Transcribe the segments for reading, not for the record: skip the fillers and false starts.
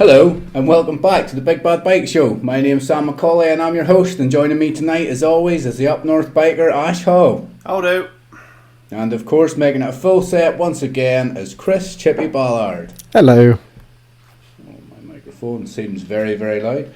Hello, and welcome back to the Big Bad Bike Show. My name's Sam Macaulay, and I'm your host, and joining me tonight, as always, is the Up North biker, Ash Hall. How do? And of course, making it a full set once again is Chris Chippy Ballard. Hello. Oh, my microphone seems very, very loud.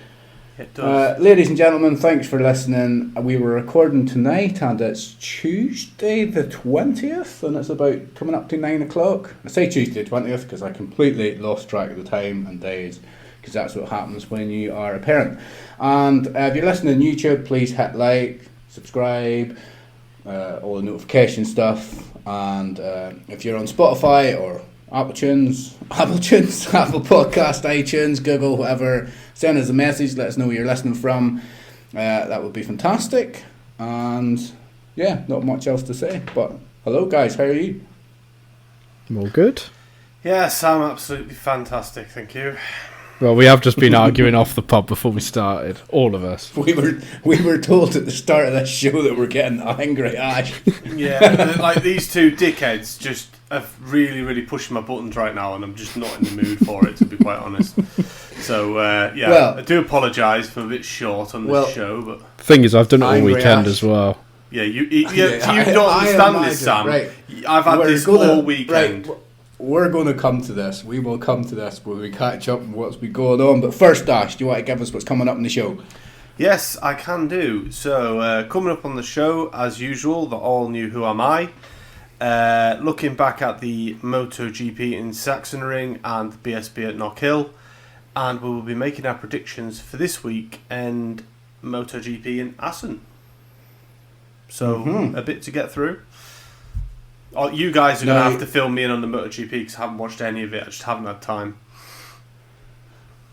It does. Ladies and gentlemen, thanks for listening. We were recording tonight, and it's Tuesday the 20th, and it's about coming up to 9 o'clock. I say Tuesday the 20th because I completely lost track of the time and days, because that's what happens when you are a parent. And if you're listening on YouTube, please hit like, subscribe, all the notification stuff. And if you're on Spotify or Apple Podcast, iTunes, Google, whatever, send us a message, let us know where you're listening from. That would be fantastic. And yeah, not much else to say, but hello guys, how are you? I'm all good. Yes, I'm absolutely fantastic, thank you. Well, we have just been arguing off the pod before we started, all of us. We were told at the start of this show that we're getting angry Ash. Yeah, like these two dickheads just have really pushed my buttons right now, and I'm just not in the mood for it, to be quite honest. So, I do apologise for a bit short on this show, but the thing is, I've done it all weekend as well. Yeah, you don't understand this, Sam. Right. I've had this all weekend. Right, we're going to come to this. We will come to this when we catch up on what's been going on. But first, Ash, do you want to give us what's coming up in the show? Yes, I can do. So, coming up on the show, as usual, the all-new Who Am I? Looking back at the MotoGP in Sachsenring and the BSB at Knockhill. And we will be making our predictions for this week and MotoGP in Assen. So, a bit to get through. Oh, you guys are going to have to fill me in on the MotoGP because I haven't watched any of it. I just haven't had time.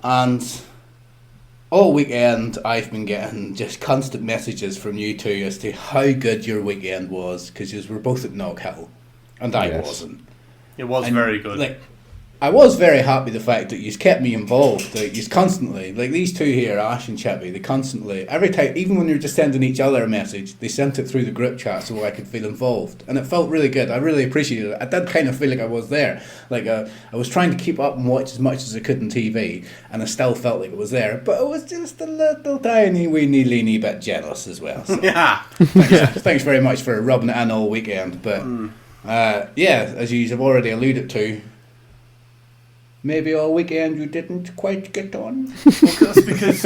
And all weekend, I've been getting just constant messages from you two as to how good your weekend was, because you were both at Knockhill, and I wasn't. It was very good. I was very happy the fact that you kept me involved. You constantly, like these two here, Ash and Chippy, they constantly, every time, even when you're just sending each other a message, they sent it through the group chat so I could feel involved. And it felt really good. I really appreciated it. I did kind of feel like I was there. Like I was trying to keep up and watch as much as I could on TV, and I still felt like it was there. But it was just a little tiny, weeny bit jealous as well. So Yeah. Thanks very much for rubbing it in all weekend. But as you have already alluded to, maybe all weekend you didn't quite get on. Well, that's because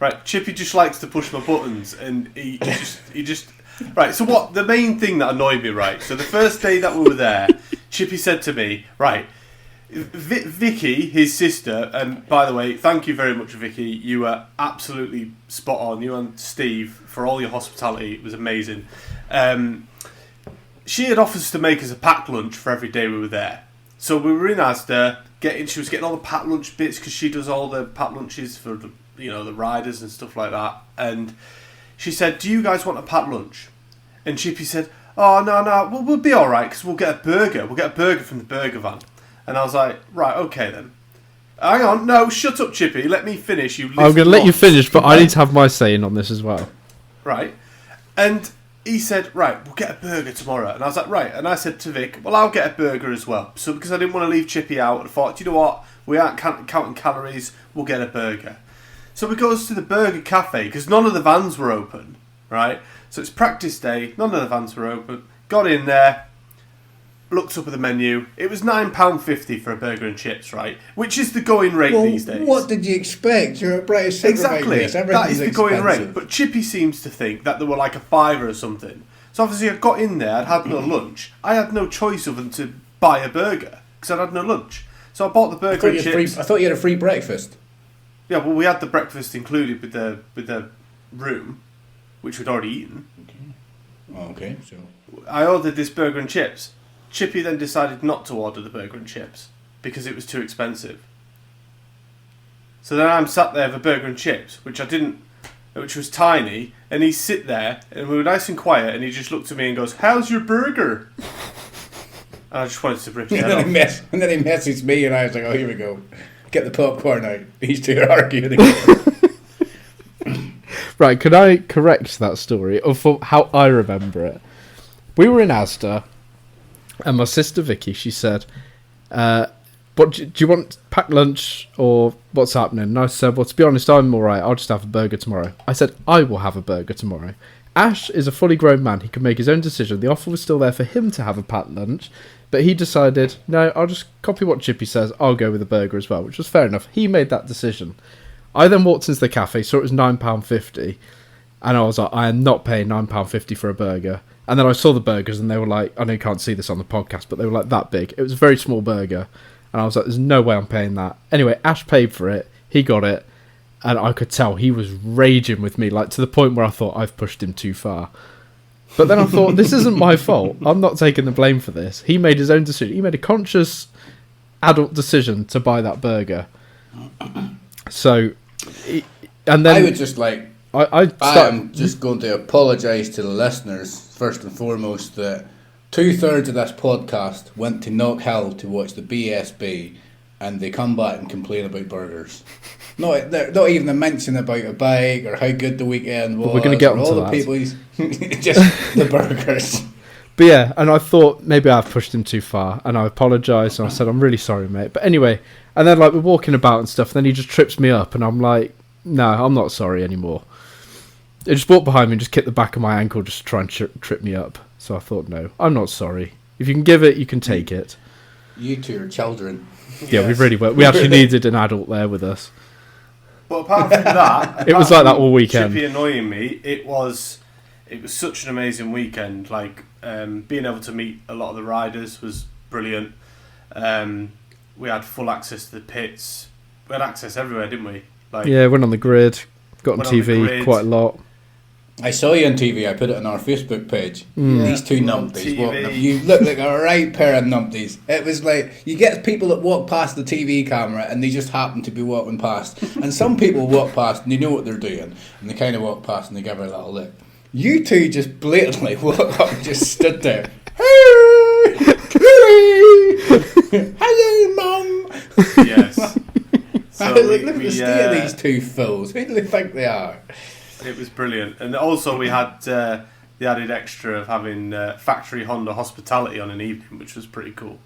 right, Chippy just likes to push my buttons, and he just right. So what? The main thing that annoyed me, right? So the first day that we were there, Chippy said to me, right, Vicky, his sister, and by the way, thank you very much, Vicky. You were absolutely spot on. You and Steve, for all your hospitality. It was amazing. She had offered to make us a packed lunch for every day we were there. So we were in Asda, she was getting all the packed lunch bits because she does all the packed lunches for the riders and stuff like that. And she said, "Do you guys want a packed lunch?" And Chippy said, "Oh no, we'll be all right because we'll get a burger. We'll get a burger from the burger van." And I was like, "Right, okay then." Hang on, no, shut up, Chippy. Let me finish. I'm going to let you finish, but I need to have my say in on this as well. Right, and he said, "Right, we'll get a burger tomorrow." And I was like, "Right." And I said to Vic, "Well, I'll get a burger as well." So because I didn't want to leave Chippy out, I thought, you know what? We aren't counting calories. We'll get a burger. So we goes to the burger cafe because none of the vans were open, right? So it's practice day. None of the vans were open. Got in there. Looked up at the menu. It was £9.50 for a burger and chips, right? Which is the going rate these days. What did you expect? You're a British exactly. That is the going rate. But Chippy seems to think that there were like a fiver or something. So obviously I got in there. I'd had no lunch. I had no choice other than to buy a burger because I'd had no lunch. So I bought the burger and chips. I thought you had a free breakfast. Yeah, well, we had the breakfast included with the room, which we'd already eaten. Okay. So I ordered this burger and chips. Chippy then decided not to order the burger and chips because it was too expensive. So then I'm sat there with a burger and chips, which was tiny, and he sit there, and we were nice and quiet, and he just looked at me and goes, "How's your burger?" And I just wanted to rip his head off. And then he messaged me, and I was like, "Oh, here we go. Get the popcorn out." These two are arguing again. Right, could I correct that story of how I remember it? We were in Asda, and my sister Vicky, she said, "What do you want? Packed lunch or what's happening?" And I said, "Well, to be honest, I'm all right. I'll just have a burger tomorrow." I said, "I will have a burger tomorrow." Ash is a fully grown man. He can make his own decision. The offer was still there for him to have a packed lunch, but he decided, no, I'll just copy what Chippy says. I'll go with a burger as well, which was fair enough. He made that decision. I then walked into the cafe, saw it was £9.50, and I was like, I am not paying £9.50 for a burger. And then I saw the burgers, and they were like, I know you can't see this on the podcast, but they were like that big. It was a very small burger, and I was like, there's no way I'm paying that. Anyway, Ash paid for it. He got it. And I could tell he was raging with me, like to the point where I thought I've pushed him too far. But then I thought, this isn't my fault. I'm not taking the blame for this. He made his own decision. He made a conscious adult decision to buy that burger. So, and then I would just like... I am just going to apologise to the listeners, first and foremost, that 2/3 of this podcast went to Knockhill to watch the BSB, and they come back and complain about burgers. Not even a mention about a bike or how good the weekend was. But we're going to get onto that. Just the burgers. But yeah, and I thought maybe I've pushed him too far, and I apologised, and I said, I'm really sorry, mate. But anyway, and then like we're walking about and stuff, and then he just trips me up, and I'm like, no, I'm not sorry anymore. He just walked behind me and just kicked the back of my ankle just to try and trip me up. So I thought, no, I'm not sorry. If you can give it, you can take it. You two are children. Yeah, we really were. We actually needed an adult there with us. But apart from that, it was like that all weekend. Chippy annoying me. It was such an amazing weekend. Like being able to meet a lot of the riders was brilliant. We had full access to the pits. We had access everywhere, didn't we? Like, yeah, went on the grid, got on TV quite a lot. I saw you on TV. I put it on our Facebook page. These two numpties walking up. You look like a right pair of numpties. It was like you get people that walk past the TV camera and they just happen to be walking past. And some people walk past and they know what they're doing, and they kind of walk past and they give her a little look. You two just blatantly walk up and just stood there. Hello, Mum. Yes. So look at the state of these two fools. Who do they think they are? It was brilliant, and also we had the added extra of having factory Honda hospitality on an evening, which was pretty cool.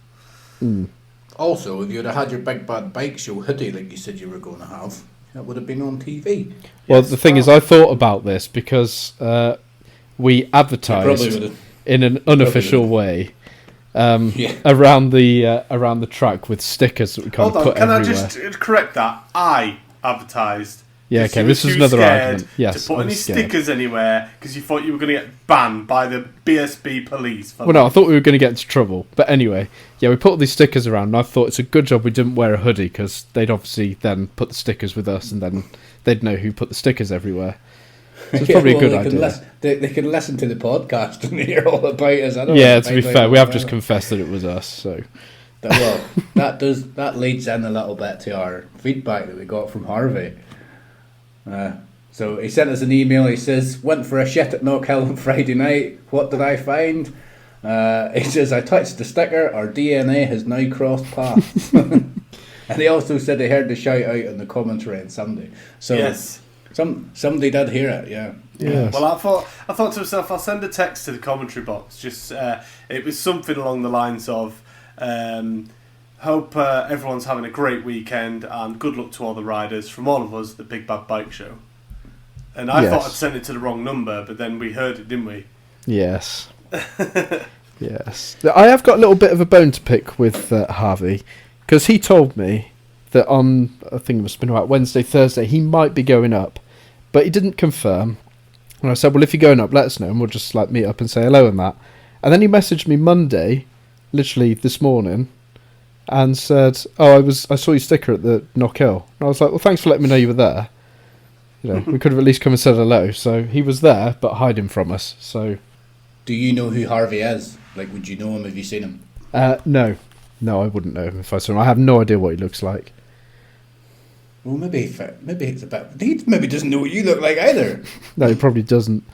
Also, if you'd have had your Big Bad Bike Show hoodie like you said you were going to have, that would have been on TV. Well, the thing is, I thought about this because we advertised in an unofficial way around the track with stickers that we can't put everywhere. I just correct that? I advertised. Yeah, okay, this is another argument. Yes, to put any stickers anywhere because you thought you were going to get banned by the BSB police. Well, no, I thought we were going to get into trouble. But anyway, yeah, we put all these stickers around, and I thought it's a good job we didn't wear a hoodie because they'd obviously then put the stickers with us, and then they'd know who put the stickers everywhere. So it's probably a good idea. They can listen to the podcast and hear all about us. To be fair, we have just confessed that it was us. So, that leads in a little bit to our feedback that we got from Harvey. So he sent us an email. He says, went for a shit at Knockhill on Friday night. What did I find? He says, I touched the sticker. Our DNA has now crossed paths. And he also said he heard the shout out in the commentary on Sunday. So yes. Somebody did hear it, yeah. Yes. Well, I thought to myself, I'll send a text to the commentary box. Just it was something along the lines of, hope everyone's having a great weekend and good luck to all the riders from all of us at the Big Bad Bike Show. And I thought I'd sent it to the wrong number, but then we heard it, didn't we? Yes. Yes. I have got a little bit of a bone to pick with Harvey, because he told me that on, I think it must have been about Wednesday, Thursday, he might be going up, but he didn't confirm. And I said, well, if you're going up, let us know, and we'll just like meet up and say hello and that. And then he messaged me Monday, literally this morning, and said, I saw your sticker at the Knockhill. And I was like, well, thanks for letting me know you were there. You know, we could have at least come and said hello. So he was there, but hiding from us. So, do you know who Harvey is? Like, would you know him? Have you seen him? No, I wouldn't know him if I saw him. I have no idea what he looks like. Well, maybe it's a bit. He maybe doesn't know what you look like either. No, he probably doesn't.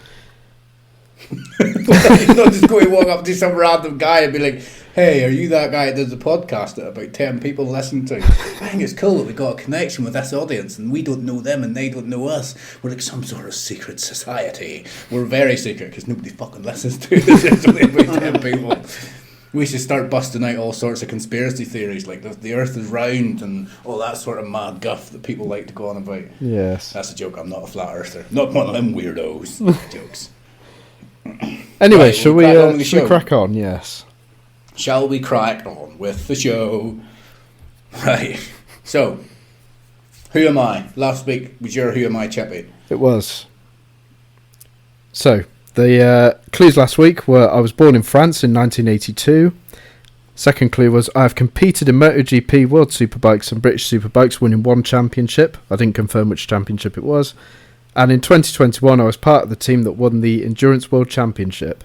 He's not just going to walk up to some random guy and be like, hey, are you that guy that does a podcast that about 10 people listen to? I think it's cool that we got a connection with this audience and we don't know them and they don't know us. We're like some sort of secret society. We're very secret because nobody fucking listens to this. It's only about 10 people. We should start busting out all sorts of conspiracy theories, like the Earth is round and all that sort of mad guff that people like to go on about. Yes. That's a joke. I'm not a flat earther. Not one of them weirdos. Jokes. Anyway, Right, shall we crack on? Yes. Shall we crack on with the show? Right. So, who am I? Last week was your Who Am I, Chippy? It was. So, the clues last week were I was born in France in 1982. Second clue was I have competed in MotoGP, World Superbikes and British Superbikes, winning one championship. I didn't confirm which championship it was. And in 2021, I was part of the team that won the Endurance World Championship.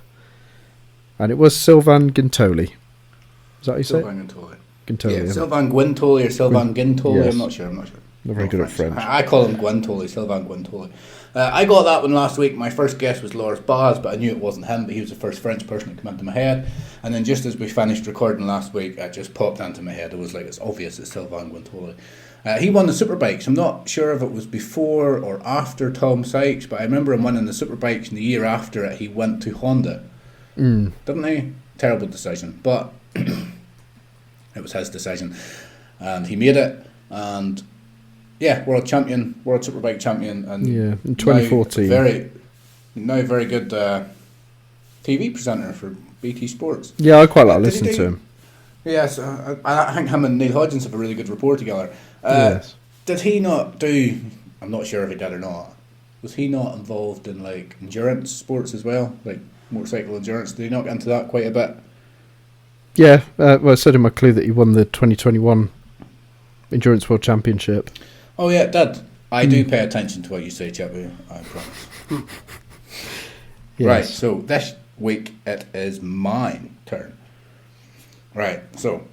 And it was Sylvain Gintoli. Is that how you say it? Sylvain Gintoli. Gintoli, Yeah, Sylvain Gwintoli or Sylvain Gintoli, Yes. I'm not sure. Not very good at French. I call him Gwintoli, Sylvain Gwintoli. I got that one last week. My first guess was Loris Baz, but I knew it wasn't him, but he was the first French person to come into my head. And then just as we finished recording last week, it just popped into my head. It was like, it's obvious it's Sylvain Gwintoli. He won the Superbikes. I'm not sure if it was before or after Tom Sykes, but I remember him winning the Superbikes, and the year after it, he went to Honda. Didn't he? Terrible decision, but it was his decision. And he made it, and yeah, world champion, world Superbike champion, and yeah, in 2014. Now very good TV presenter for BT Sports. Yeah, I quite like listening to him. Yes, I think him and Neil Hodgins have a really good rapport together. Yes. Did he not do? I'm not sure if he did or not. Was he not involved in like endurance sports as well, like motorcycle endurance? Did he not get into that quite a bit? Yeah, well, I said in my clue that he won the 2021 Endurance World Championship. Oh yeah, it did. I do pay attention to what you say, Chippy. I promise. Yes. Right, so this week it is mine turn. Right, so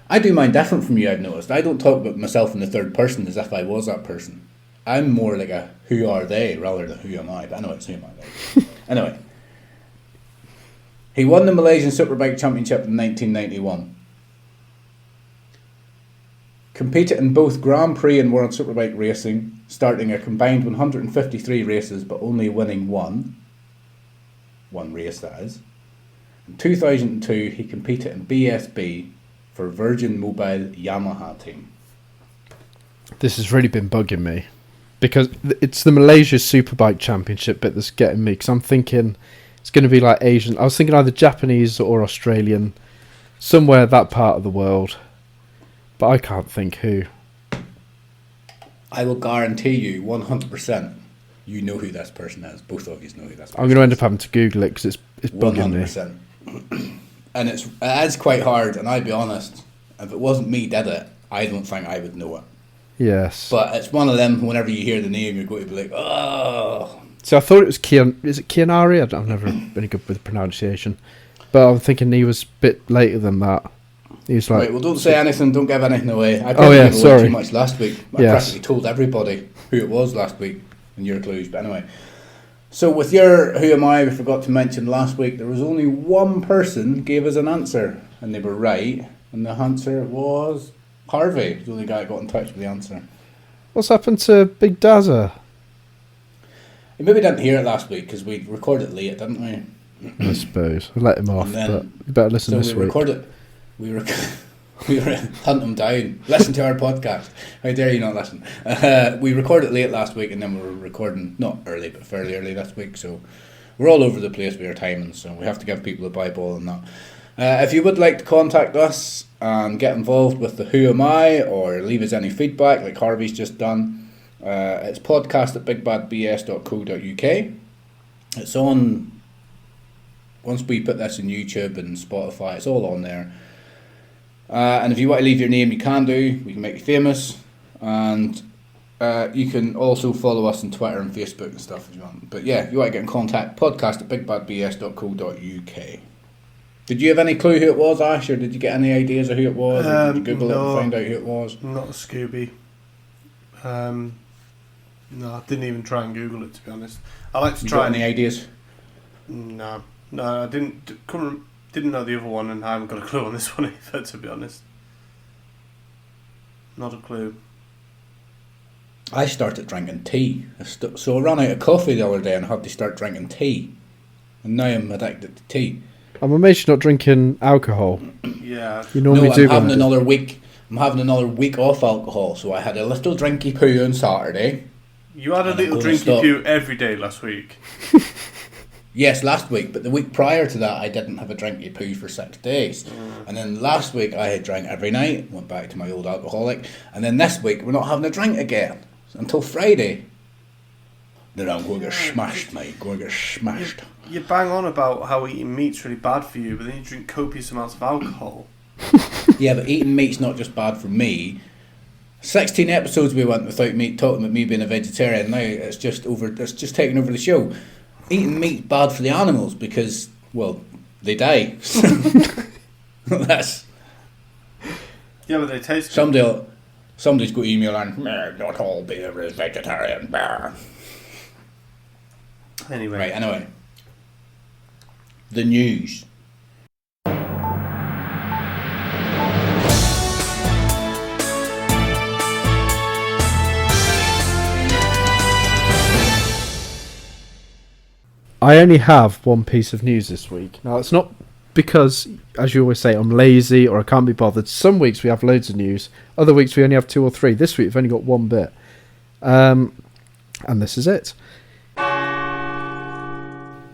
I do mine different from you, I've noticed. I don't talk about myself in the third person as if I was that person. I'm more like a who are they rather than who am I, but I know it's who am I. Anyway, he won the Malaysian Superbike Championship in 1991. Competed in both Grand Prix and World Superbike racing, starting a combined 153 races but only winning one. One race, that is. In 2002, he competed in BSB for Virgin Mobile Yamaha team. This has really been bugging me because it's the Malaysia Superbike Championship bit that's getting me, because I'm thinking it's going to be like Asian. I was thinking either Japanese or Australian, somewhere that part of the world, but I can't think who. I will guarantee you 100% you know who this person is. Both of you know who this person is. I'm going to end up having to Google it because it's bugging 100%. And it is quite hard, and I'll be honest, if it wasn't me did it, I don't think I would know it. Yes. But it's one of them, whenever you hear the name, you're going to be like, oh. So I thought it was is it Kianari? I've never been good with pronunciation. But I'm thinking he was a bit later than that. He was like... Right, well, don't say anything, don't give anything away. I Oh, yeah, gave away sorry. too much last week. I practically told everybody who it was last week in your clues, but anyway. So with your Who Am I, we forgot to mention last week, there was only one person gave us an answer, and they were right, and the answer was Harvey. He was the only guy that got in touch with the answer. What's happened to Big Dazza? He maybe didn't hear it last week, because we recorded late, didn't we? I suppose. I let him off, then, but you better listen so this week. We were hunting him down. Listen to our podcast. How dare you not listen? We recorded late last week, and then we were recording not early, but fairly early this week. So we're all over the place with our timing. So we have to give people a bye-ball on that. If you would like to contact us and get involved with the Who Am I, or leave us any feedback, like Harvey's just done, it's podcast@bigbadbs.co.uk. It's on. Once we put this in YouTube and Spotify, it's all on there. And if you want to leave your name, you can do. We can make you famous. And you can also follow us on Twitter and Facebook and stuff if you want. But yeah, if you want to get in contact, podcast@bigbadbs.co.uk. Did you have any clue who it was, Ash, or did you get any ideas of who it was? Or did you Google it and find out who it was? Not a Scooby. No, I didn't even try and Google it, to be honest. I like to You try. got any ideas? No, I didn't know the other one, and I haven't got a clue on this one either, to be honest. Not a clue. I started drinking tea. So I ran out of coffee the other day and had to start drinking tea. And now I'm addicted to tea. I'm amazed you're not drinking alcohol. Yeah. You normally No, do. I'm having when I do. another week. I'm having another week off alcohol, so I had a little drinky poo on Saturday. You had a And I'm little gonna drinky stop. poo every day last week. Yes, last week, but the week prior to that, I didn't have a drinky poo for 6 days. And then last week, I had drank every night, went back to my old alcoholic. And then this week, we're not having a drink again until Friday. Then I'm going to get smashed, mate. Going to get smashed. You bang on about how eating meat's really bad for you, but then you drink copious amounts of alcohol. Yeah, but eating meat's not just bad for me. 16 episodes we went without meat, talking about me being a vegetarian. Now it's just taking over the show. Eating meat's bad for the animals because, well, they die. That's Yeah, but they taste good. somebody's got email and not all beer is vegetarian. Anyway. Right, anyway. The news. I only have one piece of news this week. Now, it's not because, as you always say, I'm lazy or I can't be bothered. Some weeks we have loads of news. Other weeks we only have 2 or 3. This week we've only got one bit. And this is it.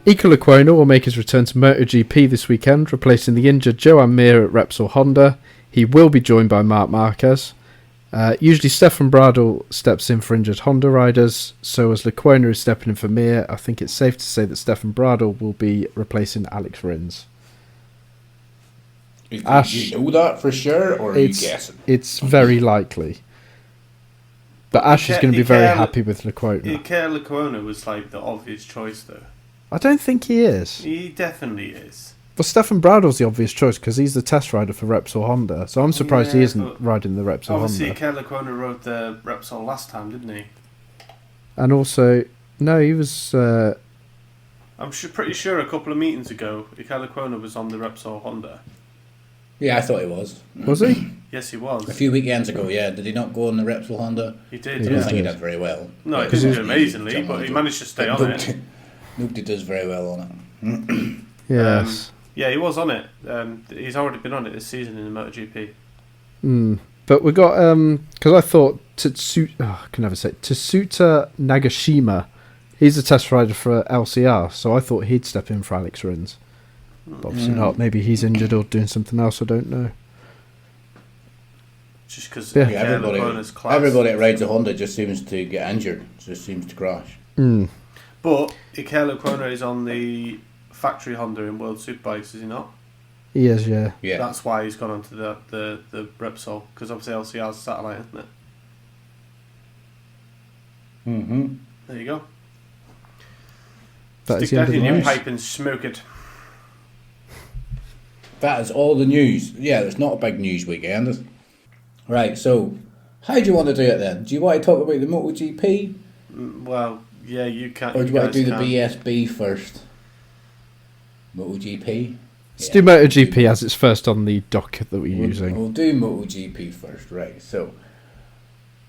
Iker Lecuona will make his return to MotoGP this weekend, replacing the injured Joan Mir at Repsol Honda. He will be joined by Marc Marquez. Usually Stefan Bradl steps in for injured Honda riders, so as Lecuona is stepping in for Mir, I think it's safe to say that Stefan Bradl will be replacing Alex Rins. Ash, you know that for sure, or are you guessing? It's very likely. But Ash is going to be very happy with Lecuona. Iker Lecuona was like the obvious choice, though. I don't think he is. He definitely is. Well, Stefan Bradl's the obvious choice because he's the test rider for Repsol Honda, so I'm surprised he isn't riding the Repsol Obviously, Honda. Iker Lecuona rode the Repsol last time, didn't he? And also, no, he was... I'm pretty sure a couple of meetings ago, Iker Lecuona was on the Repsol Honda. Yeah, I thought he was. Was he? Yes, he was. A few weekends ago, yeah. Did he not go on the Repsol Honda? He did, I yeah. don't think he did very well. No, he Because didn't do he amazingly, jumped but on he it. managed to stay on it. Nobody does very well on it. Yes. Yeah, he was on it. He's already been on it this season in the MotoGP. But we got... Because I thought Tsuta Nagashima, he's a test rider for LCR, so I thought he'd step in for Alex Rins. But obviously not. Maybe he's injured or doing something else, I don't know. Just because Yeah. Everybody that rides a Honda just seems to get injured. Just seems to crash. But Iker Lecuona is on the factory Honda in World Superbikes, is he not? He is, yeah. Yeah. That's why he's gone on to the Repsol, because obviously LCR's a satellite, isn't it? Mm-hmm. There you go. That is Stick the end that of in the your news. pipe and smoke it. That is all the news. Yeah, it's not a big news weekend. Right, so how do you want to do it then? Do you want to talk about the MotoGP? Well, yeah, you can't. Or do you want to do the can. BSB first? MotoGP? Let's do MotoGP as it's first on the docket that we're using. We'll do MotoGP first, right. So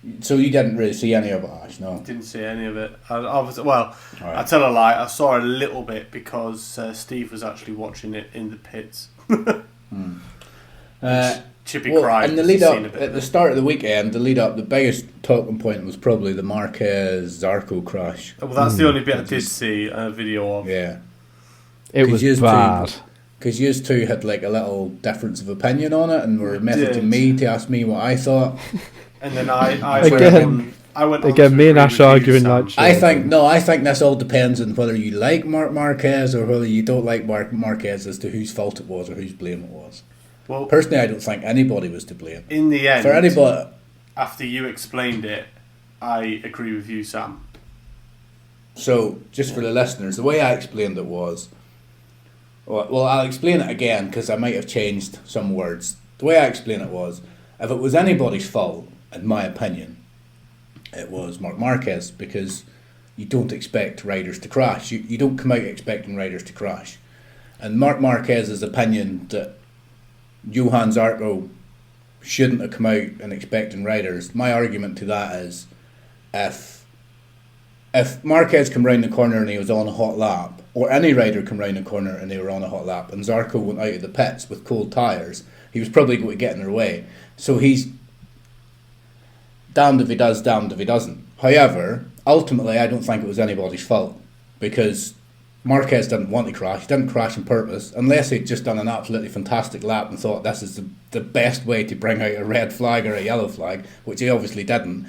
you didn't really see any of it, Ash, no? Didn't see any of it. I Right. I tell a lie. I saw a little bit because Steve was actually watching it in the pits. Chippy cried. In the lead up, at the start of the weekend, the biggest talking point was probably the Marquez-Zarco crash. Well, that's the only bit I did see a video of. Yeah. It was bad. Because you two had like a little difference of opinion on it and were messaging did. me to ask me what I thought. And then I went Again, on me to and agree Ash with you, arguing Sam. like I think this all depends on whether you like Marquez or whether you don't like Marquez as to whose fault it was or whose blame it was. Well, Personally, I don't think anybody was to blame. in the end, For anybody... after you explained it, I agree with you, Sam. So, just for the listeners, the way I explained it was... Well, I'll explain it again because I might have changed some words. The way I explained it was, if it was anybody's fault, in my opinion, it was Marc Marquez, because you don't expect riders to crash. You don't come out expecting riders to crash. And Marc Marquez's opinion that Johan Zarco shouldn't have come out and expecting riders, my argument to that is if Marquez came round the corner and he was on a hot lap or any rider come round a corner and they were on a hot lap, and Zarco went out of the pits with cold tyres, he was probably going to get in their way. So he's damned if he does, damned if he doesn't. However, ultimately, I don't think it was anybody's fault, because Marquez didn't want to crash. He didn't crash on purpose, unless he'd just done an absolutely fantastic lap and thought this is the best way to bring out a red flag or a yellow flag, which he obviously didn't.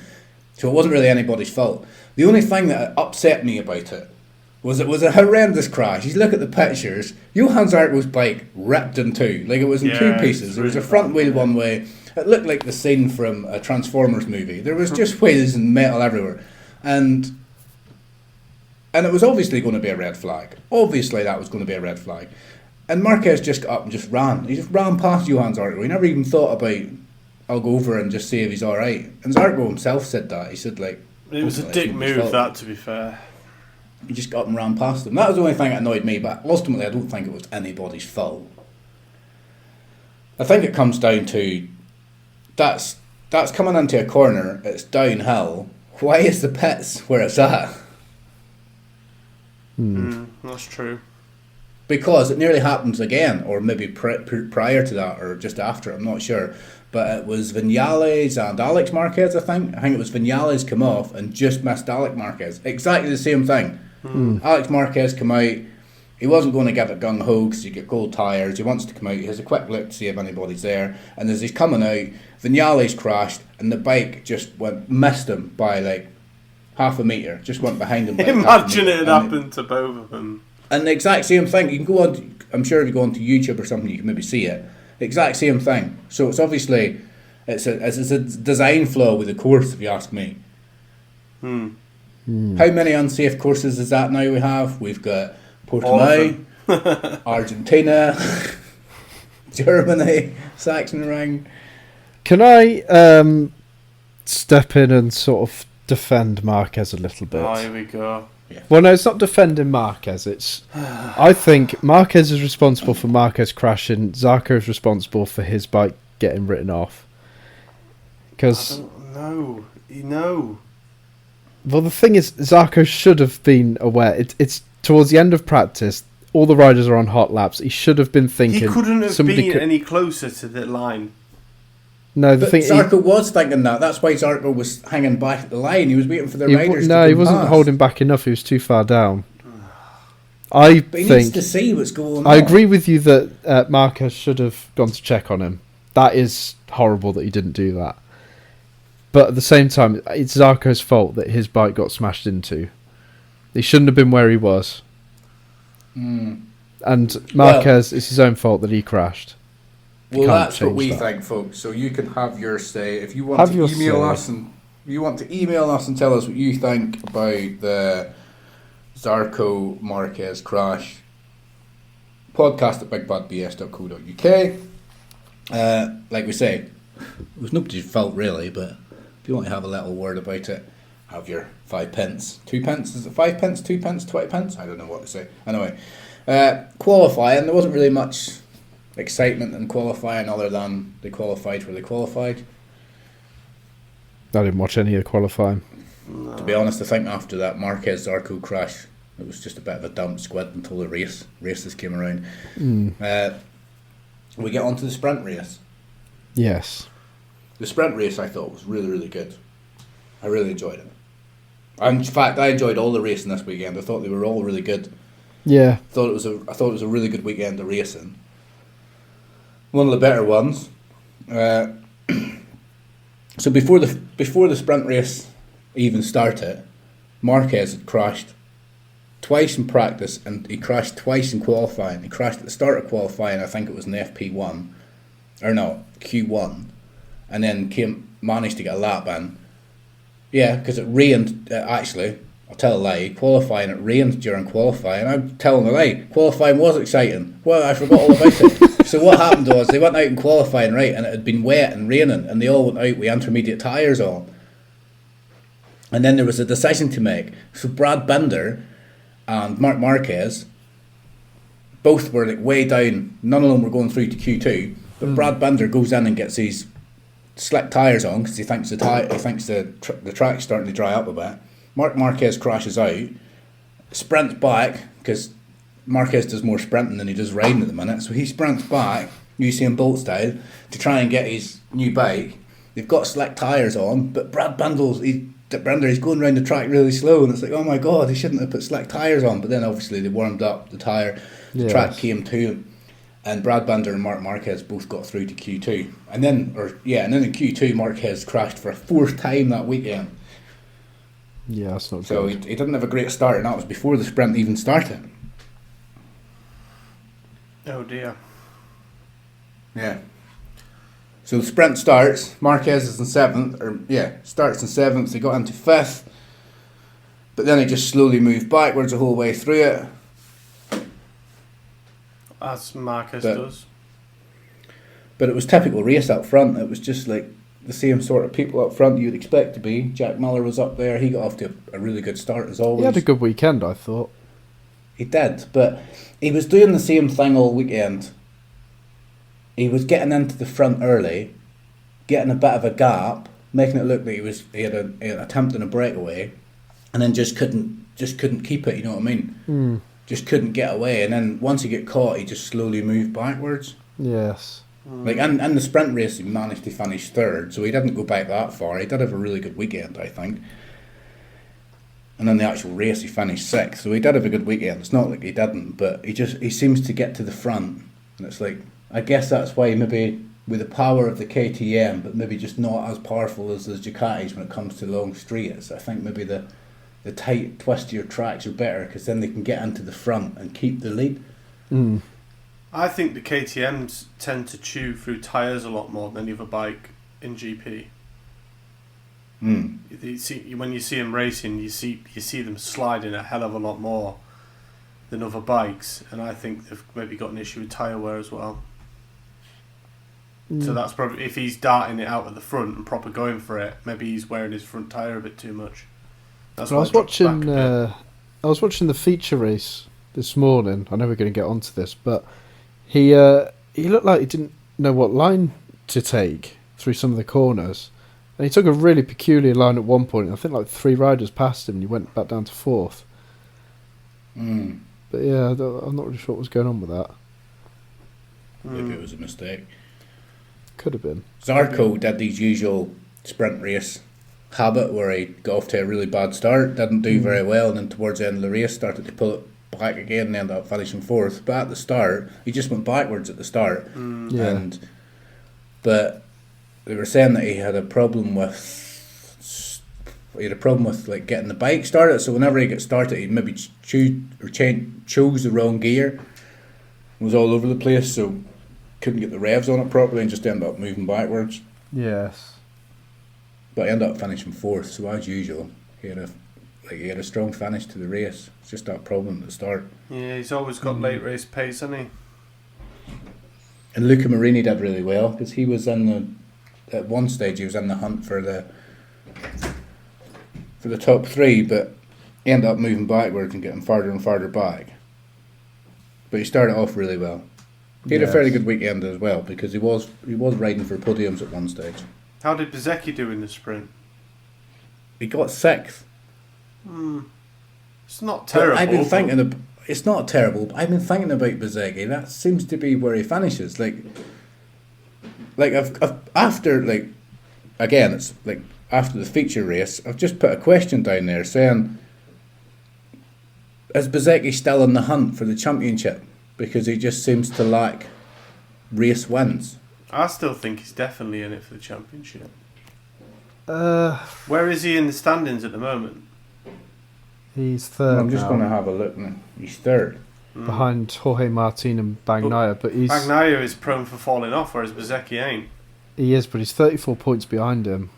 So it wasn't really anybody's fault. The only thing that upset me about it was a horrendous crash. You look at the pictures, Johan Zarco's bike ripped in two. Like, it was in two pieces. There was a front wheel one way. It looked like the scene from a Transformers movie. There was just wheels and metal everywhere. And it was obviously going to be a red flag. Obviously that was going to be a red flag. And Marquez just got up and just ran. He just ran past Johan Zarco. He never even thought about, I'll go over and just see if he's alright. And Zarco himself said that. He said, like... It was a dick move, that, to be fair. He just got up and ran past him. That was the only thing that annoyed me, but ultimately I don't think it was anybody's fault. I think it comes down to... That's coming into a corner, it's downhill. Why is the pits where it's at? That's true. Because it nearly happens again, or maybe prior to that, or just after, I'm not sure. But it was Vinales and Alex Marquez, I think. I think it was Vinales come off and just missed Alex Marquez. Exactly the same thing. Alex Marquez come out, he wasn't going to give it gung-ho because you get cold tyres. He wants to come out, he has a quick look to see if anybody's there. And as he's coming out, Vinales crashed and the bike just missed him by like half a metre. Just went behind him. Imagine it had happened to both of them. And the exact same thing. You can go on, I'm sure if you go onto YouTube or something, you can maybe see it. The exact same thing. So it's obviously, it's a design flaw with the course, if you ask me. How many unsafe courses is that now we have? We've got Portimao, Argentina, Germany, Sachsenring. Can I step in and sort of defend Marquez a little bit? Oh, here we go. Yeah. Well, no, it's not defending Marquez. It's I think Marquez is responsible for Marquez crashing. Zarco is responsible for his bike getting written off. Because no. Well, the thing is, Zarco should have been aware. It's towards the end of practice. All the riders are on hot laps. He should have been thinking. He couldn't have been any closer to the line. No, but Zarco was thinking that. That's why Zarco was hanging back at the line. He was waiting for the riders. No, he wasn't holding back enough. He was too far down. He needs to see what's going on. I agree with you that Marquez should have gone to check on him. That is horrible that he didn't do that. But at the same time, it's Zarco's fault that his bike got smashed into. He shouldn't have been where he was. And Marquez, it's his own fault that he crashed. Well, that's what we think, folks. So you can have your say. If you want to email us and tell us what you think about the Zarco Marquez crash, podcast at bigpadbs.co.uk. Like we say, it was nobody's fault really, but if you want to have a little word about it, have your 5 pence. 2 pence? Is it 5 pence, 2 pence, 20 pence? I don't know what to say. Anyway, qualifying, there wasn't really much excitement in qualifying other than they qualified where they qualified. I didn't watch any of the qualifying. No. To be honest, I think after that Marquez Zarco crash, it was just a bit of a dump squid until the races came around. We get on to the sprint race. Yes. The sprint race I thought was really, really good. I really enjoyed it. In fact, I enjoyed all the racing this weekend. I thought they were all really good. Yeah. I thought it was a really good weekend of racing. One of the better ones. So before the sprint race even started, Marquez had crashed twice in practice and he crashed twice in qualifying. He crashed at the start of qualifying, I think it was in FP1, or no, Q1, and then managed to get a lap in. Yeah, because it rained, actually, I'll tell a lie, qualifying, it rained during qualifying. I'm telling a lie, qualifying was exciting. Well, I forgot all about it. So what happened was, they went out in qualifying, right, and it had been wet and raining, and they all went out with intermediate tyres on. And then there was a decision to make. So Brad Binder and Marc Marquez, both were like way down, none of them were going through to Q2, but Brad Binder goes in and gets these slick tyres on because he thinks the track's starting to dry up a bit. Marc Marquez crashes out, sprints back because Marquez does more sprinting than he does riding at the minute, so he sprints back, Usain Bolt style, to try and get his new bike. They've got slick tyres on, but Brad Binder, he's going around the track really slow, and it's like, oh my god, he shouldn't have put slick tyres on. But then obviously they warmed up the tyre, the track came to him, and Brad Binder and Marc Marquez both got through to Q2. And then in Q2, Marquez crashed for a 4th time that weekend. Yeah, that's not so good. So he didn't have a great start, and that was before the sprint even started. Oh dear. Yeah. So the sprint starts. Marquez is in 7th, starts in 7th. He got into 5th, but then he just slowly moved backwards the whole way through it. As Marquez does. But it was typical race up front. It was just like the same sort of people up front you'd expect to be. Jack Miller was up there. He got off to a really good start as always. He had a good weekend, I thought. He did, but he was doing the same thing all weekend. He was getting into the front early, getting a bit of a gap, making it look like he had an attempt on a breakaway, and then just couldn't keep it. You know what I mean? Just couldn't get away, and then once he got caught, he just slowly moved backwards. Yes. Like in the sprint race, he managed to finish 3rd, so he didn't go back that far. He did have a really good weekend, I think. And in the actual race, he finished 6th, so he did have a good weekend. It's not like he didn't, but he seems to get to the front, and it's like, I guess that's why maybe with the power of the KTM, but maybe just not as powerful as the Ducatis when it comes to long straights. I think maybe the tight, twistier tracks are better because then they can get into the front and keep the lead. I think the KTMs tend to chew through tyres a lot more than any other bike in GP. You see, when you see them racing, you see them sliding a hell of a lot more than other bikes, and I think they've maybe got an issue with tyre wear as well. So that's probably, if he's darting it out at the front and proper going for it, maybe he's wearing his front tyre a bit too much. That's I was watching the feature race this morning. I know we're going to get onto this, but he looked like he didn't know what line to take through some of the corners, and he took a really peculiar line at one point. I think like 3 riders passed him, and he went back down to 4th. But yeah, I'm not really sure what was going on with that. Maybe it was a mistake. Could have been. Zarco did his usual sprint race habit where he got off to a really bad start, didn't do very well, and then towards the end of the race started to pull it back again and ended up finishing 4th. But at the start, he just went backwards at the start. But they were saying that he had a problem with like getting the bike started. So whenever he got started, he maybe chose the wrong gear. It was all over the place, so couldn't get the revs on it properly and just ended up moving backwards. Yes. But he ended up finishing 4th, so as usual, he had a strong finish to the race. It's just that problem at the start. Yeah, he's always got late race pace, hasn't he? And Luca Marini did really well because he was at one stage he was in the hunt for the top 3, but he ended up moving backwards and getting farther and farther back. But he started off really well. He had a fairly good weekend as well because he was riding for podiums at one stage. How did Bezzecchi do in the sprint? He got 6th. It's not terrible. It's not terrible, but I've been thinking about Bezzecchi. That seems to be where he finishes. After the feature race, I've just put a question down there saying, is Bezzecchi still in the hunt for the championship? Because he just seems to lack race wins. I still think he's definitely in it for the championship. Where is he in the standings at the moment? He's 3rd. I'm just going to have a look now. He's 3rd. Behind Jorge Martin and Bagnaia, but Bagnaia is prone for falling off, whereas Bezzecchi ain't. He is, but he's 34 points behind him.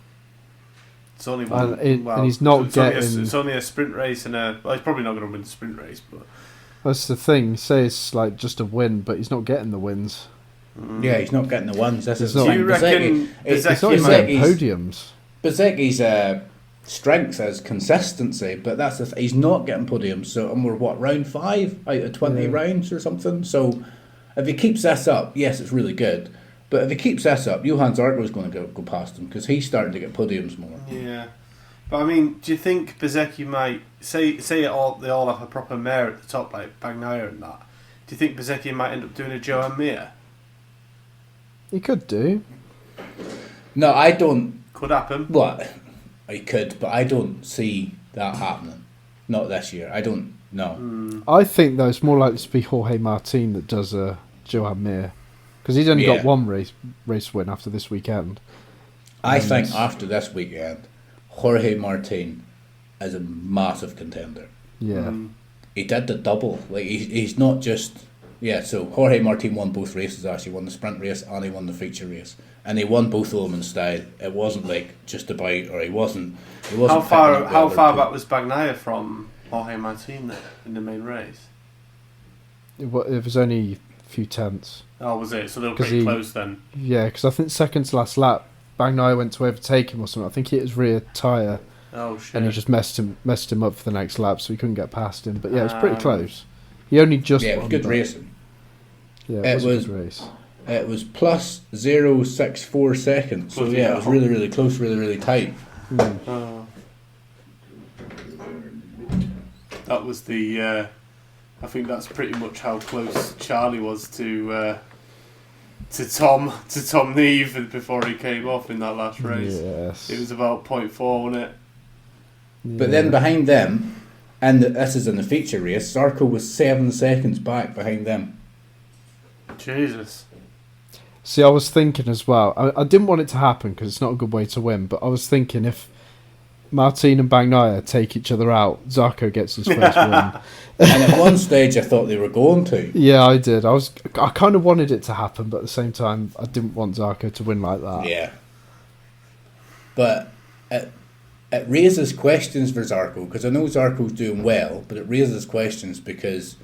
It's only one. And he's not getting... It's only a sprint race and he's probably not going to win the sprint race, but... That's the thing. Say it's like just a win, but he's not getting the wins. Yeah, he's not getting the wins. That's his Do you reckon He's not even getting podiums. Bezzecchi's strength is consistency, but he's not getting podiums. So, and we're round 5 out of 20 rounds or something. So, if he keeps this up, yes, it's really good. But if he keeps this up, Johan Zarco is going to go past him because he's starting to get podiums more. Yeah. But I mean, do you think Bezzecchi might say they all have a proper mare at the top like Bagnaia and that? Do you think Bezzecchi might end up doing a Joan Mir? He could do. No, I don't. Could happen. What? I could, but I don't see that happening. Not this year. I don't know. I think though it's more likely to be Jorge Martin that does a Joan Mir, because he's only got one race win after this weekend. I think after this weekend, Jorge Martin is a massive contender. Yeah. He did the double. Like he's not just so Jorge Martin won both races actually, won the sprint race and he won the feature race. And he won both of them in style. It wasn't like just about, or he wasn't How far back was Bagnaia from Jorge Martin then, in the main race? It was only a few tenths. Oh, was it? So they were pretty close then. Yeah, because I think second to last lap, Bagnaia went to overtake him or something. I think he hit his rear tyre. Oh shit! And he just messed him up for the next lap, so he couldn't get past him. But yeah, it was pretty close. He only just it was good racing. Yeah, it was a good race. It was plus 0.64 seconds. So it was really, really close, really, really tight. That was the. I think that's pretty much how close Charlie was to Tom Neve before he came off in that last race. Yes. It was about 0.4, wasn't it? Yeah. But then behind them, and this is in the feature race, Zarco was 7 seconds back behind them. Jesus. See, I was thinking as well, I didn't want it to happen because it's not a good way to win, but I was thinking if Martin and Bagnaia take each other out, Zarco gets his first win. And at one stage I thought they were going to. Yeah, I did. I kind of wanted it to happen, but at the same time, I didn't want Zarco to win like that. Yeah. But it raises questions for Zarco, because I know Zarco's doing well, but it raises questions because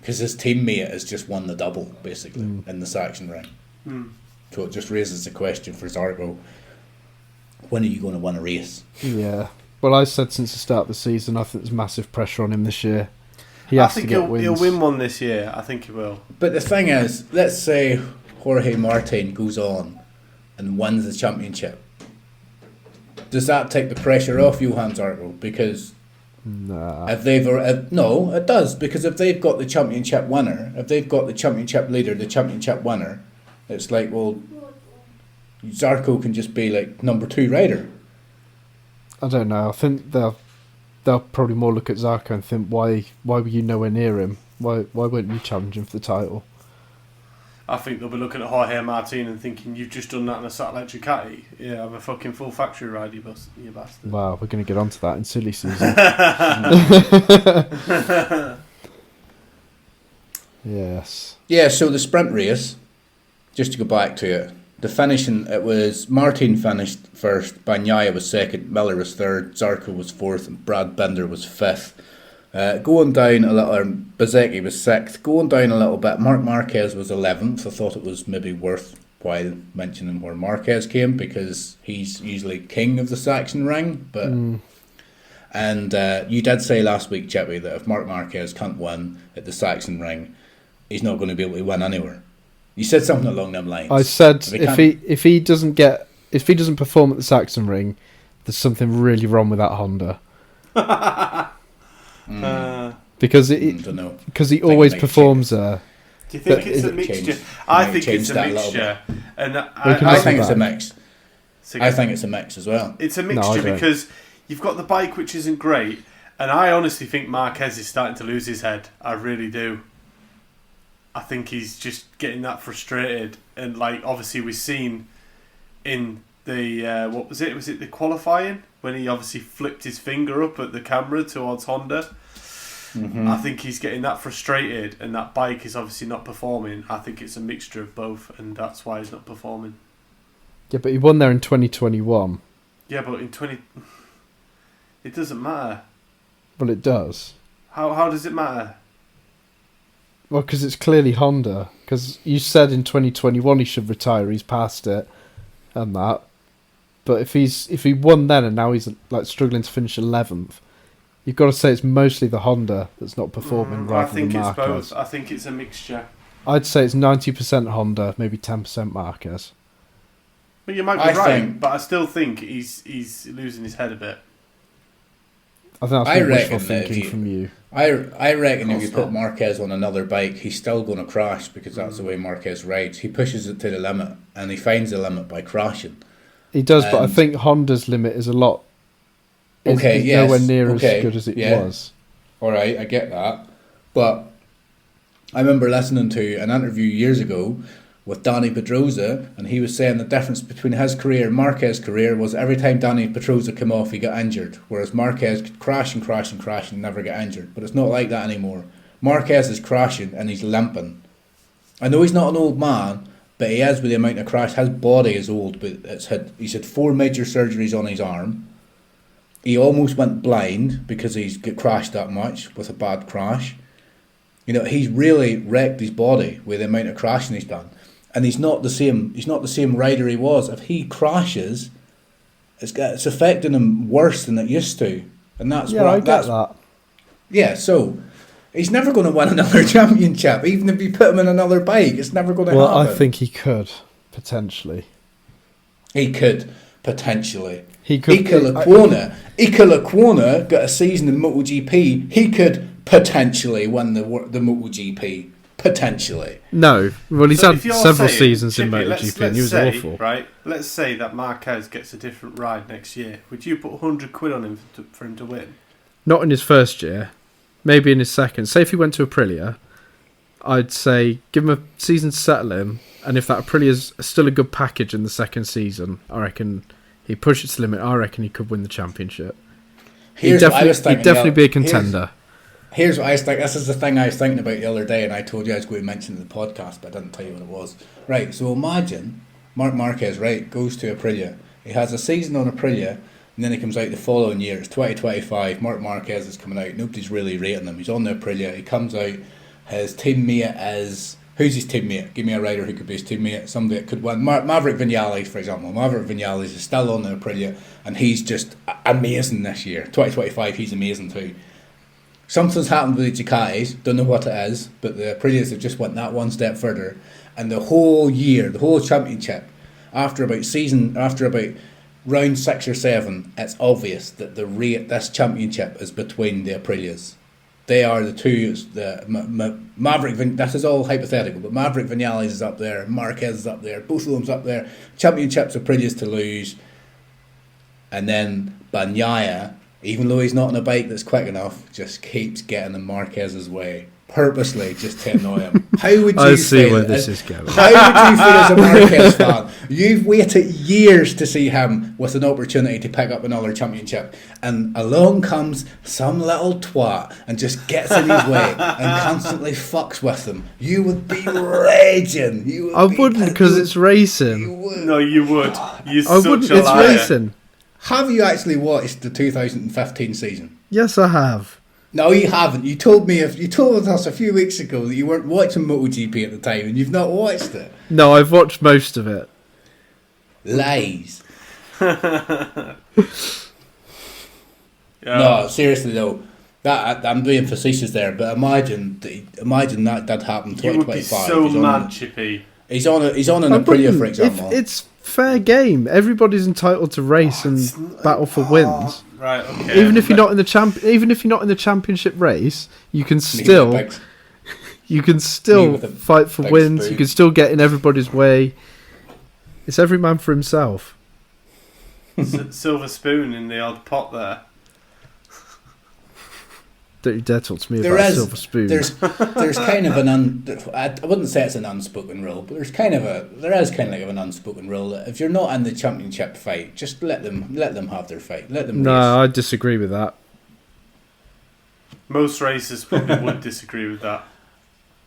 his teammate has just won the double, basically, in the Sachsenring. So it just raises the question for Zarco, when are you going to win a race? Yeah. Well, I said since the start of the season, I think there's massive pressure on him this year. He has to get wins. He'll win one this year. I think he will. But the thing is, let's say Jorge Martin goes on and wins the championship. Does that take the pressure off Johan Zarco? Because no, it does, because if they've got the championship winner, if they've got the championship leader, the championship winner, it's like, well, Zarco can just be like number 2 rider. I don't know. I think they'll probably more look at Zarco and think, why were you nowhere near him? Why weren't you challenging for the title? I think they'll be looking at Jorge Martin and thinking, you've just done that in a satellite Ducati. Yeah, I'm a fucking full factory ride, you bastard. Wow, we're going to get onto that in silly season. Yes. Yeah, so the sprint race, just to go back to it, the finishing, it was Martin finished first, Bagnaia was second, Miller was third, Zarco was fourth, and Brad Binder was fifth. Going down a little, Bezzecchi was sixth. Going down a little bit, Marc Marquez was 11th. I thought it was maybe worthwhile mentioning where Marquez came, because he's usually king of the Sachsenring. But and you did say last week, Chippy, that if Marc Marquez can't win at the Sachsenring, he's not going to be able to win anywhere. You said something along them lines. I said if he doesn't perform at the Sachsenring, there's something really wrong with that Honda. Because he always performs there. Do you think it's a mixture? I think it's a mixture, and I think it's a mix. I think it's a mix as well. It's a mixture because you've got the bike, which isn't great, and I honestly think Marquez is starting to lose his head. I really do. I think he's just getting that frustrated, and like obviously we've seen in the what was it? Was it the qualifying when he obviously flipped his finger up at the camera towards Honda? I think he's getting that frustrated, and that bike is obviously not performing. I think it's a mixture of both, and that's why he's not performing. Yeah, but he won there in 2021. Yeah, but it doesn't matter. Well, it does. How does it matter? Well, because it's clearly Honda. Because you said in 2021 he should retire. He's past it, and that. But if he won then and now he's like struggling to finish 11th, you've got to say it's mostly the Honda that's not performing rather than Marquez. I think it's both. I think it's a mixture. I'd say it's 90% Honda, maybe 10% Marquez. Well, you might be right, but I still think he's losing his head a bit. I think that's wishful thinking from you. I reckon if you put Marquez on another bike, he's still going to crash because that's the way Marquez rides. He pushes it to the limit, and he finds the limit by crashing. He does, but I think Honda's limit is a lot. Nowhere near as good as it was. All right, I get that, but I remember listening to an interview years ago with Danny Pedrosa, and he was saying the difference between his career and Marquez's career was every time Danny Pedrosa came off, he got injured, whereas Marquez could crash and never get injured. But it's not like that anymore. Marquez is crashing and he's limping. I know he's not an old man, but he is with the amount of crash. His body is old, but he's had 4 major surgeries on his arm. He almost went blind because he's got crashed that much with a bad crash. You know, he's really wrecked his body with the amount of crashing he's done. And he's not the same rider he was. If he crashes, it's affecting him worse than it used to. And that's I get that. Yeah, so he's never going to win another championship, even if you put him in another bike. It's never going to happen. Well, I think he could potentially. He could potentially. Iker Lecuona got a season in MotoGP. He could potentially win the MotoGP. Potentially. No. Well, he's had several seasons in Chippy, MotoGP and he was awful. Right? Let's say that Marquez gets a different ride next year. Would you put 100 quid on him for him to win? Not in his first year. Maybe in his second. Say if he went to Aprilia, I'd say give him a season to settle in, and if that Aprilia's still a good package in the second season, I reckon he pushes the limit. I reckon he could win the championship. He'd definitely be a contender. Here's what I was thinking. This is the thing I was thinking about the other day, and I told you I was going to mention it in the podcast, but I didn't tell you what it was. Right, so imagine Marc Marquez, right, goes to Aprilia. He has a season on Aprilia, and then he comes out the following year. It's 2025. Marc Marquez is coming out. Nobody's really rating him. He's on the Aprilia. He comes out. His teammate is... Who's his teammate? Give me a rider who could be his teammate. Somebody that could win. Maverick Vinales, for example. Maverick Vinales is still on the Aprilia, and he's just amazing this year. 2025, he's amazing too. Something's happened with the Ducatis, don't know what it is, but the Aprilias have just went that one step further. And the whole year, the whole championship, after about round 6 or 7, it's obvious that this championship is between the Aprilias. They are the two, Maverick, this is all hypothetical, but Maverick Vinales is up there, Marquez is up there, both of them's up there. Championship's Aprilias to lose. And then Bagnaia, even though he's not on a bike that's quick enough, just keeps getting in Marquez's way, purposely just to annoy him. How would you I see where this is going. How would you feel as a Marquez fan? You've waited years to see him with an opportunity to pick up another championship, and along comes some little twat and just gets in his way and constantly fucks with him. You would be raging. I wouldn't, because it's racing. You would. No, you would. I wouldn't. It's racing. Have you actually watched the 2015 season? Yes, I have. No, you haven't. You told us a few weeks ago that you weren't watching MotoGP at the time, and you've not watched it. No, I've watched most of it. Lies. No, seriously though, that I'm being facetious there, but imagine that did happen. 2025. You would be so mad, Chippy. He's on an Aprilia, for example. It's fair game. Everybody's entitled to race and battle for wins. Right. Okay. Even if you're not in the championship race, you can still fight for wins. spoon. You can still get in everybody's way. It's every man for himself. Silver spoon in the odd pot there. Don't you dare talk to me about silver spoon. There's kind of I wouldn't say it's an unspoken rule, but there is kind of an unspoken rule that if you're not in the championship fight, just let them have their fight. Let them race. No, I disagree with that. Most racers probably would disagree with that.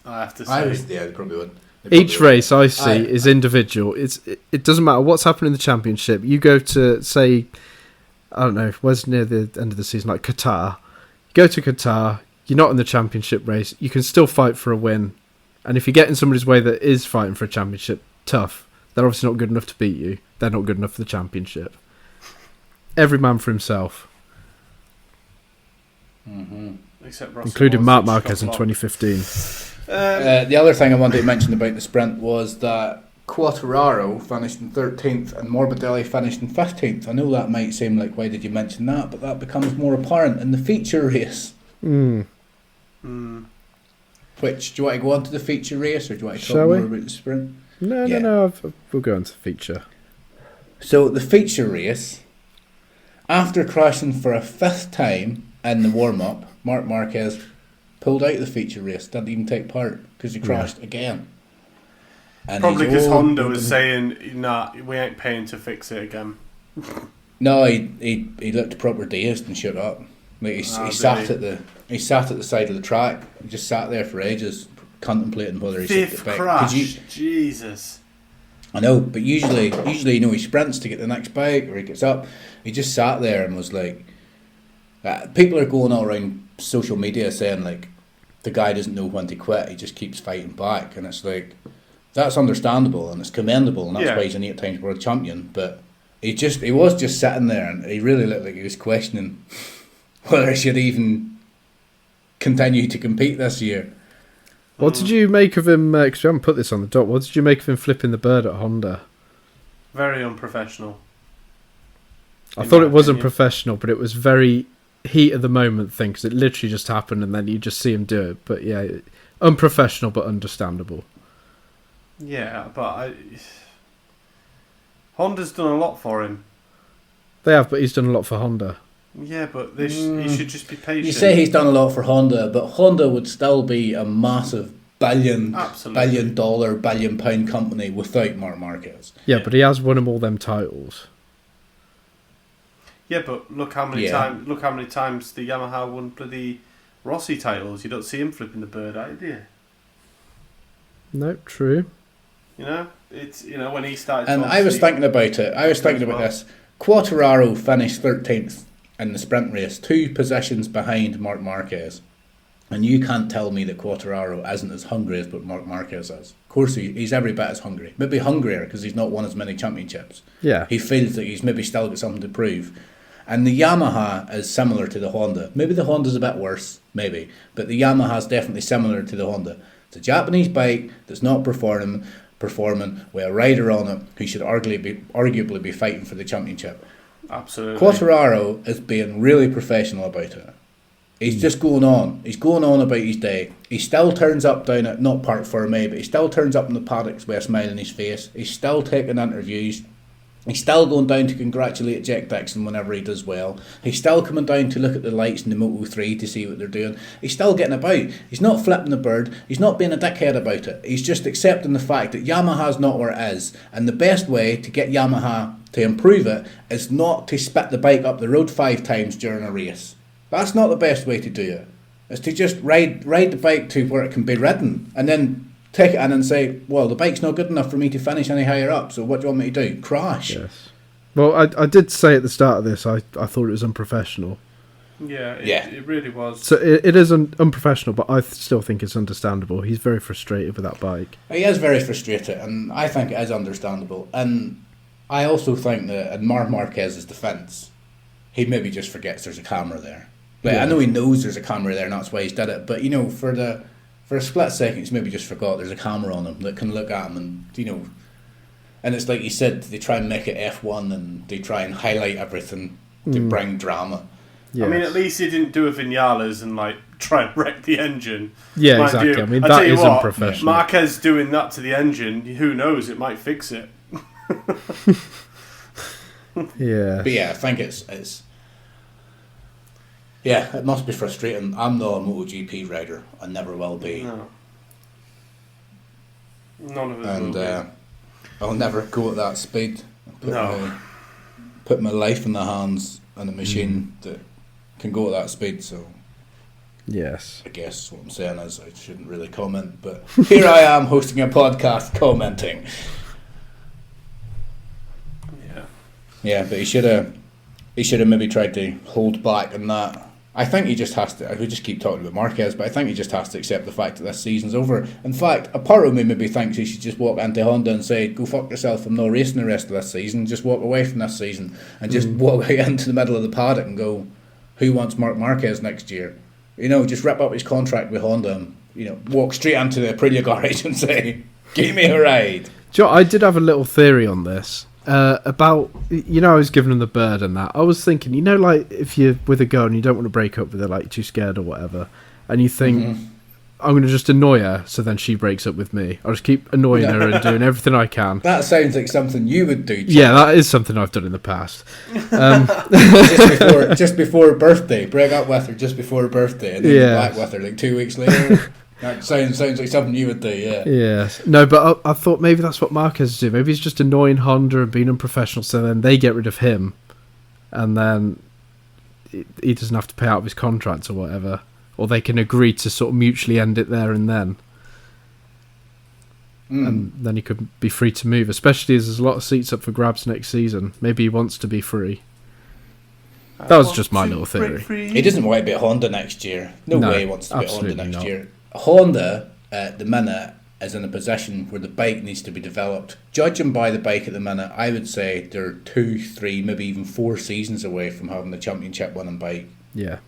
I have to say. They probably would. Each race I see is individual. It doesn't matter what's happening in the championship. You go to, say, I don't know, where's near the end of the season, like Qatar. You go to Qatar, you're not in the championship race, you can still fight for a win. And if you get in somebody's way that is fighting for a championship, tough. They're obviously not good enough to beat you. They're not good enough for the championship. Every man for himself. Mm-hmm. Except including Marc Marquez in 2015. The other thing I wanted to mention about the sprint was that Quartararo finished in 13th and Morbidelli finished in 15th. I know that might seem like, why did you mention that? But that becomes more apparent in the feature race. Mm. Which, do you want to go on to the feature race or do you want to talk Shall we? more about the sprint? No. We'll go into feature. So the feature race, after crashing for a 5th time in the warm-up, Marc Marquez pulled out of the feature race, didn't even take part because he crashed again. And probably because he's Honda was saying, nah, we ain't paying to fix it again. No, he looked proper dazed and shut up. Like he sat at the side of the track. He just sat there for ages, contemplating whether he should get 5th back. crash, Jesus. I know, but usually he sprints to get the next bike or he gets up. He just sat there and was like, people are going all around social media saying like the guy doesn't know when to quit. He just keeps fighting back, and it's like that's understandable and it's commendable, and that's why he's an 8 times world champion. But he was just sitting there, and he really looked like he was questioning whether he should even continue to compete this year. What did you make of him? Because we haven't put this on the doc. What did you make of him flipping the bird at Honda? Very unprofessional. I thought it wasn't professional, but it was very heat of the moment thing, because it literally just happened and then you just see him do it. But yeah, unprofessional but understandable. Yeah, but Honda's done a lot for him. They have, but he's done a lot for Honda. Yeah, but he should just be patient. You say he's done a lot for Honda, but Honda would still be a massive billion dollar, billion pound company without Marc Marquez. Yeah, but he has won them all them titles. Yeah, but look how many times the Yamaha won bloody Rossi titles. You don't see him flipping the bird out, do you? No, true. You know, it's when he started. And I was thinking about it. I was thinking about this. Quartararo finished 13th in the sprint race, 2 positions behind Marc Marquez. And you can't tell me that Quartararo isn't as hungry as what Marc Marquez is. Of course, he's every bit as hungry. Maybe hungrier because he's not won as many championships. Yeah. He feels that he's maybe still got something to prove. And the Yamaha is similar to the Honda. Maybe the Honda's a bit worse, maybe. But the Yamaha's definitely similar to the Honda. It's a Japanese bike that's not performing with a rider on it who should arguably be fighting for the championship. Absolutely. Quartararo is being really professional about it. He's just going on. He's going on about his day. He still turns up down at, not Parc Fermé, but he still turns up in the paddocks with a smile on his face. He's still taking interviews. He's still going down to congratulate Jack Dixon whenever he does well. He's still coming down to look at the lights in the Moto3 to see what they're doing. He's still getting about. He's not flipping the bird. He's not being a dickhead about it. He's just accepting the fact that Yamaha's not where it is. And the best way to get Yamaha to improve it is not to spit the bike up the road 5 times during a race. That's not the best way to do it. It's to just ride the bike to where it can be ridden and then take it in and say, well, the bike's not good enough for me to finish any higher up, so what do you want me to do? Crash? Yes. Well, I did say at the start of this, I thought it was unprofessional. Yeah, it really was. So it is unprofessional, but I still think it's understandable. He's very frustrated with that bike. He is very frustrated, and I think it is understandable. And I also think that in Marc Marquez's defence, he maybe just forgets there's a camera there. Like, I know he knows there's a camera there and that's why he's did it, but for a split second he's maybe just forgot there's a camera on him that can look at him, and and it's like you said, they try and make it F1 and they try and highlight everything to bring drama. Yes. I mean, at least he didn't do a Vinales and try and wreck the engine. Yeah, exactly. I mean, that is unprofessional. Marquez doing that to the engine, who knows, it might fix it. Yeah. But yeah, I think it's yeah, it must be frustrating. I'm not a MotoGP rider. I never will be. No. None of us will be. I'll never go at that speed. Put my life in the hands of a machine that can go at that speed, so yes. I guess what I'm saying is I shouldn't really comment, but here I am hosting a podcast commenting. Yeah, but he should have maybe tried to hold back on that. I think he just has to. We just keep talking about Marquez, but I think he just has to accept the fact that this season's over. In fact, a part of me maybe thinks he should just walk into Honda and say, "Go fuck yourself! I'm not racing the rest of this season. Just walk away from this season and just walk out into the middle of the paddock and go, who wants Marc Marquez next year? Just rip up his contract with Honda and walk straight into the Aprilia garage and say, give me a ride." Do you know, I did have a little theory on this about, I was giving him the bird and that. I was thinking, like if you're with a girl and you don't want to break up with her, like too scared or whatever, and you think, I'm going to just annoy her, so then she breaks up with me. I'll just keep annoying her and doing everything I can. That sounds like something you would do, Jack. Yeah, that is something I've done in the past. Just before her birthday. Break up with her just before her birthday, and then you're back with her like 2 weeks later. That sounds like something you would do, yeah. Yes. No, but I thought maybe that's what Marquez do. Maybe he's just annoying Honda and being unprofessional, so then they get rid of him, and then he doesn't have to pay out of his contract or whatever. Or they can agree to sort of mutually end it there and then. And then he could be free to move, especially as there's a lot of seats up for grabs next season. Maybe he wants to be free. That was just my little theory. He doesn't want to be a Honda next year. No way he wants to be a Honda next year. Honda, at the minute, is in a position where the bike needs to be developed. Judging by the bike at the minute, I would say they're 2, 3, maybe even 4 seasons away from having the championship winning bike. Yeah.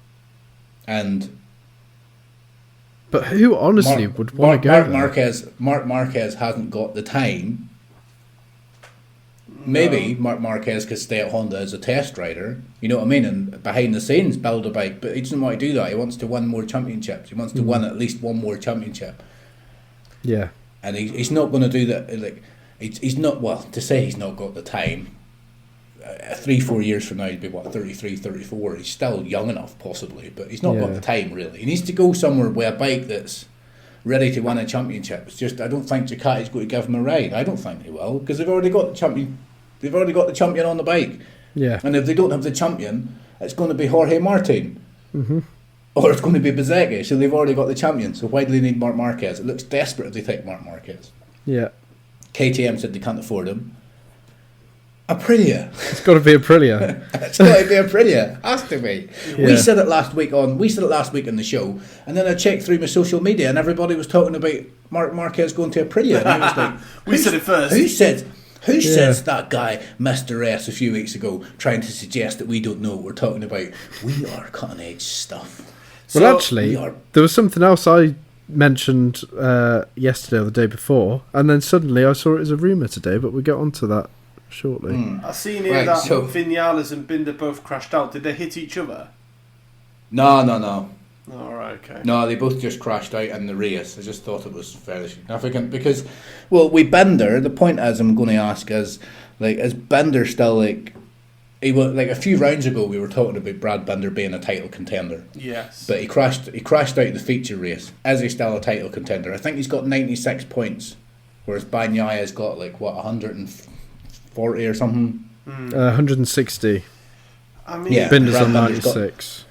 But who honestly would want to go there? Mark Marquez hasn't got the time. Maybe Mark Marquez could stay at Honda as a test rider, you know what I mean, and behind the scenes build a bike, but he doesn't want to do that. He wants to win more championships. He wants to win at least one more championship. Yeah. And he's not going to do that. Like he's not, well, to say he's not got the time, 3-4 years from now he'd be 33, 34. He's still young enough possibly, but he's not got the time really. He needs to go somewhere with a bike that's ready to win a championship. It's just I don't think Ducati's going to give him a ride. I don't think they will, because they've already got the champion. They've already got the champion on the bike. Yeah. And if they don't have the champion, it's going to be Jorge Martin. Or it's going to be Bezzecchi. So they've already got the champion. So why do they need Marc Marquez? It looks desperate if they take Marc Marquez. Yeah. KTM said they can't afford him. Aprilia. It's got to be Aprilia. It's got to be Aprilia. Has to be. Yeah. We said it last week on the show, and then I checked through my social media, and everybody was talking about Marc Marquez going to Aprilia, and I was like, we said it first. Who says that guy, Mr. S, a few weeks ago, trying to suggest that we don't know what we're talking about? We are cutting edge stuff. Well, actually, there was something else I mentioned yesterday or the day before, and then suddenly I saw it as a rumour today, but we'll get onto that shortly. I seen here that Vinales and Binder both crashed out. Did they hit each other? No. Oh, right, okay. No, they both just crashed out in the race. I just thought it was fairly significant because, well, with Binder, the point is I'm going to ask is Binder still like a few rounds ago we were talking about Brad Binder being a title contender. Yes. But he crashed out the feature race. Is he still a title contender? I think he's got 96 points, whereas Bagnaya's got 140 or something. 160. I mean, yeah, Binder's on 96.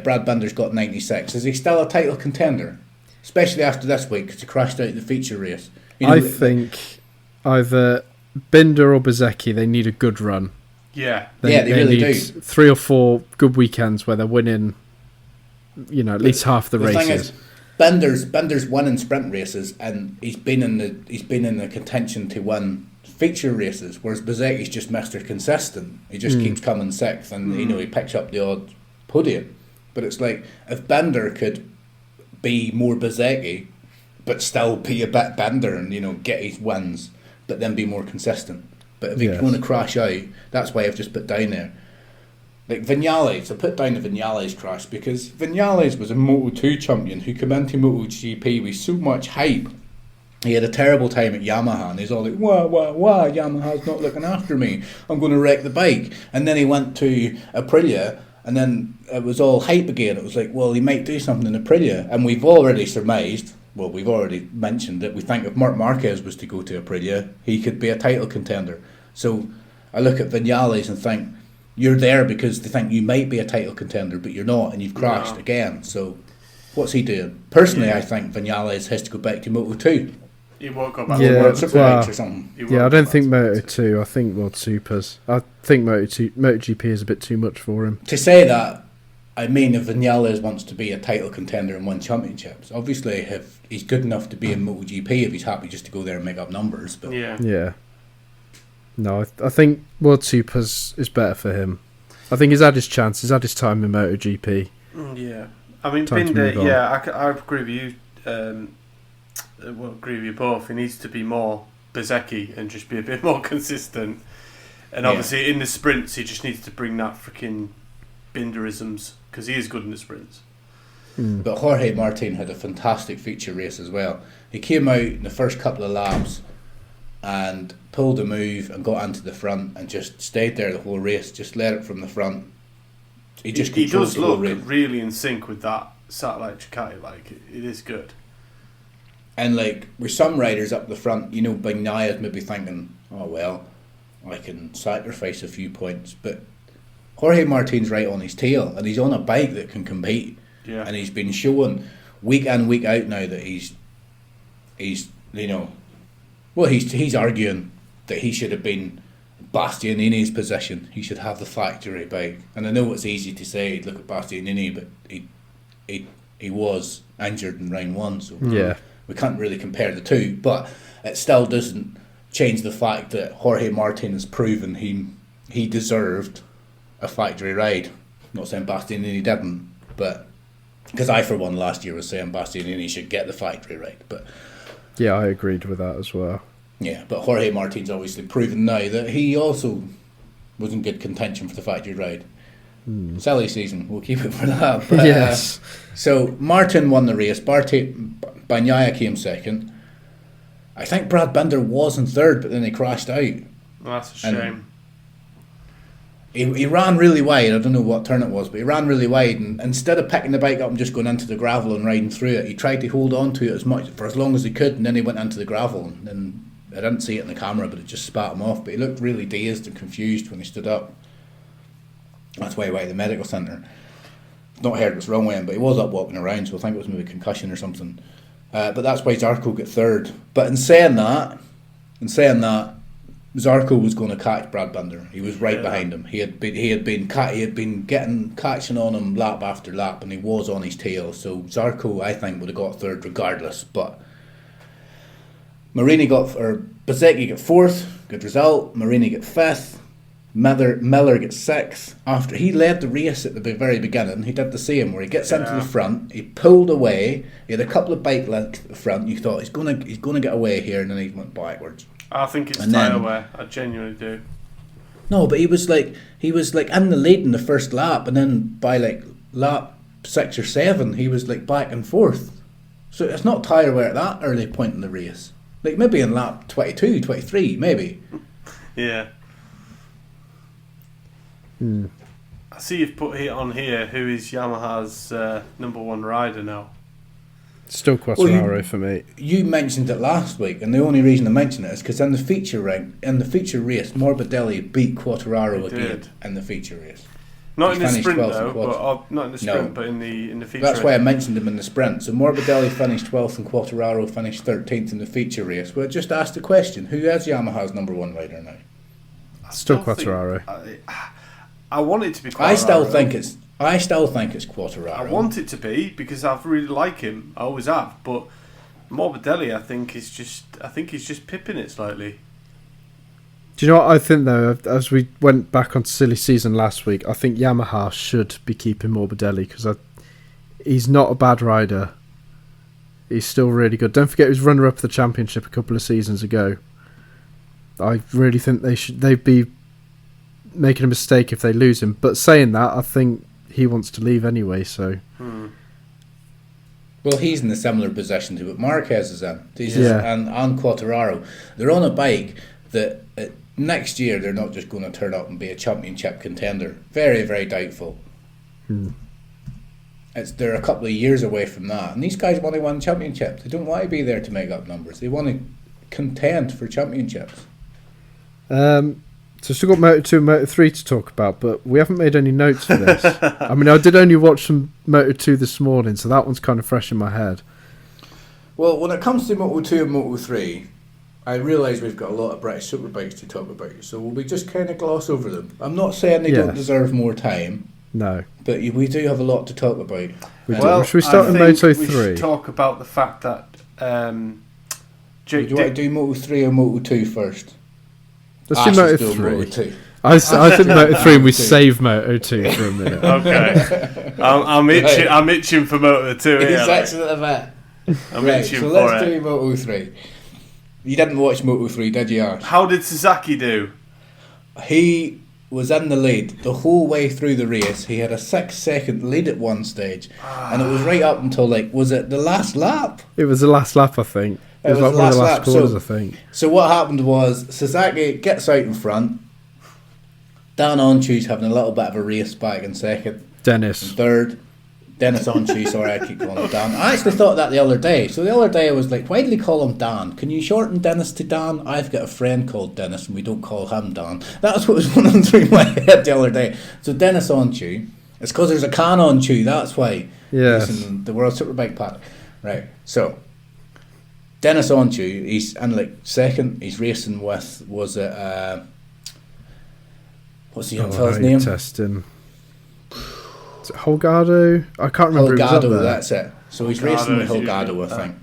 Brad Binder's got 96. Is he still a title contender? Especially after this week, because he crashed out the feature race. I think either Binder or Bezzecchi, they need a good run. Yeah. They really need do. 3 or 4 good weekends where they're winning, at least half the races. Thing is, Binder's winning sprint races, and he's been in the contention to win feature races, whereas Bezzecchi's just Mr. Consistent. He just keeps coming sixth, and he picks up the odd podium. But it's like, if Binder could be more Bezzecchi, but still be a bit Binder and, get his wins, but then be more consistent. But if he's going to crash out, that's why I've just put down there. Like Vinales, I put down the Vinales crash because Vinales was a Moto2 champion who came into MotoGP with so much hype. He had a terrible time at Yamaha, and he's all like, wah, Yamaha's not looking after me. I'm going to wreck the bike. And then he went to Aprilia, and then it was all hype again. It was like, well, he might do something in Aprilia. And we've already surmised, we've already mentioned that we think if Marc Marquez was to go to Aprilia, he could be a title contender. So I look at Vinales and think, you're there because they think you might be a title contender, but you're not, and you've crashed again. So what's he doing? Personally, I think Vinales has to go back to Moto2. He won't go back to World Super Bikes or something. I don't think Moto2. I think World Supers. I think MotoGP is a bit too much for him. To say that, I mean, if Vinales wants to be a title contender and win championships, obviously if he's good enough to be in MotoGP, if he's happy just to go there and make up numbers. But yeah. No, I think World Supers is better for him. I think he's had his chance. He's had his time in MotoGP. Yeah. I mean, Binder, I agree with you. Agree with you both. He needs to be more Bezzecchi and just be a bit more consistent. And obviously in the sprints, he just needs to bring that freaking Binderisms, because he is good in the sprints. But Jorge Martin had a fantastic feature race as well. He came out in the first couple of laps and pulled a move and got onto the front and just stayed there the whole race, just led it from the front. He does look really in sync with that satellite Ducati, like it is good. And like with some riders up the front, you know, Bagnaia maybe thinking, oh well, I can sacrifice a few points, but Jorge Martin's right on his tail, and he's on a bike that can compete. Yeah. And he's been showing week in, week out now that he's you know, well, he's arguing that he should have been Bastianini's position. He should have the factory bike. And I know it's easy to say, look at Bastianini, but he was injured in round one, so we can't really compare the two. But it still doesn't change the fact that Jorge Martin has proven he deserved a factory ride. I'm not saying Bastianini didn't, but because I, for one, last year was saying Bastianini should get the factory ride. But yeah, I agreed with that as well. Yeah, but Jorge Martin's obviously proven now that he also was in good contention for the factory ride. Silly season, we'll keep it for that. But, yes. So Martin won the race. Bagnaia came second. I think Brad Binder was in third, but then he crashed out. Well, that's a shame. He ran really wide. I don't know what turn it was, but he ran really wide, and instead of picking the bike up and just going into the gravel and riding through it, he tried to hold on to it for as long as he could, and then he went into the gravel. And I didn't see it in the camera, but it just spat him off. But he looked really dazed and confused when he stood up. That's why he went to the medical centre. Not heard what's wrong with him, but he was up walking around, so I think it was maybe concussion or something. But that's why Zarco got third. But in saying that, Zarco was going to catch Brad Binder. He was right behind him. He had been catching on him lap after lap, and he was on his tail. So Zarco, I think, would have got third regardless. But Bezzecchi got fourth, good result. Marini got fifth. Miller gets sixth. After he led the race at the very beginning, he did the same where he gets into the front, he pulled away. He had a couple of bike lengths at the front. You thought he's going to get away here, and then he went backwards. I think it's tyre wear. I genuinely do. No, but he was like in the lead in the first lap, and then by like lap 6 or 7, he was like back and forth. So it's not tyre wear at that early point in the race. Like maybe in lap 22, 23, maybe. Yeah. I see you've put on here who is Yamaha's number one rider now. Still Quartararo for me. You mentioned it last week, and the only reason I mention it is because in the feature race, Morbidelli beat Quartararo again in the feature race. Not in the sprint though, not in the sprint, but in the feature. That's why I mentioned him in the sprint. So Morbidelli finished 12th and Quartararo finished 13th in the feature race. Well, just ask the question: who is Yamaha's number one rider now? Still Quartararo. I want it to be Quartararo. I still think it's Quartararo. I want it to be because I really like him. I always have. But Morbidelli, I think he's just pipping it slightly. Do you know what I think though? As we went back on silly season last week, I think Yamaha should be keeping Morbidelli because he's not a bad rider. He's still really good. Don't forget he was runner-up of the championship a couple of seasons ago. I really think they'd be making a mistake if they lose him. But saying that, I think he wants to leave anyway, so... Well, he's in a similar position to what Marquez is in. And Quartararo. They're on a bike that next year they're not just going to turn up and be a championship contender. Very, very doubtful. They're a couple of years away from that. And these guys want to win championships. They don't want to be there to make up numbers. They want to contend for championships. So still got Moto2 and Moto3 to talk about, but we haven't made any notes for this. I mean, I did only watch some Moto2 this morning, so that one's kind of fresh in my head. Well, when it comes to Moto2 and Moto3, I realise we've got a lot of British superbikes to talk about, so will we just kind of gloss over them? I'm not saying they don't deserve more time. No. But we do have a lot to talk about. Should we start in Moto3? We should talk about the fact that... do you want to do Moto3 or Moto2 first? Let's do Moto3. I think Moto3 and we save Moto2 for a minute. Okay. I'm itching for Moto2 here. He's excellent at that. I'm itching for it. Let's do Moto3. You didn't watch Moto3, did you, Ash? How did Sasaki do? He was in the lead the whole way through the race. He had a 6-second lead at one stage, and it was right up until, like, was it the last lap? It was the last lap, I think. It was like one of the last quarters, I think. So what happened was Sasaki gets out in front. Dan Onchu's having a little bit of a race back in second. Dennis. Third. Dennis Oncu, sorry, I keep calling him Dan. I actually thought that the other day. So the other day I was like, why do they call him Dan? Can you shorten Dennis to Dan? I've got a friend called Dennis and we don't call him Dan. That's what was running through my head the other day. So Dennis Oncu, it's because there's a can Oncu, that's why. Yes. He's in the World Superbike paddock. Right, so Dennis Oncu, he's in like second, he's racing with, was it, what's the young fella's name? Testing. Is it Holgado? I can't remember. Holgado, that's it. So he's racing with Holgado, I think.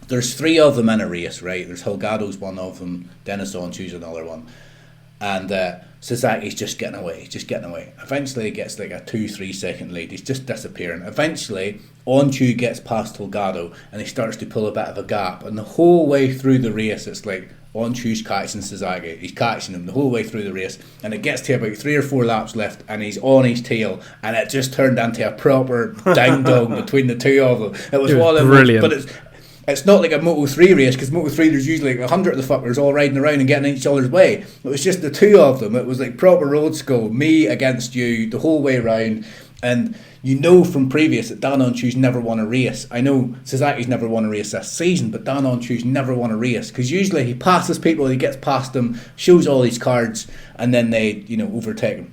There's 3 of them in a race, right? There's Holgado's one of them, Dennis Onchu's another one. And Sasaki's just getting away. Eventually he gets like a 2-3 second lead. He's just disappearing. Eventually, Onchu gets past Holgado and he starts to pull a bit of a gap. And the whole way through the race, it's like Onchu's catching Sasaki. He's catching him the whole way through the race. And it gets to about 3 or 4 laps left and he's on his tail. And it just turned into a proper ding-dong between the two of them. It was one of them. Brilliant. But it's not like a Moto3 race, because Moto3 there's usually like 100 of the fuckers all riding around and getting in each other's way. It was just the two of them. It was like proper old school, me against you, the whole way round. And you know from previous that Dan Onchu's never won a race. I know Sasaki's never won a race this season, but Dan Onchu's never won a race, because usually he passes people, he gets past them, shows all his cards, and then they, overtake him.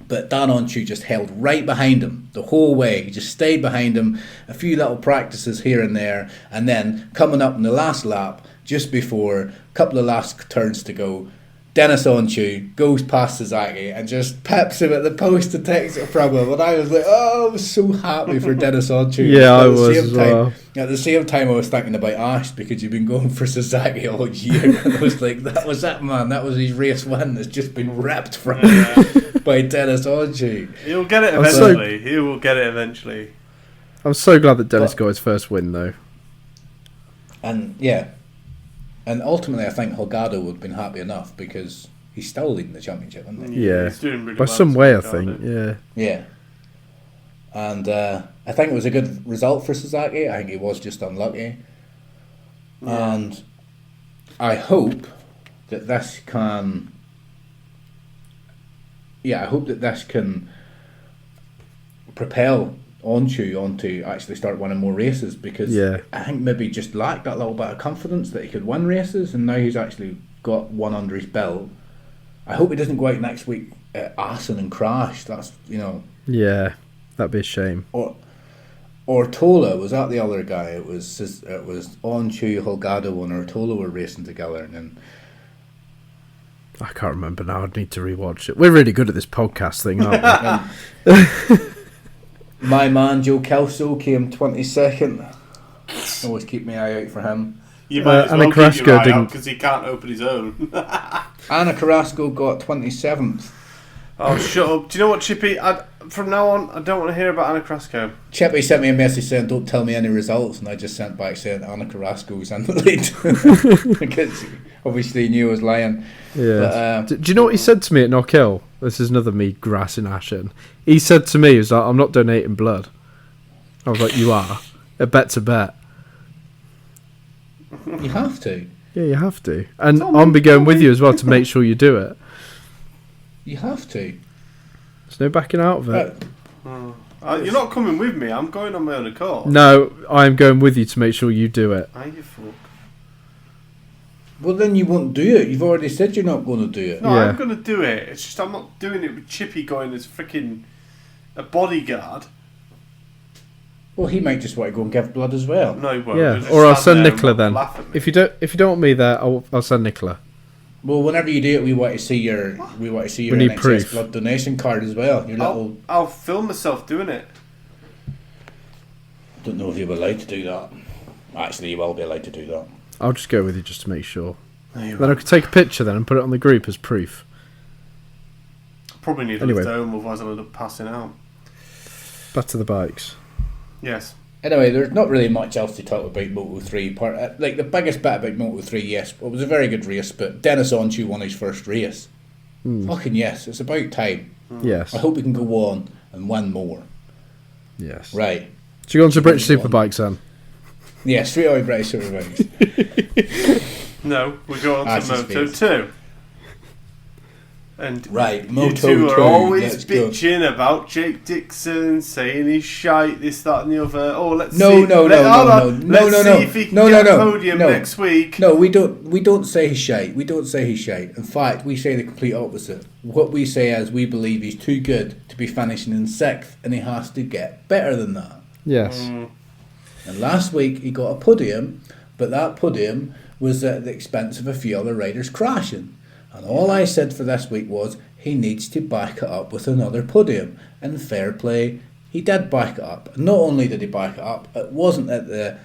But Dan Oncu just held right behind him the whole way. He just stayed behind him, a few little practices here and there, and then coming up in the last lap, just before, a couple of last turns to go, Dennis Oncu goes past Sasaki and just peps him at the post and takes it from him. And I was like, I was so happy for Dennis Oncu. Yeah, I was as well. At the same time, I was thinking about Ash, because you've been going for Sasaki all year. And I was like, that was it, man. That was his race win that's just been ripped from him by Dennis Oncu. He'll get it eventually. He will get it eventually. I'm so glad that Dennis got his first win, though. And, yeah. And ultimately, I think Holgado would have been happy enough, because he's still leading the championship, isn't he? Yeah. He's doing really By well, some way, I think. Yeah. Yeah. And I think it was a good result for Sasaki. I think he was just unlucky. Yeah. And I hope that this can... Yeah, I hope that this can propel Onchu onto actually start winning more races, because I think maybe just lacked that little bit of confidence that he could win races, and now he's actually got one under his belt. I hope he doesn't go out next week at Assen and crash. That's, Yeah, that'd be a shame. Or Tola, was that the other guy? It was Onchu, Holgado and Ortola were racing together, and then I can't remember now. I'd need to rewatch it. We're really good at this podcast thing, aren't we? My man Joe Kelso came 22nd. Always keep my eye out for him. You might as well keep your eye out, because he can't open his own. Anna Carrasco got 27th. Oh, shut up. Do you know what, Chippy? From now on, I don't want to hear about Anna Carrasco. Chippy sent me a message saying, don't tell me any results, and I just sent back saying Anna Carrasco's in the lead. Because obviously he knew I was lying. Yeah. But, do you know what he said to me at Knockhill? This is another me grassing Assen. He said to me, he was like, I'm not donating blood. I was like, you are. A bet's a bet. You have to. Yeah, you have to. And I'll be going with you as well to make sure you do it. You have to. There's no backing out of it. You're not coming with me. I'm going on my own accord. No, I'm going with you to make sure you do it. Are you fuck? Well, then you won't do it. You've already said you're not going to do it. No, I'm going to do it. It's just I'm not doing it with Chippy going as freaking a bodyguard. Well, he might just want to go and give blood as well. No, he won't. Yeah, or I'll send Nicola then. If you don't want me there, I'll send Nicola. Well, whenever you do it, we want to see your NHS proof. blood donation card as well. Your I'll film myself doing it. Don't know if you're allowed to do that. Actually, you will be allowed to do that. I'll just go with you just to make sure. No, then I could take a picture then and put it on the group as proof. Probably need to lift home, otherwise I'll end up passing out. Back to the bikes. Yes. Anyway, there's not really much else to talk about Moto3. Like the biggest bit about Moto3, yes, it was a very good race, but Dennis Oncu won his first race. Fucking yes, it's about time. Yes. I hope we can go on and win more. Yes. Right. So you go on to British Superbikes then? Yeah, straight away British Superbikes. No, we go on to Moto 2. And right, you Moto two are 2, always bitching about Jake Dixon, saying he's shite, this, that, and the other. Oh, let's see. Let's see if he can get a podium next week. No, we don't say he's shite. We don't say he's shite. In fact, we say the complete opposite. What we say is we believe he's too good to be finishing in 6th, and he has to get better than that. Yes. And last week he got a podium, but that podium was at the expense of a few other riders crashing. And all I said for this week was he needs to back it up with another podium. And fair play, he did back it up. And not only did he back it up, it wasn't at the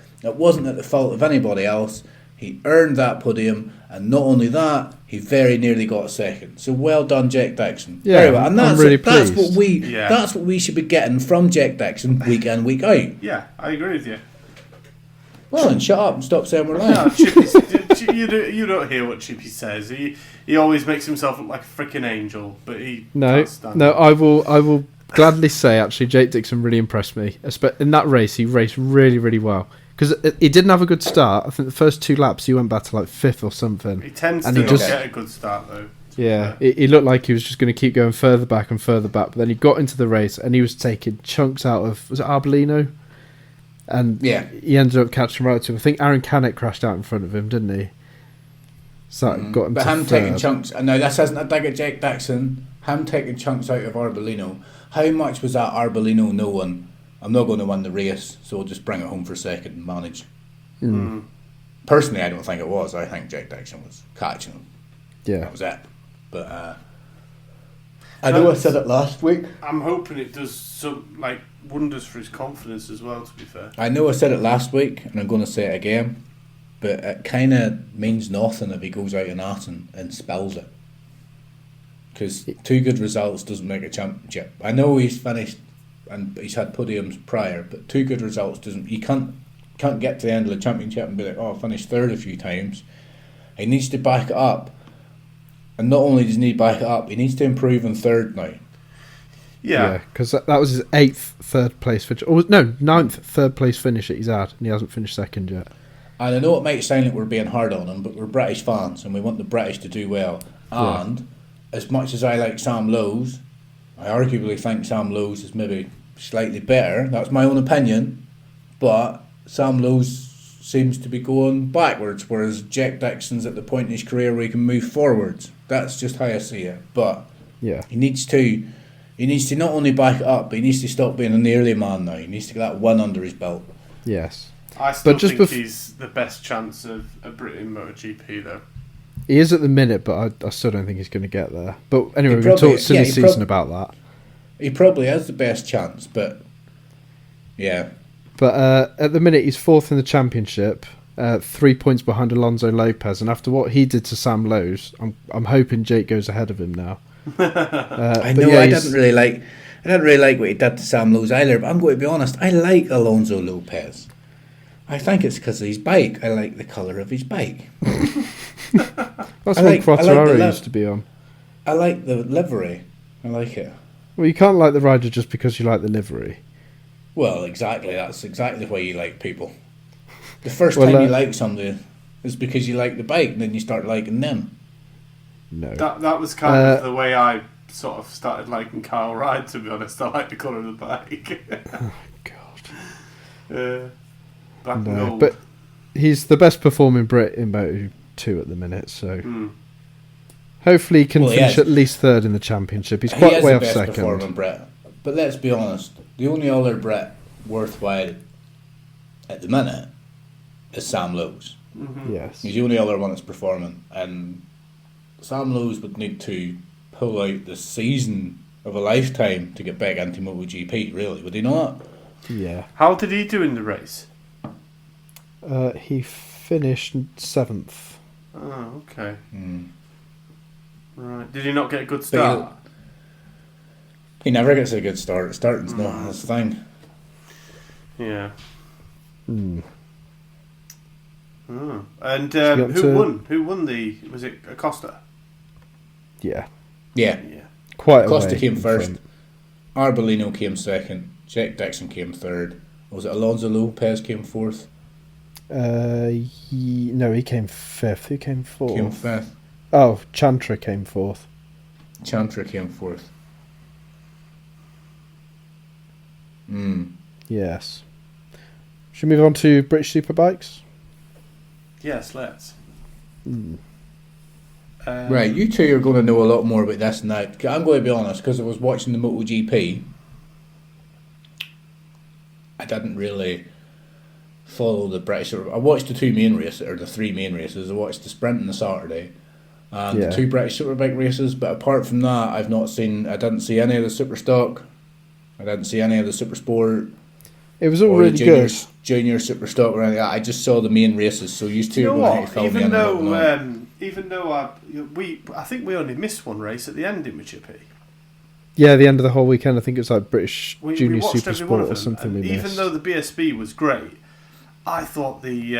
fault of anybody else. He earned that podium, and not only that, he very nearly got a second. So well done, Jake Dixon. Yeah, very well. And I'm really pleased. That's what we should be getting from Jake Dixon week in, week out. Yeah, I agree with you. Well, then shut up and stop saying we're lying. No, you don't hear what Chippy says. He always makes himself look like a freaking angel, but he can't stand it. I will gladly say actually Jake Dixon really impressed me. In that race, he raced really, really well. Because he didn't have a good start. I think the first 2 laps he went back to like 5th or something. He tends to get a good start though. Yeah, he looked like he was just going to keep going further back, but then he got into the race and he was taking chunks out of, was it Arbolino? And yeah, he ended up catching right to him. I think Aaron Canuck crashed out in front of him, didn't he? So got him. But to him third. taking chunks. No, this isn't a dig at Jake Dixon. Him taking chunks out of Arbolino. How much was that Arbolino knowing I'm not going to win the race, so I'll just bring it home for second and manage? Personally, I don't think it was. I think Jake Dixon was catching him. Yeah, that was it. But I know I said it last week. I'm hoping it does some wonders for his confidence as well, to be fair. I know I said it last week, and I'm going to say it again, but it kind of means nothing if he goes out in Assen and spills it. Because 2 good results doesn't make a championship. I know he's finished and he's had podiums prior, but 2 good results doesn't. You can't get to the end of the championship and be like, oh, I finished 3rd a few times. He needs to back it up. And not only does he need to back it up, he needs to improve in 3rd now. Yeah, because that was his 8th third place finish. Or no, 9th third place finish that he's had, and he hasn't finished 2nd yet. And I know it might sound like we're being hard on him, but we're British fans and we want the British to do well. And as much as I like Sam Lowes, I arguably think Sam Lowes is maybe slightly better. That's my own opinion. But Sam Lowes seems to be going backwards, whereas Jake Dixon's at the point in his career where he can move forwards. That's just how I see it. But he needs to not only back it up, but he needs to stop being an early man now. He needs to get that one under his belt. Yes. I still think he's the best chance of a Brit in MotoGP, though. He is at the minute, but I still don't think he's going to get there. But anyway, we talked silly season about that. He probably has the best chance, but yeah. But at the minute, he's 4th in the championship, 3 points behind Alonso Lopez. And after what he did to Sam Lowes, I'm hoping Jake goes ahead of him now. I know. I didn't really like what he did to Sam Lowes either. But I'm going to be honest. I like Alonso Lopez. I think it's because of his bike. I like the colour of his bike. That's what Quattararo used to be on. I like the livery. I like it. Well, you can't like the rider just because you like the livery. Well, exactly. That's exactly why you like people. The first time you like somebody is because you like the bike, and then you start liking them. No. That was kind of the way I sort of started liking Kyle Ryde, to be honest. I like the colour of the bike. Oh, God. Black and gold. But he's the best performing Brit in Moto2 at the minute, so hopefully he can finish at least 3rd in the championship. He's quite way off 2nd. Performing Brit. But let's be honest, the only other Brit worthwhile at the minute is Sam Lowes. Mm-hmm. Yes. He's the only other one that's performing, and Sam Lowes would need to pull out the season of a lifetime to get back into MotoGP, really, would he not? Yeah. How did he do in the race? He finished 7th. Oh, okay. Right. Did he not get a good start? He never gets a good start. Starting's not his thing. Yeah. Mm. Oh. And got who to- won? Who won the? Was it Acosta? Yeah, Yeah. Yeah. quite. Costa away came in first. front. Arbolino came second. Jack Dixon came third. Was it Alonso Lopez came fourth? No, he came fifth. Who came fourth? Came fifth. Oh, Chantra came fourth. Chantra came fourth. Yes. Should we move on to British Superbikes? Yes, let's. Right, you two are going to know a lot more about this now. I'm going to be honest, because I was watching the MotoGP. I didn't really follow the British. I watched the two main races, or the three main races. I watched the sprint on the Saturday, and the two British Superbike races. But apart from that, I've not seen. I didn't see any of the Super Stock. I didn't see any of the Super Sport. It was all or really the junior, good. Junior Super Stock or anything like that. I just saw the main races. So you two You are know going to what? fill me in. Even though I think we only missed one race at the end, didn't we, Chippy? Yeah, the end of the whole weekend. I think it was like British We Junior watched Super every one Sport of or them, something. and We even missed. though the BSB was great, I thought the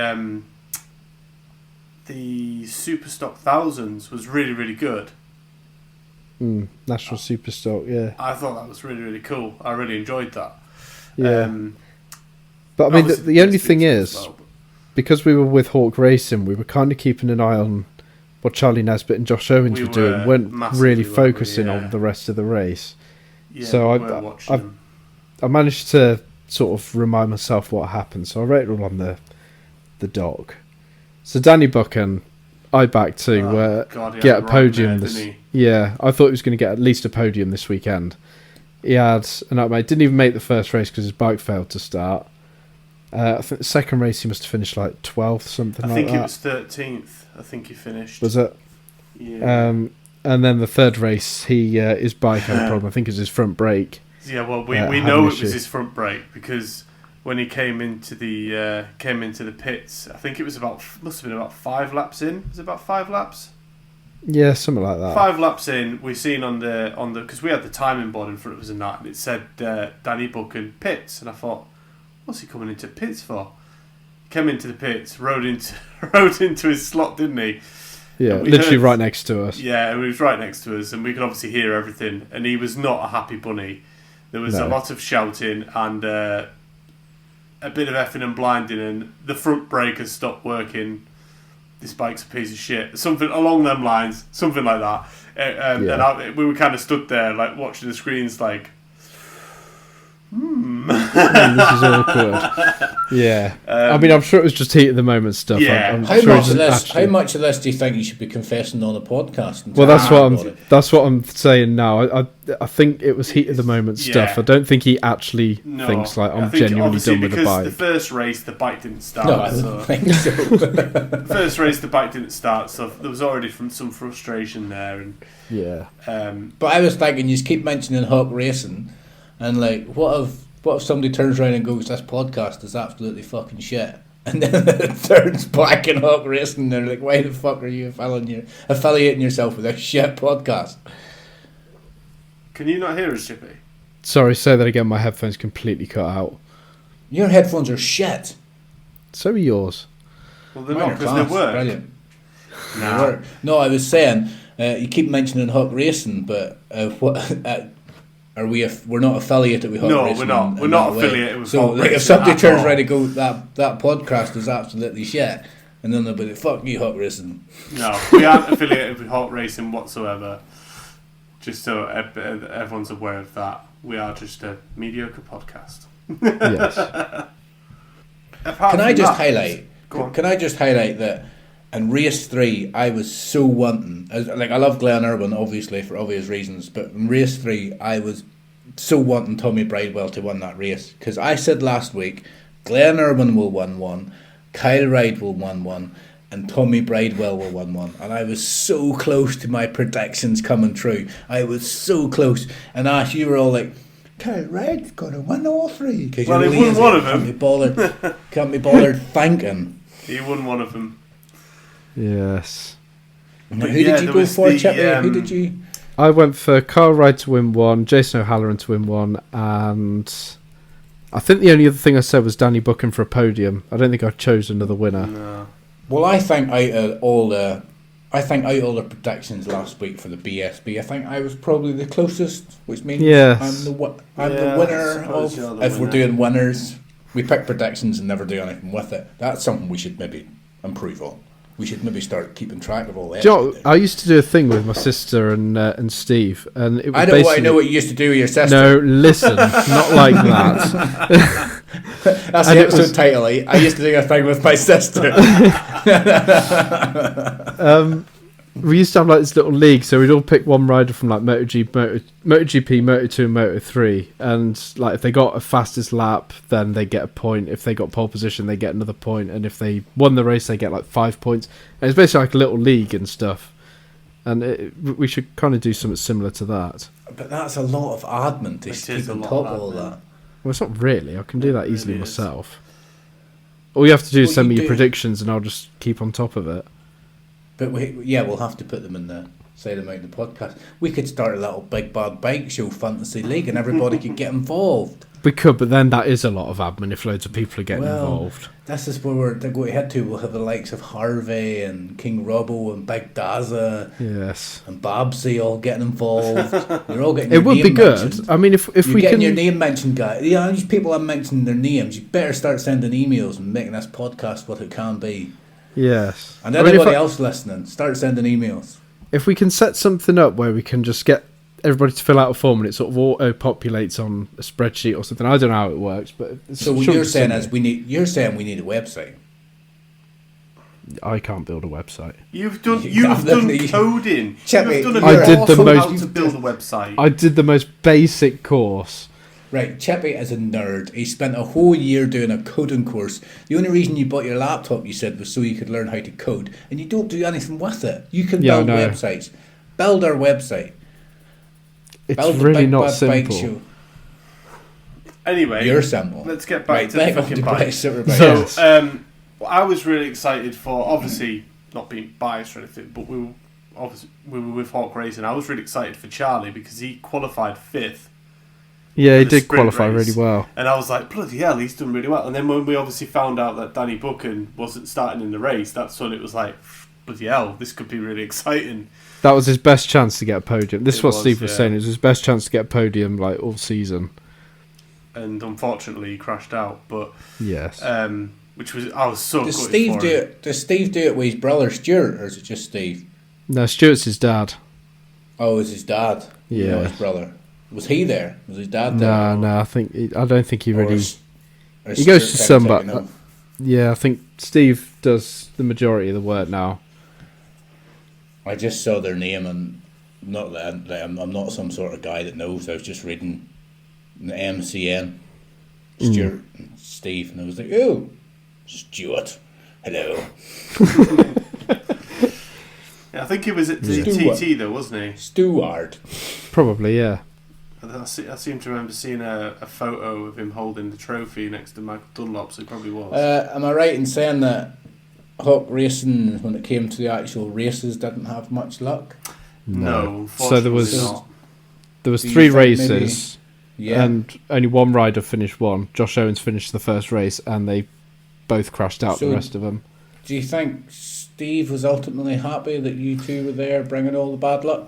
Superstock Thousands was really, really good. National Super Stock, yeah. I thought that was really, really cool. I really enjoyed that. Yeah. But I mean, the only thing is, because we were with Hawk Racing, we were kind of keeping an eye on what Charlie Nesbitt and Josh Owens were doing. Weren't really focusing on the rest of the race. Yeah, so I managed to sort of remind myself what happened. So I wrote it all on the doc. So Danny Buchan, I backed to get a podium. Yeah, I thought he was going to get at least a podium this weekend. He had an upmate. Didn't even make the first race because his bike failed to start. I think the second race he must have finished like 12th, something like that. I think it was 13th. I think he finished. Was it? Yeah. And then the third race, his bike had a problem. I think it was his front brake. Yeah, well, we know it was his front brake because when he came into the pits, I think it was must have been about 5 laps in. Was it about 5 laps? Yeah, something like that. 5 laps in, we've seen on the because we had the timing board in front of us and that, and it said Danny Buchan pits, and I thought, what's he coming into pits for? He came into the pits, rode into his slot, didn't he? Yeah, literally right next to us. Yeah, he was right next to us, and we could obviously hear everything. And he was not a happy bunny. There was a lot of shouting and a bit of effing and blinding, and the front brake has stopped working. This bike's a piece of shit. Something along them lines, something like that. And we were kind of stood there, like watching the screens, like, This is awkward. Yeah. I mean, I'm sure it was just heat of the moment stuff. Yeah. I'm How sure how much of this do you think you should be confessing on a podcast? Well, that's what I'm saying now. I think it was heat of the moment stuff. I don't think he actually thinks like I'm genuinely done with the bike. The first race, the bike didn't start. No, I don't think so. The first race, the bike didn't start, so there was already some frustration there. And yeah. But I was thinking, you keep mentioning Hawk Racing, and like, what if somebody turns around and goes, "This podcast is absolutely fucking shit," and then it turns back in Hawk Racing, and they're like, "Why the fuck are you affiliating yourself with a shit podcast?" Can you not hear us, Chippy? Sorry, say that again. My headphones completely cut out. Your headphones are shit. So are yours. Well, they're not, because they work. Brilliant. No, I was saying, you keep mentioning Hawk Racing, but are we? We're not affiliated with Hawk Racing. No, we're not. We're not affiliated with Hawk Racing. So, if somebody turns around and goes, that podcast is absolutely shit, and then they'll be like, "Fuck you, Hawk Racing." No, we aren't affiliated with Hawk Racing whatsoever. Just so everyone's aware of that, we are just a mediocre podcast. Yes. Can I just highlight that in race 3 I was so wanting, like, I love Glenn Irwin obviously for obvious reasons, but in race 3 I was so wanting Tommy Bridewell to win that race, because I said last week Glenn Irwin will win one, Kyle Ryde will win one, and Tommy Bridewell will win one, and I was so close to my predictions coming true. I was so close, and Ash, you were all like, Kyle Ryde's going to win all 3. Well, he won one of them. Can't be bothered thanking. He won one of them. Yes. Who did you go for, Chippy? Who did you? I went for Kyle Ryde to win one, Jason O'Halloran to win one, and I think the only other thing I said was Danny booking for a podium. I don't think I chose another winner. No. Well, I think out of all the predictions last week for the BSB, I think I was probably the closest, which means Yes. I'm the winner I suppose of. you're the If we're winner. doing winners, we pick predictions and never do anything with it. That's something we should maybe improve on. We should maybe start keeping track of all that. Do you know what, I used to do a thing with my sister and Steve, and it was I know what you used to do with your sister. No, listen, not like that. That's And the it was- episode title. I used to do a thing with my sister. We used to have like this little league, so we'd all pick one rider from like MotoGP, Moto2, and Moto3, and like if they got a fastest lap, then they get a point. If they got pole position, they get another point, and if they won the race, they get like 5 points. And it's basically like a little league and stuff. And we should kind of do something similar to that. But that's a lot of admin to It keep is a on lot top of of all admin. that. Well, it's not really. I can do that It easily really is. myself. All you have to do is Well, send you me your do. predictions, and I'll just keep on top of it. But we'll have to put them in say them out in the podcast. We could start a little big bad bike show fantasy league, and everybody could get involved. We could, but then that is a lot of admin if loads of people are getting involved. This is where we're going to head to. We'll have the likes of Harvey and King Robbo and Big Daza Yes. and Babsy all getting involved. You're all getting. It your would name be good. mentioned. I mean, if You're we getting can... your name mentioned, guys. Yeah, these people are mentioning their names. You better start sending emails and making this podcast what it can be. Yes. And I mean, anybody else listening, start sending emails. if we can set something up where we can just get everybody to fill out a form and it sort of auto-populates on a spreadsheet or something. I don't know how it works, but... So what you're saying is we need a website. I can't build a website. You've done Definitely. coding. Chippy, You've done I a did course the on most- how to build a website. I did the most basic course. Right, Chippy is a nerd. He spent a whole year doing a coding course. The only reason you bought your laptop, you said, was so you could learn how to code. And you don't do anything with it. You can Yeah, I build know. websites. Build our website. It's Build the really Big not Bad Bike simple. Show. Anyway, You're simple. let's get back Right, to back the on fucking to bike. British Superbike. So, Yes. I was really excited for, obviously, not being biased or anything, but we were with Hawk Racing. I was really excited for Charlie because he qualified 5th. Yeah, he for the did sprint qualify race. really well. And I was like, bloody hell, he's done really well. And then when we obviously found out that Danny Buchan wasn't starting in the race, that's when it was like, bloody hell, this could be really exciting. That was his best chance to get a podium. This is It what was, Steve was yeah. saying. It was his best chance to get a podium like all season. And unfortunately, he crashed out. But Yes. I was so Does gutted Steve for do him. it? Does Steve do it with his brother Stuart, or is it just Steve? No, Stuart's his dad. Oh, it's his dad. Yeah. Not his brother. Was he there? Was his dad there? No, I don't think he Or really... or He goes Stuart to some, kinda but taking over? Yeah, I think Steve does the majority of the work now. I just saw their name, and not that I'm not some sort of guy that knows. I was just reading the MCN, Stuart and Steve, and I was like, oh, Stuart, hello. Yeah, I think he was at Yeah. TT though, wasn't he? Stuart. Probably, yeah. I seem to remember seeing a photo of him holding the trophy next to Michael Dunlop, so he probably was. Am I right in saying that Hawk Racing, when it came to the actual races, didn't have much luck? No, unfortunately So there was not. there was Do you 3 think races, Yeah. and only one rider finished one. Josh Owens finished the first race, and they both crashed out So- the rest of them. Do you think Steve was ultimately happy that you two were there bringing all the bad luck?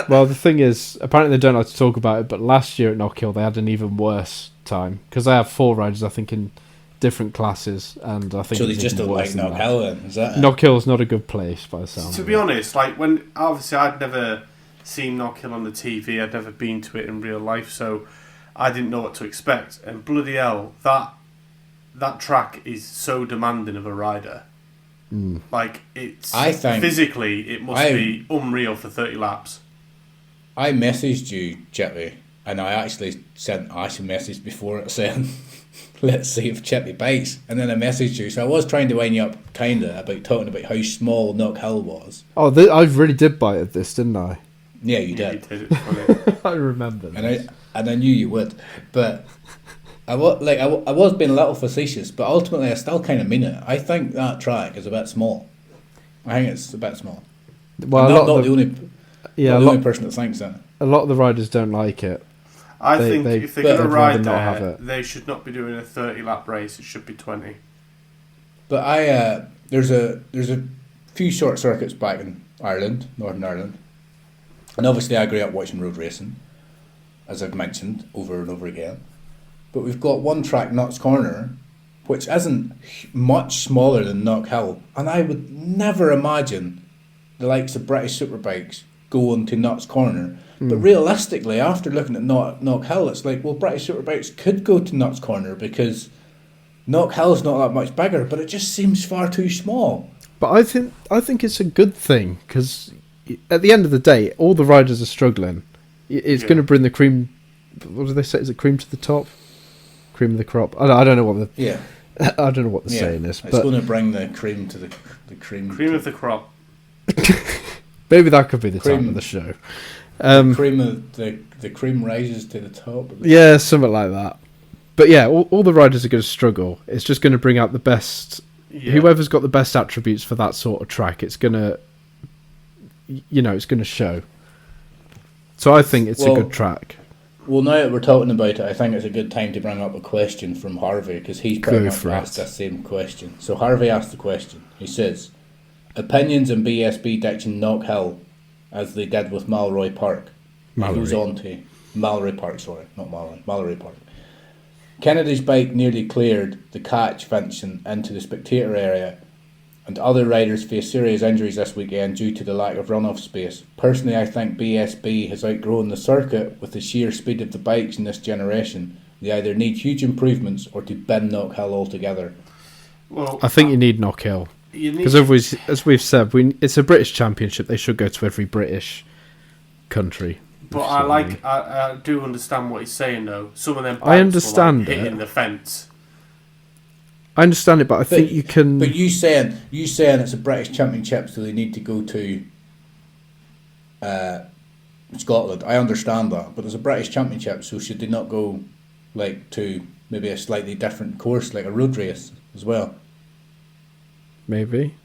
Well, the thing is, apparently they don't like to talk about it, but last year at Knockhill they had an even worse time because they have 4 riders, I think, in different classes, and I think So they it's just even don't like worse than that. Knockhill then, is that it? Knockhill's not a good place by the sound. To of be it. honest, like when obviously I'd never seen Knockhill on the TV, I'd never been to it in real life, so I didn't know what to expect. And bloody hell, that track is so demanding of a rider. Like it's, I think- physically it must be unreal for 30 laps. I messaged you, Chippy, and I actually sent Ash a message before it saying, let's see if Chippy bites. And then I messaged you. So I was trying to wind you up kinda about talking about how small Knockhill was. Oh, I really did bite at this, didn't I? Yeah, you Yeah, did. you did, it's funny. I remember. And I knew you would. But I was being a little facetious, but ultimately I still kind of mean it. I think that track is a bit small. I think it's a bit small. Well, I'm a not lot of the the, only yeah, not a the lot, only person that thinks that. a lot of the riders don't like it. I think if they're going to they'd ride rather not have there, it. they should not be doing a 30-lap race. It should be 20. But there's a few short circuits back in Ireland, Northern Ireland, and obviously I grew up watching road racing, as I've mentioned over and over again. But we've got one track, Notts Corner, which isn't much smaller than Knockhill, and I would never imagine the likes of British Superbikes going to Notts Corner. But realistically, after looking at Knockhill, it's like, well, British Superbikes could go to Notts Corner because Knockhill's not that much bigger, but it just seems far too small. But I think it's a good thing because at the end of the day, all the riders are struggling. It's going to bring the cream. What do they say? Is it cream to the top? Cream of the crop? I don't know what the I don't know what the saying is. It's going to bring the cream to the cream. Cream of the crop. Maybe that could be the time of the show. The cream rises to the top. Yeah, something like that. But yeah, all the riders are going to struggle. It's just going to bring out the best. Yeah. Whoever's got the best attributes for that sort of track, it's going to, it's going to show. So I think it's a good track. Well, now that we're talking about it, I think it's a good time to bring up a question from Harvey, because he's pretty much asked that same question. So Harvey asked the question. He says, opinions on BSB ditching Knockhill as they did with Mallory Park. He goes on to Mallory Park, sorry, not Mallory, Mallory Park. Kennedy's bike nearly cleared the catch function into the spectator area, and other riders face serious injuries this weekend due to the lack of runoff space. Personally, I think BSB has outgrown the circuit with the sheer speed of the bikes in this generation. They either need huge improvements or to bin Knockhill altogether. Well, I think you need Knockhill. Because as we've said, it's a British championship. They should go to every British country. But I do understand what he's saying though. Some of them bikes were like hitting the fence. I understand it, but I think you can. But you saying it's a British championship, so they need to go to Scotland. I understand that, but it's a British championship, so should they not go like to maybe a slightly different course, like a road race as well? Maybe.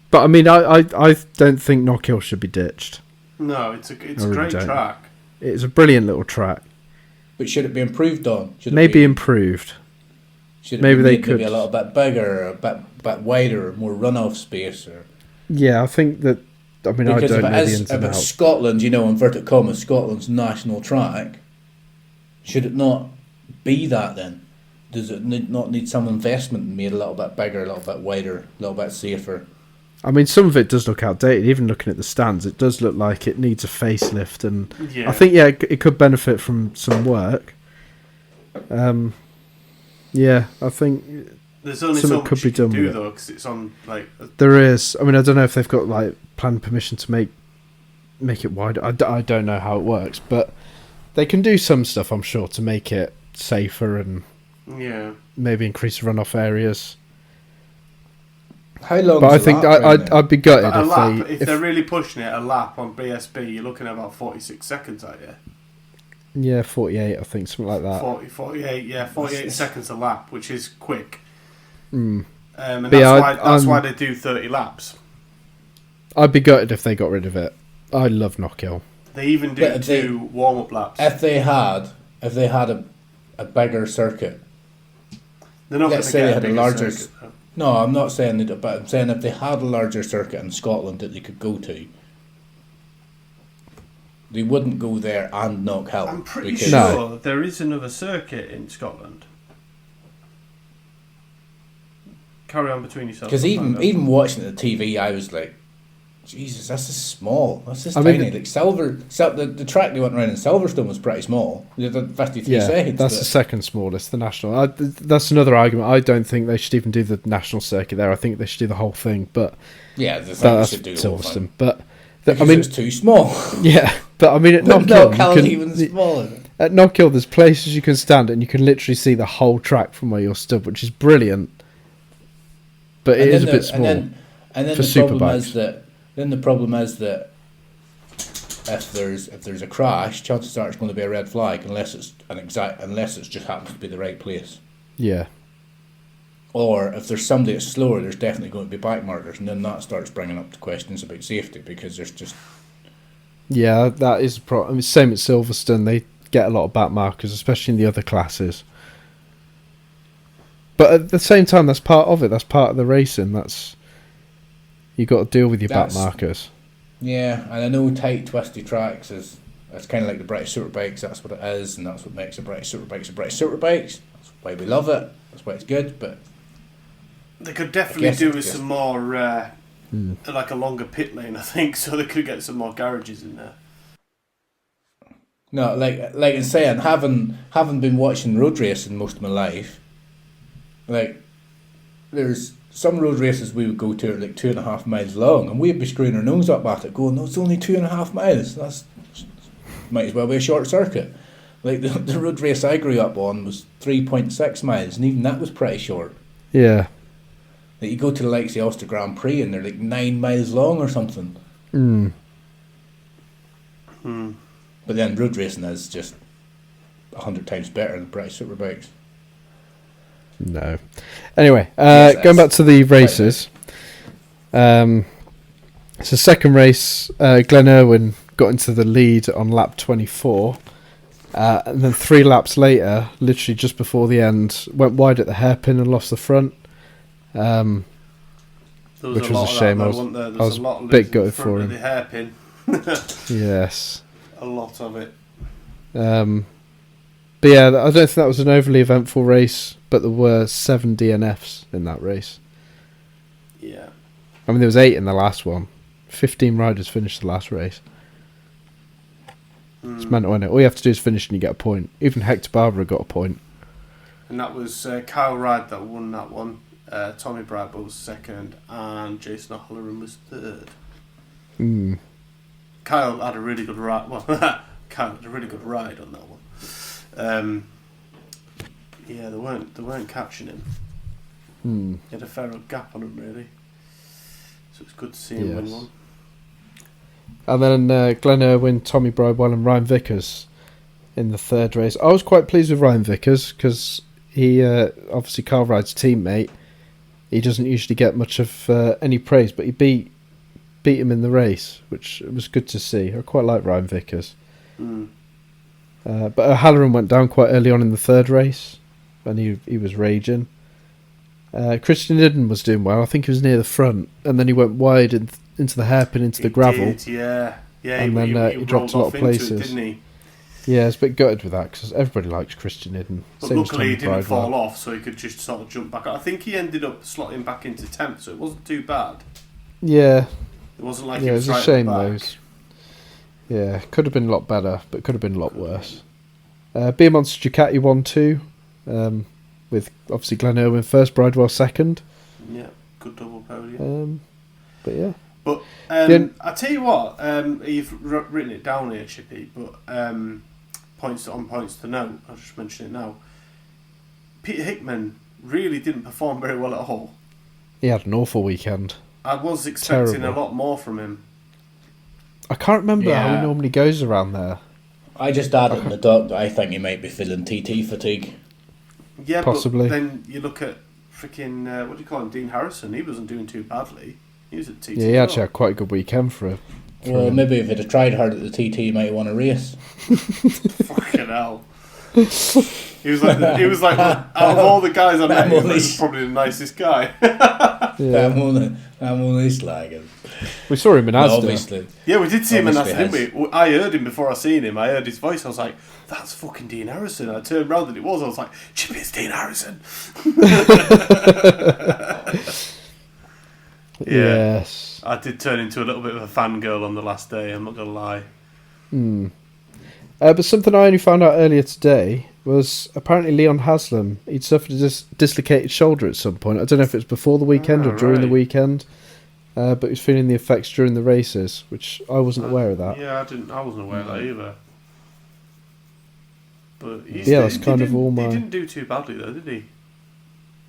But I mean, I don't think Knockhill should be ditched. No, it's a great track. It's a brilliant little track. But should it be improved on? Maybe improved. Should it maybe they could be a little bit bigger, or a bit wider, or more runoff space, or. Yeah, I think that. I mean, because I don't know the ins and outs. If it's Scotland, inverted commas, Scotland's national track, should it not be that then? Does it not need some investment made a little bit bigger, a little bit wider, a little bit safer? I mean, some of it does look outdated. Even looking at the stands, it does look like it needs a facelift, and I think it could benefit from some work. Yeah, I think there's only so much you can do though, because it's on like. There is. I mean, I don't know if they've got like planned permission to make it wider. I don't know how it works, but they can do some stuff, I'm sure, to make it safer and maybe increase runoff areas. How long? But I think I'd be gutted if they're really pushing it. A lap on BSB, you're looking at about 46 seconds, aren't you? Yeah, 48, I think, something like that. 48 seconds a lap, which is quick. And that's why they do 30 laps. I'd be gutted if they got rid of it. I love Knockhill. They even do 2 warm-up laps. If they had a bigger circuit, they're not going to get a larger circuit. No, I'm not saying that, but I'm saying if they had a larger circuit in Scotland that they could go to, they wouldn't go there and Knockhill. I'm pretty sure there is another circuit in Scotland. Carry on between yourselves. Because even watching it on the TV, I was like, Jesus, this is small. This is tiny. Like the track they went around in Silverstone was pretty small. They did 53 seconds. That's the second smallest, the national. That's another argument. I don't think they should even do the national circuit there. I think they should do the whole thing. But yeah, they should do the whole thing. But it's too small. Yeah, but I mean, at Knockhill, even smaller. At Knockhill, there's places you can stand and you can literally see the whole track from where you're stood, which is brilliant. But it is a bit small. And then for the problem is that if there's a crash, chances are it's going to be a red flag unless it just happens to be the right place. Yeah. Or if there's somebody that's slower, there's definitely going to be bike markers, and then that starts bringing up the questions about safety because there's just. Yeah, that is a problem. I mean, same at Silverstone. get a lot of back markers, especially in the other classes. But at the same time, that's part of it. That's part of the racing. You got to deal with your back markers. Yeah, and I know tight, twisty tracks it's kind of like the British Superbikes. That's what it is, and that's what makes the British Superbikes the British Superbikes. That's why we love it. That's why it's good. But they could definitely do with some more, like a longer pit lane, I think, so they could get some more garages in there. No, like I'm saying, having been watching road racing most of my life, like there's some road races we would go to are like 2.5 miles long, and we'd be screwing our nose up at it, going, "No, it's only 2.5 miles. That's might as well be a short circuit." Like the road race I grew up on was 3.6 miles, and even that was pretty short. Yeah. Like you go to the likes of the Ulster Grand Prix, and they're like 9 miles long or something. But then road racing is just 100 times better than British Superbikes. No. Anyway, going back to the races. So second race, Glenn Irwin got into the lead on lap 24. And then 3 laps later, literally just before the end, went wide at the hairpin and lost the front. Which was a shame. I was a bit gutted for him. The hairpin. Yes. A lot of it. But yeah, I don't think that was an overly eventful race, but there were 7 DNFs in that race. Yeah. I mean, there was 8 in the last one. 15 riders finished the last race. It's mental, isn't it? All you have to do is finish and you get a point. Even Hector Barbara got a point. And that was Kyle Ride that won that one. Tommy Bradwell was second, and Jason O'Halloran was third. Kyle had a really good ride. Well, Kyle had a really good ride on that one. Yeah, they weren't catching him. He had a fair gap on him, really. So it's good to see him win one. And then Glenn Irwin, Tommy Bridewell and Ryan Vickers in the third race. I was quite pleased with Ryan Vickers because he, obviously Carl Ride's teammate, he doesn't usually get much of any praise, but he beat him in the race, which was good to see. I quite like Ryan Vickers. But O'Halloran went down quite early on in the third race, and he was raging. Christian Idden was doing well. I think he was near the front, and then he went wide into the hairpin, into the gravel. Yeah. And then he dropped a lot of places. Didn't he? Yeah, I was a bit gutted with that because everybody likes Christian Idden. But luckily he didn't fall off, so he could just sort of jump back. I think he ended up slotting back into 10th, so it wasn't too bad. Yeah. It wasn't like it was right a shame, those. Yeah, could have been a lot better, but could have been a lot worse. Beermonster Ducati won 2, with obviously Glenn Irwin first, Bridewell second. Yeah, good double podium. But yeah. But I tell you what, you've written it down here, Chippy. But points to note. I'll just mention it now. Peter Hickman really didn't perform very well at all. He had an awful weekend. I was expecting Terrible. a lot more from him. I can't remember how he normally goes around there. I just added in the doc that I think he might be feeling TT fatigue. Yeah, possibly. But then you look at freaking what do you call him, Dean Harrison. He wasn't doing too badly. He was at TT. Yeah, he actually had quite a good weekend for him. Well, maybe if he'd have tried hard at the TT, he might want to race. Fucking hell. He was like out of all the guys I met, he was probably the nicest guy. Yeah. I'm only slagging. We saw him in Asda. Obviously. Yeah, we did see him in Obviously Assen, didn't we? I heard him before I seen him. I heard his voice. I was like, that's fucking Dean Harrison. I turned round and it was. I was like, Chippy, it's Dean Harrison. Yes. I did turn into a little bit of a fangirl on the last day, I'm not going to lie. But something I only found out earlier today was apparently Leon Haslam, he'd suffered a dislocated shoulder at some point. I don't know if it was before the weekend or during the weekend, but he was feeling the effects during the races, which I wasn't aware of that. Yeah, I wasn't aware of that either. But he didn't do too badly though, did he?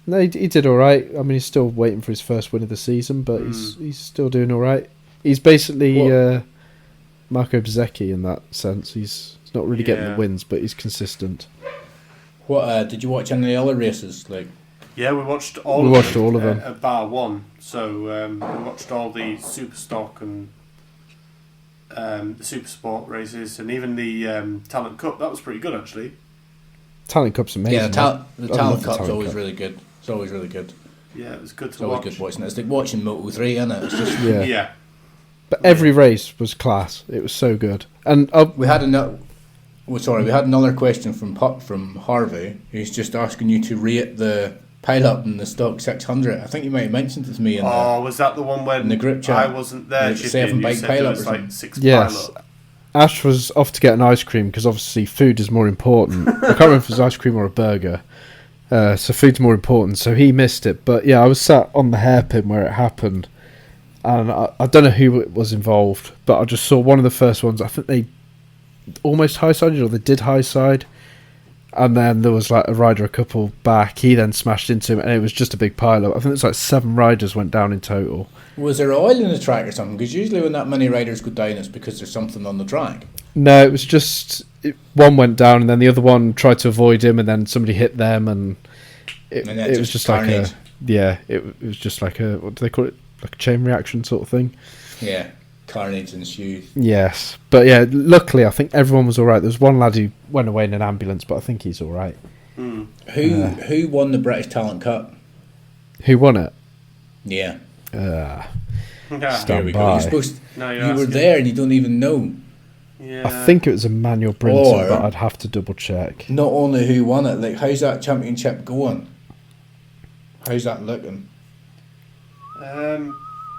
No, he did all right. I mean, he's still waiting for his first win of the season, but he's still doing all right. He's basically Marco Bezzecchi in that sense. He's not really getting the wins, but he's consistent. What did you watch any of the other races? Like, yeah, we watched all of them at bar one. So we watched all the super stock and the Super Sport races, and even the Talent Cup. That was pretty good, actually. Talent Cup's amazing. Yeah, the Talent Cup's Talent always Cup. really good. It's always really good. Yeah, it was good It's to always watch. good watching it. It's like watching Moto3, isn't it? It's just Yeah. But every race was class. It was so good. And we had another. We had another question from Harvey. He's just asking you to rate the pilot in the stock 600. I think you might have mentioned it to me. Was that the one when in the group chat? I wasn't there? The 7 bike pilot or something. 6 yes, pilot. Ash was off to get an ice cream because obviously food is more important. I can't remember if it was ice cream or a burger. So food's more important. So he missed it. But yeah, I was sat on the hairpin where it happened. And I don't know who was involved, but I just saw one of the first ones. I think they almost high-sided, or they did high-side. And then there was like a rider a couple back. He then smashed into him, and it was just a big pile-up. I think it's like 7 riders went down in total. Was there oil in the track or something? Because usually when that many riders go down, it's because there's something on the track. No, it was just one went down, and then the other one tried to avoid him, and then somebody hit them, and it was just carnage. it was just like a, what do they call it? Like a chain reaction sort of thing. Yeah, carnage ensued. Yes, but yeah, luckily I think everyone was all right. There was one lad who went away in an ambulance, but I think he's all right. Who won the British Talent Cup? Who won it? Yeah. Yeah. Here we go. by. You're supposed No, you were there and you don't even know. Yeah. I think it was Emmanuel Brinton, Or- but I'd have to double check. Not only who won it, like how's that championship going? How's that looking?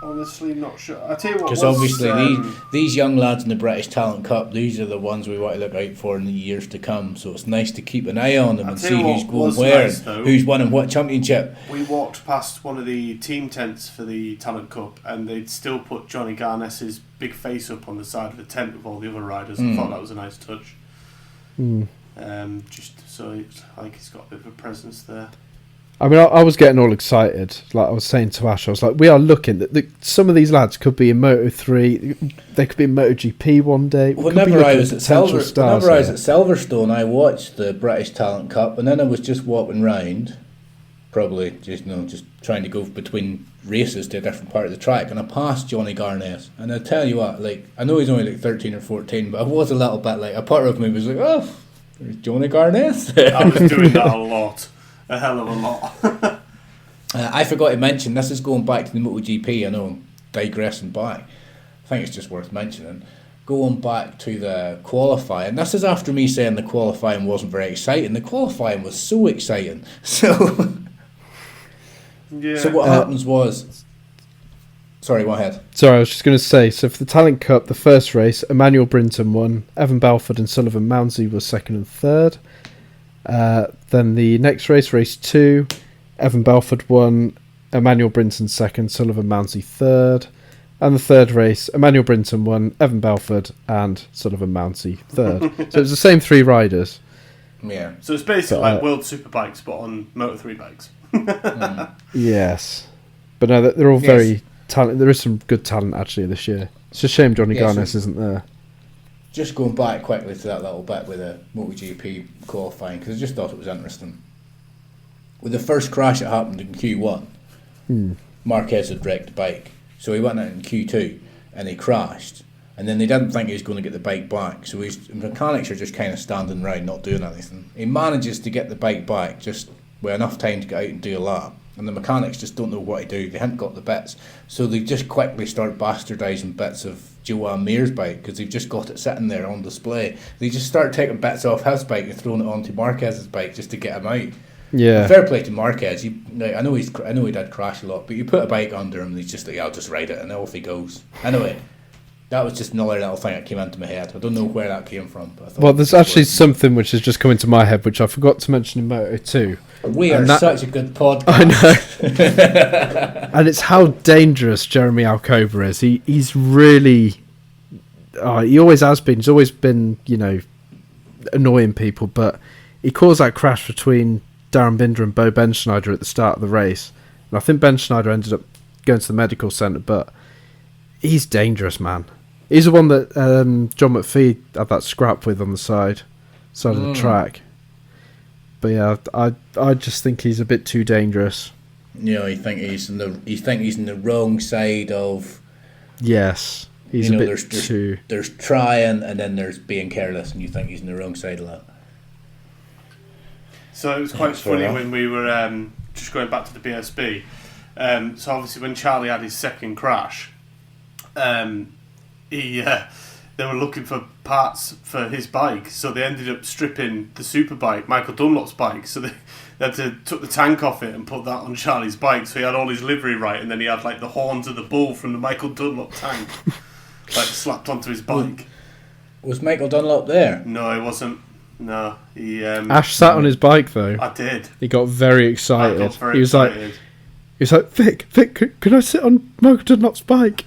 Honestly, not sure. I tell you what. Because obviously these young lads in the British Talent Cup, these are the ones we want to look out for in the years to come. So it's nice to keep an eye on them I'll and tell see you who's what going was where, nice, though. who's winning what championship. We walked past one of the team tents for the Talent Cup, and they'd still put Johnny Garness's big face up on the side of the tent with all the other riders. I thought that was a nice touch. Just so he's got a bit of a presence there. I mean, I was getting all excited. Like I was saying to Ash, I was like, we are looking. Some of these lads could be in Moto3. They could be in MotoGP one day. Whenever I was at Silverstone, I watched the British Talent Cup, and then I was just walking round, probably just trying to go between races to a different part of the track, and I passed Johnny Garness. And I tell you what, like I know he's only like 13 or 14, but I was a little bit like a part of me was like, oh, there's Johnny Garness. I was doing that a lot. A hell of a lot. I forgot to mention, this is going back to the MotoGP. I know I'm digressing back. I think it's just worth mentioning. Going back to the qualifying, this is after me saying the qualifying wasn't very exciting. The qualifying was so exciting. So, Yeah. so what happens was... Sorry, go ahead. Sorry, I was just going to say, so for the Talent Cup, the first race, Emmanuel Brinton won. Evan Belford and Sullivan Mounsey was second and third. Then the next race, race 2, Evan Belford won, Emmanuel Brinton second, Sullivan Mounsey third. And the third race, Emmanuel Brinton won, Evan Belford and Sullivan Mounsey third. So it was the same 3 riders. Yeah. So it's basically like World Superbikes, but on Moto3 bikes. Yes. But no, they're all very talented. There is some good talent actually this year. It's a shame Johnny Garness isn't there. Just going back quickly to that little bit with the MotoGP qualifying, because I just thought it was interesting. With the first crash that happened in Q1, Marquez had wrecked the bike. So he went out in Q2 and he crashed. And then they didn't think he was going to get the bike back. So his mechanics are just kind of standing around, not doing anything. He manages to get the bike back just with enough time to get out and do a lap. And the mechanics just don't know what to do. They haven't got the bits. So they just quickly start bastardising bits of Joan Mir's bike because they've just got it sitting there on display. They just start taking bits off his bike and throwing it onto Marquez's bike just to get him out. Yeah. Fair play to Marquez. I know he did crash a lot, but you put a bike under him and he's just like, I'll just ride it, and off he goes. Anyway, that was just another little thing that came into my head. I don't know where that came from. But I thought There's actually something which has just come into my head, which I forgot to mention in Moto 2. We are such a good podcast. I know. And it's how dangerous Jeremy Alcoba is. He's really... he always has been. He's always been, annoying people, but he caused that crash between Darren Binder and Bo Benschneider at the start of the race. And I think Benschneider ended up going to the medical centre, but he's dangerous, man. He's the one that John McPhee had that scrap with on the side of the track. But yeah, I just think he's a bit too dangerous. You think he's in the wrong side of yes He's you know, a bit too... There's trying, and then there's being careless, and you think he's on the wrong side of that. So it was quite funny when we were just going back to the BSB. So obviously when Charlie had his second crash, they were looking for parts for his bike, so they ended up stripping the superbike, Michael Dunlop's bike, so they had to took the tank off it and put that on Charlie's bike, so he had all his livery right, and then he had like the horns of the bull from the Michael Dunlop tank like slapped onto his bike. Was Michael Dunlop there? No, he wasn't. No, he. Ash sat on his bike though. I did. He got very excited. He was like, Vic, can I sit on Michael Dunlop's bike?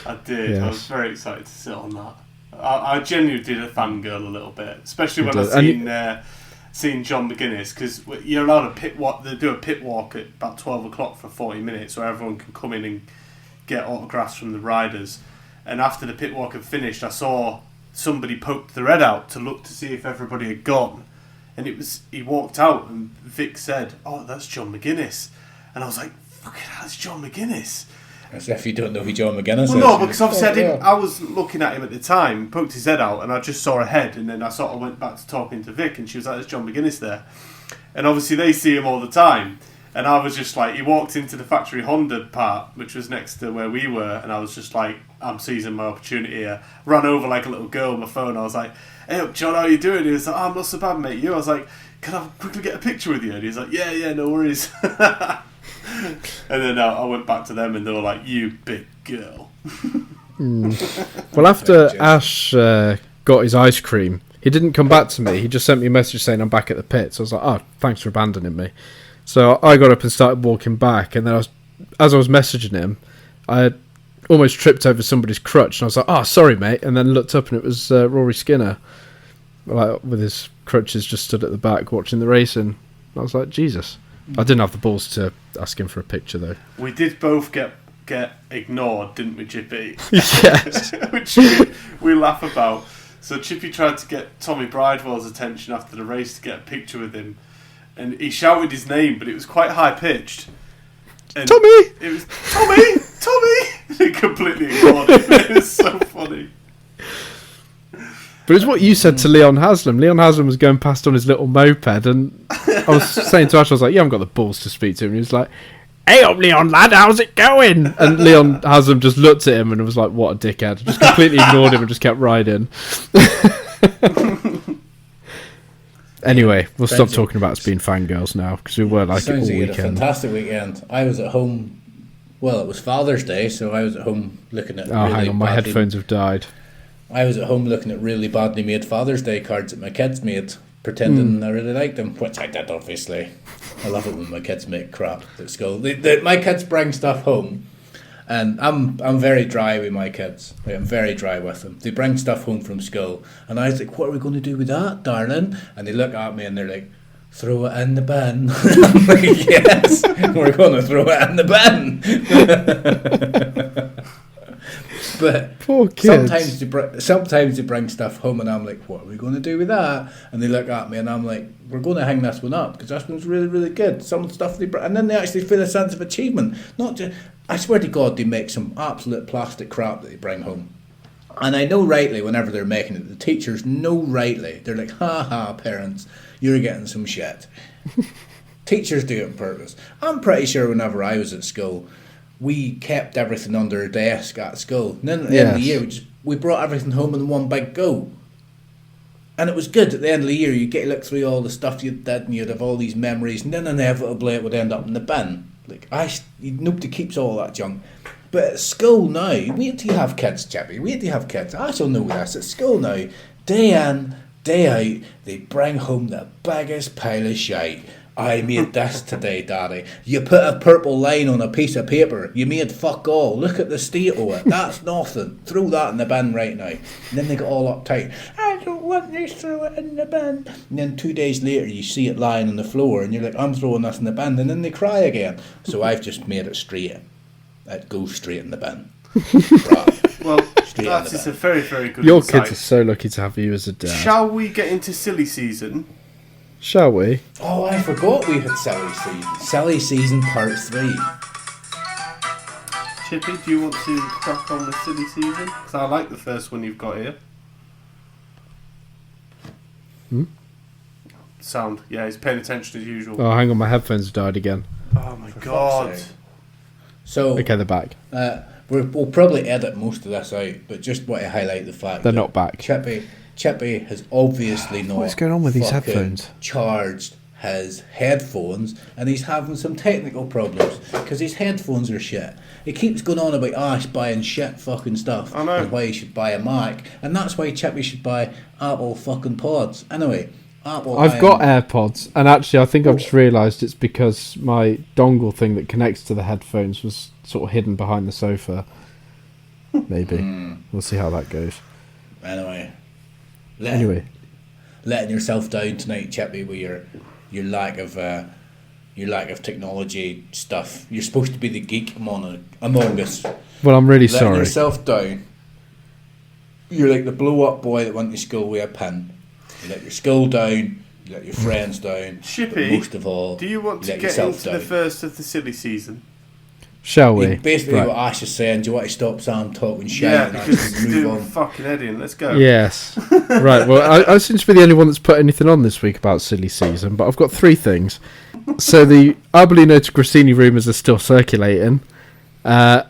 I did. Yes. I was very excited to sit on that. I genuinely did a fangirl a little bit, especially when I seen John McGuinness, because you're allowed a pit walk. They do a pit walk at about 12 o'clock for 40 minutes, where everyone can come in and get autographs from the riders. And after the pit walk had finished, I saw somebody poked their head out to look to see if everybody had gone, and he walked out, and Vic said, "Oh, that's John McGuinness," and I was like, "Fucking hell, it's John McGuinness." As if you don't know who John McGuinness is. Well, no, because obviously I was looking at him at the time, poked his head out, and I just saw a head, and then I sort of went back to talking to Vic, and she was like, "There's John McGuinness there." And obviously they see him all the time, and I was just like, he walked into the factory Honda part, which was next to where we were, and I was just like, I'm seizing my opportunity here. Ran over like a little girl on my phone, I was like, "Hey, John, how you doing?" He was like, "Oh, I'm not so bad, mate. You?" I was like, "Can I quickly get a picture with you?" And he was like, yeah, no worries. And then I went back to them, and they were like, "You big girl." Well, after Ash got his ice cream, he didn't come back to me. He just sent me a message saying I'm back at the pits. I was like, "Oh, thanks for abandoning me." So I got up and started walking back, and then as I was messaging him, I almost tripped over somebody's crutch, and I was like, "Oh, sorry, mate," and then looked up, and it was Rory Skinner, like with his crutches, just stood at the back watching the racing. I was like, Jesus. I didn't have the balls to ask him for a picture, though. We did both get ignored, didn't we, Chippy? Yes. Which we laugh about. So Chippy tried to get Tommy Bridewell's attention after the race to get a picture with him, and he shouted his name, but it was quite high pitched. Tommy! It was Tommy! He completely ignored him. It was so funny. But it's what you said to Leon Haslam. Leon Haslam was going past on his little moped, and I was saying to Ash, I was like, "You haven't got the balls to speak to him." And he was like, "Hey up, Leon, lad, how's it going?" And Leon Haslam just looked at him and was like, "What a dickhead." Just completely ignored him and just kept riding. Anyway, we'll stop talking about us being fangirls now, because we were like it all weekend. weekend. A fantastic weekend. I was at home. Well, it was Father's Day, so I was at home looking at. Oh, hang on, my headphones have died. I was at home looking at really badly made Father's Day cards that my kids made, pretending I really liked them, which I did, obviously. I love it when my kids make crap at school. My kids bring stuff home, and I'm very dry with my kids. Like, I'm very dry with them. They bring stuff home from school, and I was like, "What are we going to do with that, darling?" And they look at me and they're like, "Throw it in the bin." I'm like, "Yes, we're going to throw it in the bin." But poor kids. Sometimes they bring stuff home, and I'm like, "What are we going to do with that?" And they look at me, and I'm like, "We're going to hang this one up because this one's really, really good." Some of the stuff they bring, and then they actually feel a sense of achievement. Not just, I swear to God, they make some absolute plastic crap that they bring home. And I know rightly, whenever they're making it, the teachers know rightly. They're like, "Ha ha, parents, you're getting some shit." Teachers do it on purpose. I'm pretty sure whenever I was at school, we kept everything under a desk at school. And then at the end of the year, we brought everything home in one big go. And it was good. At the end of the year, you'd get to look through all the stuff you did, and you'd have all these memories, and then inevitably it would end up in the bin. Like, nobody keeps all that junk. But at school now, wait till you have kids, Chippy. Wait till you have kids. I shall know this. At school now, day in, day out, they bring home the biggest pile of shite. "I made this today, Daddy." You put a purple line on a piece of paper. You made fuck all. Look at the state of it. That's nothing. Throw that in the bin right now. And then they get all uptight. "I don't want to throw it in the bin." And then 2 days later, you see it lying on the floor, and you're like, "I'm throwing this in the bin." And then they cry again. So I've just made it straight. It goes straight in the bin. Right. Well, that is a very, very good Your insight. kids are so lucky to have you as a dad. Shall we get into silly season? Shall we? Oh, I forgot we had Silly Season. Silly Season Part 3. Chippy, do you want to crack on with silly season? Because I like the first one you've got here. Sound. Yeah, he's paying attention as usual. Oh, hang on, my headphones died again. Oh my god. So Okay, they're back. we'll probably edit most of this out, but just want to highlight the fact They're that not back. Chippy has obviously not. What's going on with these fucking headphones? Charged his headphones, and he's having some technical problems because his headphones are shit. He keeps going on about Ash buying shit fucking stuff I know. and why he should buy a Mac, and that's why Chippy should buy Apple fucking pods. Anyway, Apple. I've got AirPods, and actually, I think I've just realised it's because my dongle thing that connects to the headphones was sort of hidden behind the sofa. Maybe. We'll see how that goes. Anyway, letting yourself down tonight, Chippy, with your lack of technology stuff. You're supposed to be the geek among us. Well, I'm really Letting sorry. yourself down. You're like the blow up boy that went to school with a pin. You let your school down. You let your friends down. Chippy, but most of all, do you want you to let get yourself into down. the first of the silly season? Shall we? Basically, Right. what Ash is saying. Do you want to stop Sam talking shit Yeah, and because actually it's move doing on? fucking Eddie. Let's go. Yes. Right, well, I seem to be the only one that's put anything on this week about silly season, but I've got 3 things. So the Arbolino to Grassini rumours are still circulating, but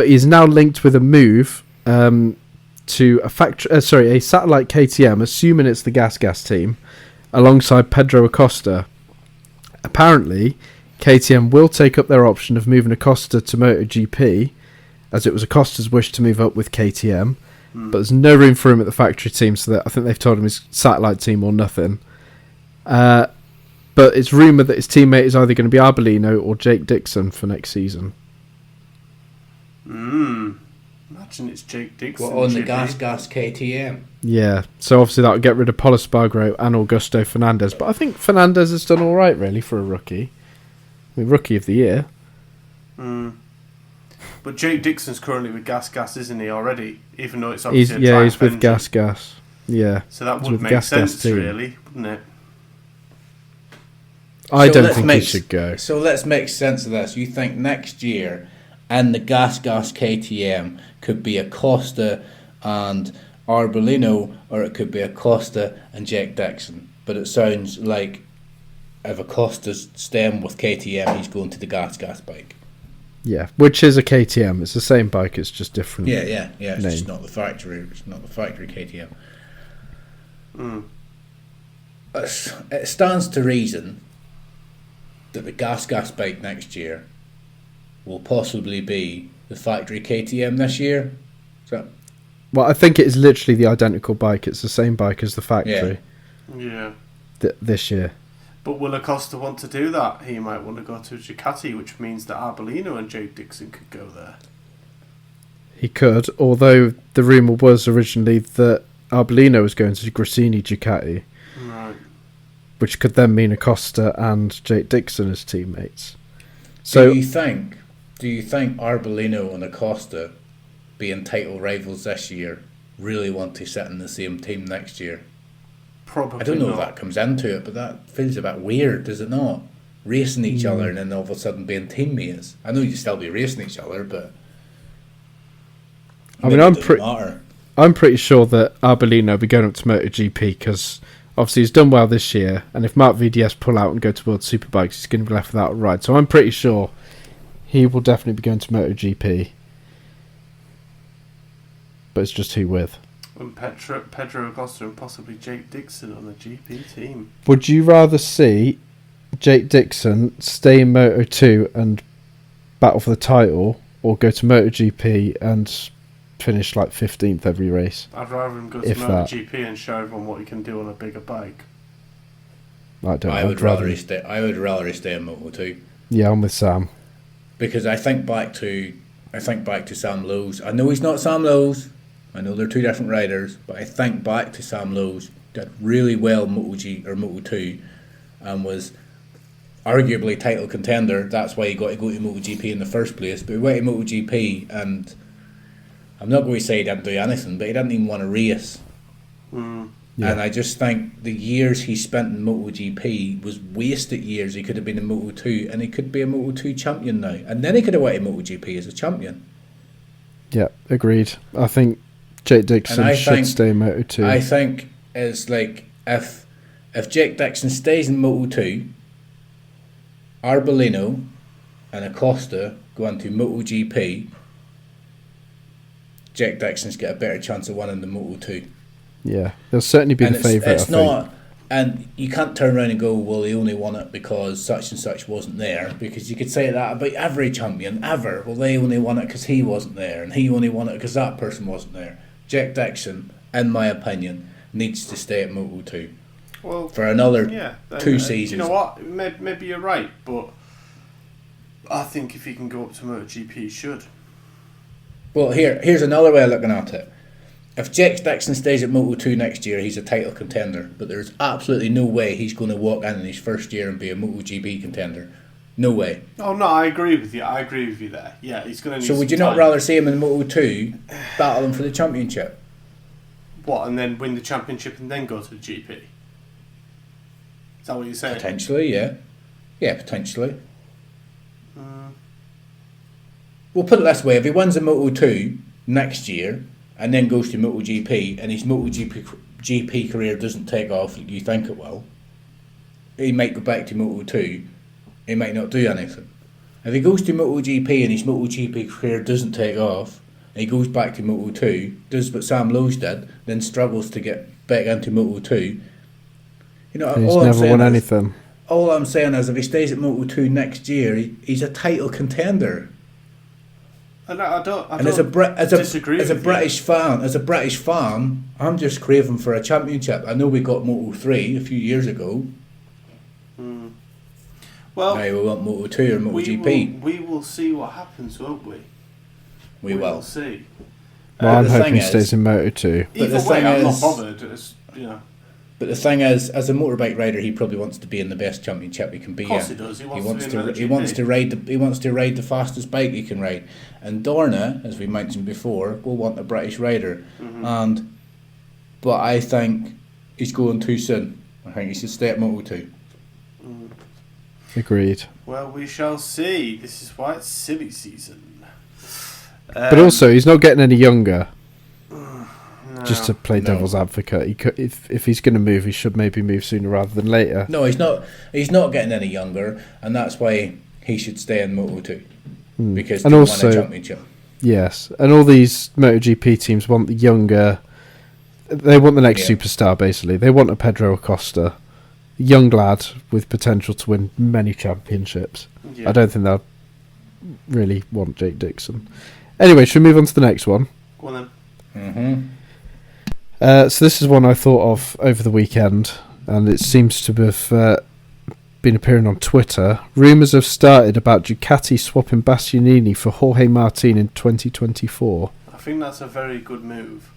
he's now linked with a move to a satellite KTM, assuming it's the Gas team, alongside Pedro Acosta. Apparently, KTM will take up their option of moving Acosta to MotoGP, as it was Acosta's wish to move up with KTM, but there's no room for him at the factory team, so that I think they've told him his satellite team or nothing. But it's rumoured that his teammate is either going to be Arbolino or Jake Dixon for next season. Imagine it's Jake Dixon. What, on the Chippy. gas KTM? Yeah, so obviously that would get rid of Pol Espargaro and Augusto Fernandez, but I think Fernandez has done alright really for a rookie. I mean, rookie of the year. But Jake Dixon's currently with Gas, isn't he, already? Even though it's obviously He's with engine. Gas. Yeah. So that He's would with make Gas sense, team. really, wouldn't it? I So don't let's think make- he should go. So let's make sense of this. You think next year, and the Gas KTM could be Acosta and Arbolino, or it could be Acosta and Jake Dixon. But it sounds like if Acosta's staying with KTM, he's going to the Gas bike. Yeah, which is a KTM. It's the same bike, it's just different. Yeah. It's Name. just not the factory. It's not the factory KTM. It stands to reason that the Gas bike next year will possibly be the factory KTM this year. So Well, I think it is literally the identical bike. It's the same bike as the factory Yeah. this year. But will Acosta want to do that? He might want to go to Ducati, which means that Arbolino and Jake Dixon could go there. He could, although the rumour was originally that Arbolino was going to Grassini Ducati, Right. which could then mean Acosta and Jake Dixon as teammates. So do you think Arbolino and Acosta, being title rivals this year, really want to sit in the same team next year? Probably I don't know not. if that comes into it, but that feels a bit weird, does it not? Racing each other and then all of a sudden being teammates. I know you still be racing each other, but I mean, maybe it doesn't matter. I'm pretty sure that Arbolino will be going up to MotoGP because obviously he's done well this year, and if Mark VDS pull out and go to World Superbikes, he's going to be left without a ride. So I'm pretty sure he will definitely be going to MotoGP. But it's just who with. And Pedro Acosta and possibly Jake Dixon on the GP team. Would you rather see Jake Dixon stay in Moto2 and battle for the title, or go to MotoGP and finish like 15th every race? I'd rather him go to If that. MotoGP and show everyone what he can do on a bigger bike. I would rather he stay in Moto2. Yeah, I'm with Sam. Because I think back to Sam Lowes. I know he's not Sam Lowes. I know they're two different riders, but I think back to Sam Lowes, did really well in Moto2 and was arguably title contender. That's why he got to go to MotoGP in the first place. But he went to MotoGP and I'm not going to say he didn't do anything, but he didn't even want to race. Yeah. And I just think the years he spent in MotoGP was wasted years. He could have been in Moto2 and he could be a Moto2 champion now. And then he could have went to MotoGP as a champion. Yeah, agreed. I think Jake Dixon should stay in Moto 2. I think it's like if Jake Dixon stays in Moto 2, Arbolino and Acosta go into MotoGP, Jake Dixon's got a better chance of winning the Moto 2. Yeah, they'll certainly be the favourite. It's not, and you can't turn around and go, well, he only won it because such and such wasn't there, because you could say that about every champion ever. Well, they only won it because he wasn't there, and he only won it because that person wasn't there. Jake Dixon, in my opinion, needs to stay at Moto 2 for another 2 seasons. You know what? Maybe you're right, but I think if he can go up to MotoGP, he should. Well, here's another way of looking at it. If Jake Dixon stays at Moto 2 next year, he's a title contender. But there's absolutely no way he's going to walk in his first year and be a MotoGP contender. No way. Oh, no, I agree with you. there. Yeah, he's going to need So would you not rather see him in Moto 2 battling for the championship? What, and then win the championship and then go to the GP? Is that what you're saying? Potentially, yeah. Yeah, potentially. We'll put it this way. If he wins a Moto 2 next year and then goes to MotoGP and his MotoGP career doesn't take off like you think it will, he might go back to Moto 2. He might not do anything. If he goes to MotoGP and his MotoGP career doesn't take off, and he goes back to Moto 2, does what Sam Lowes did, then struggles to get back into Moto 2. You know, he's never won anything. All I'm saying is, if he stays at Moto 2 next year, he's a title contender. And I don't as a British you. fan, I'm just craving for a championship. I know we got Moto 3 a few years ago. Well, now we want Moto 2 or MotoGP. We will see what happens, won't we? We will see. Well, I'm hoping he stays in Moto 2. Either way, I'm not bothered. But the thing is, as a motorbike rider, he probably wants to be in the best championship he can be in. Of course he does. He wants to ride the fastest bike he can ride. And Dorna, as we mentioned before, will want a British rider. But I think he's going too soon. I think he should stay at Moto 2. Agreed. Well, we shall see. This is why it's silly season. But also, he's not getting any younger. Just to play devil's advocate, he could, if he's going to move, he should maybe move sooner rather than later. No, he's not. He's not getting any younger, and that's why he should stay in Moto 2 because he won a championship. Yes, and all these MotoGP teams want the younger. They want the next superstar. Basically, they want a Pedro Acosta, a young lad with potential to win many championships. Yeah. I don't think they'll really want Jake Dixon. Anyway, should we move on to the next one? Go on then. So this is one I thought of over the weekend, and it seems to have been appearing on Twitter. Rumours have started about Ducati swapping Bastianini for Jorge Martin in 2024. I think that's a very good move.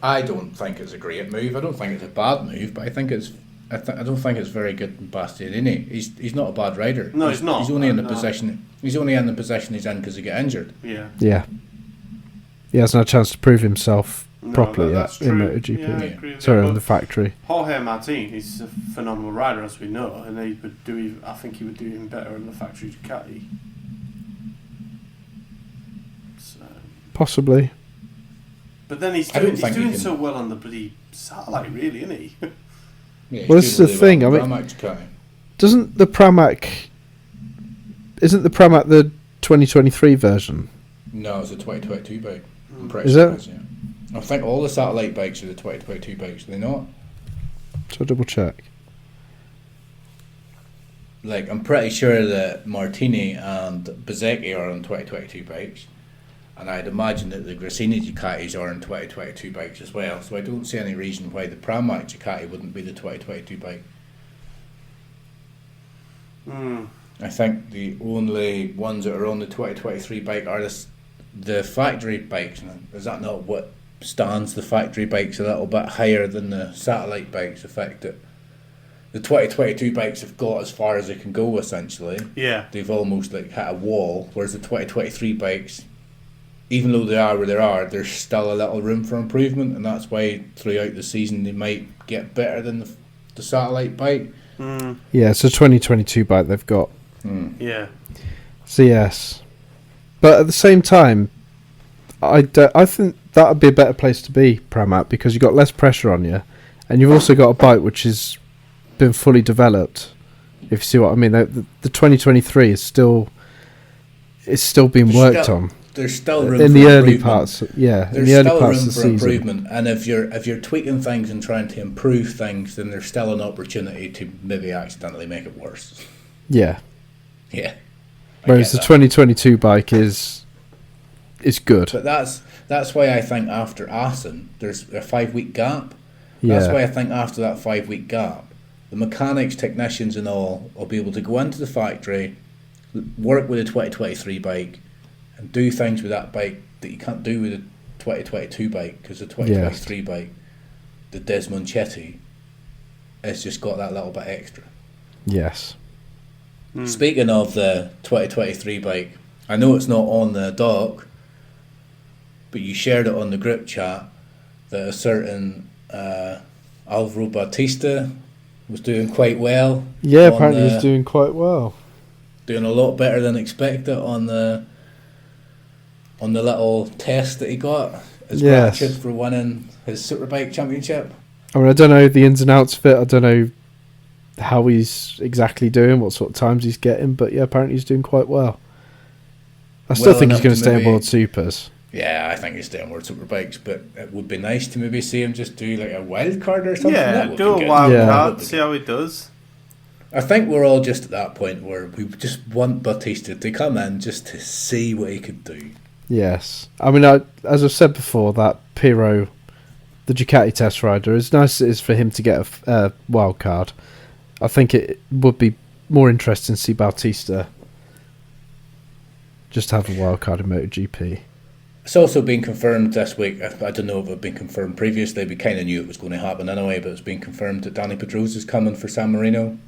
I don't think it's a great move. I don't think it's a bad move, but I think it's. I don't think it's very good in Bastianini. He's not a bad rider. No, he's not. He's only in the position. He's only in the position he's in because he got injured. Yeah. He hasn't had a chance to prove himself properly yet in MotoGP. Yeah, in the factory. Jorge Martin, he's a phenomenal rider, as we know, and I think he would do even better in the factory Ducati. So. Possibly. But then he's doing so well on the bloody satellite, really, isn't he? Yeah, well, this is the thing. I mean, isn't the Pramac the 2023 version? No, it's a 2022 bike. I'm pretty is sure it? Yeah. I think all the satellite bikes are the 2022 bikes. Are they not? So double check. Like, I'm pretty sure that Martini and Bezzecchi are on 2022 bikes, and I'd imagine that the Gresini Ducatis are on 2022 bikes as well. So I don't see any reason why the Pramac Ducati wouldn't be the 2022 bike. I think the only ones that are on the 2023 bike are the factory bikes. Is that not what stands the factory bikes a little bit higher than the satellite bikes? Affect it. The 2022 bikes have got as far as they can go, essentially. Yeah. They've almost like hit a wall, whereas the 2023 bikes, even though they are where they are, there's still a little room for improvement, and that's why throughout the season they might get better than the satellite bike. Yeah, it's a 2022 bike they've got. Yeah. So yes. But at the same time, I think that would be a better place to be, Pramat, because you've got less pressure on you, and you've also got a bike which has been fully developed. If you see what I mean, the 2023 is still being worked on. There's still room in for the early improvement. parts. Yeah, There's in the still early parts room of the for season. improvement, and if you're tweaking things and trying to improve things, then there's still an opportunity to maybe accidentally make it worse. Yeah. Yeah. Whereas the 2022 bike is good. But that's why I think after Assen, there's a 5-week gap. Yeah. That's why I think after that 5-week gap, the mechanics, technicians and all will be able to go into the factory, work with a 2023 bike, and do things with that bike that you can't do with a 2022 bike, because the 2023 bike, the Desmond Chetty, has just got that little bit extra. Yes. Speaking of the 2023 bike, I know it's not on the dock, but you shared it on the group chat that a certain Alvaro Bautista was doing quite well. Yeah, apparently he's doing quite well. Doing a lot better than expected on the little test that he got as gratitude for winning his Superbike championship. I mean, I don't know the ins and outs of it. I don't know how he's exactly doing, what sort of times he's getting, but yeah, apparently he's doing quite well. I still think he's going to stay on World Supers. Yeah, I think he's staying on World Superbikes, but it would be nice to maybe see him just do like a wild card or something. Yeah, do a wild card, see how he does. I think we're all just at that point where we just want Bautista to come in just to see what he could do. Yes. I mean, as I've said before, that Pirro, the Ducati test rider, as nice as it is for him to get a wild card, I think it would be more interesting to see Bautista just have a wild card in MotoGP. It's also been confirmed this week. I don't know if it had been confirmed previously. We kind of knew it was going to happen anyway, but it's been confirmed that Danny Pedrosa is coming for San Marino.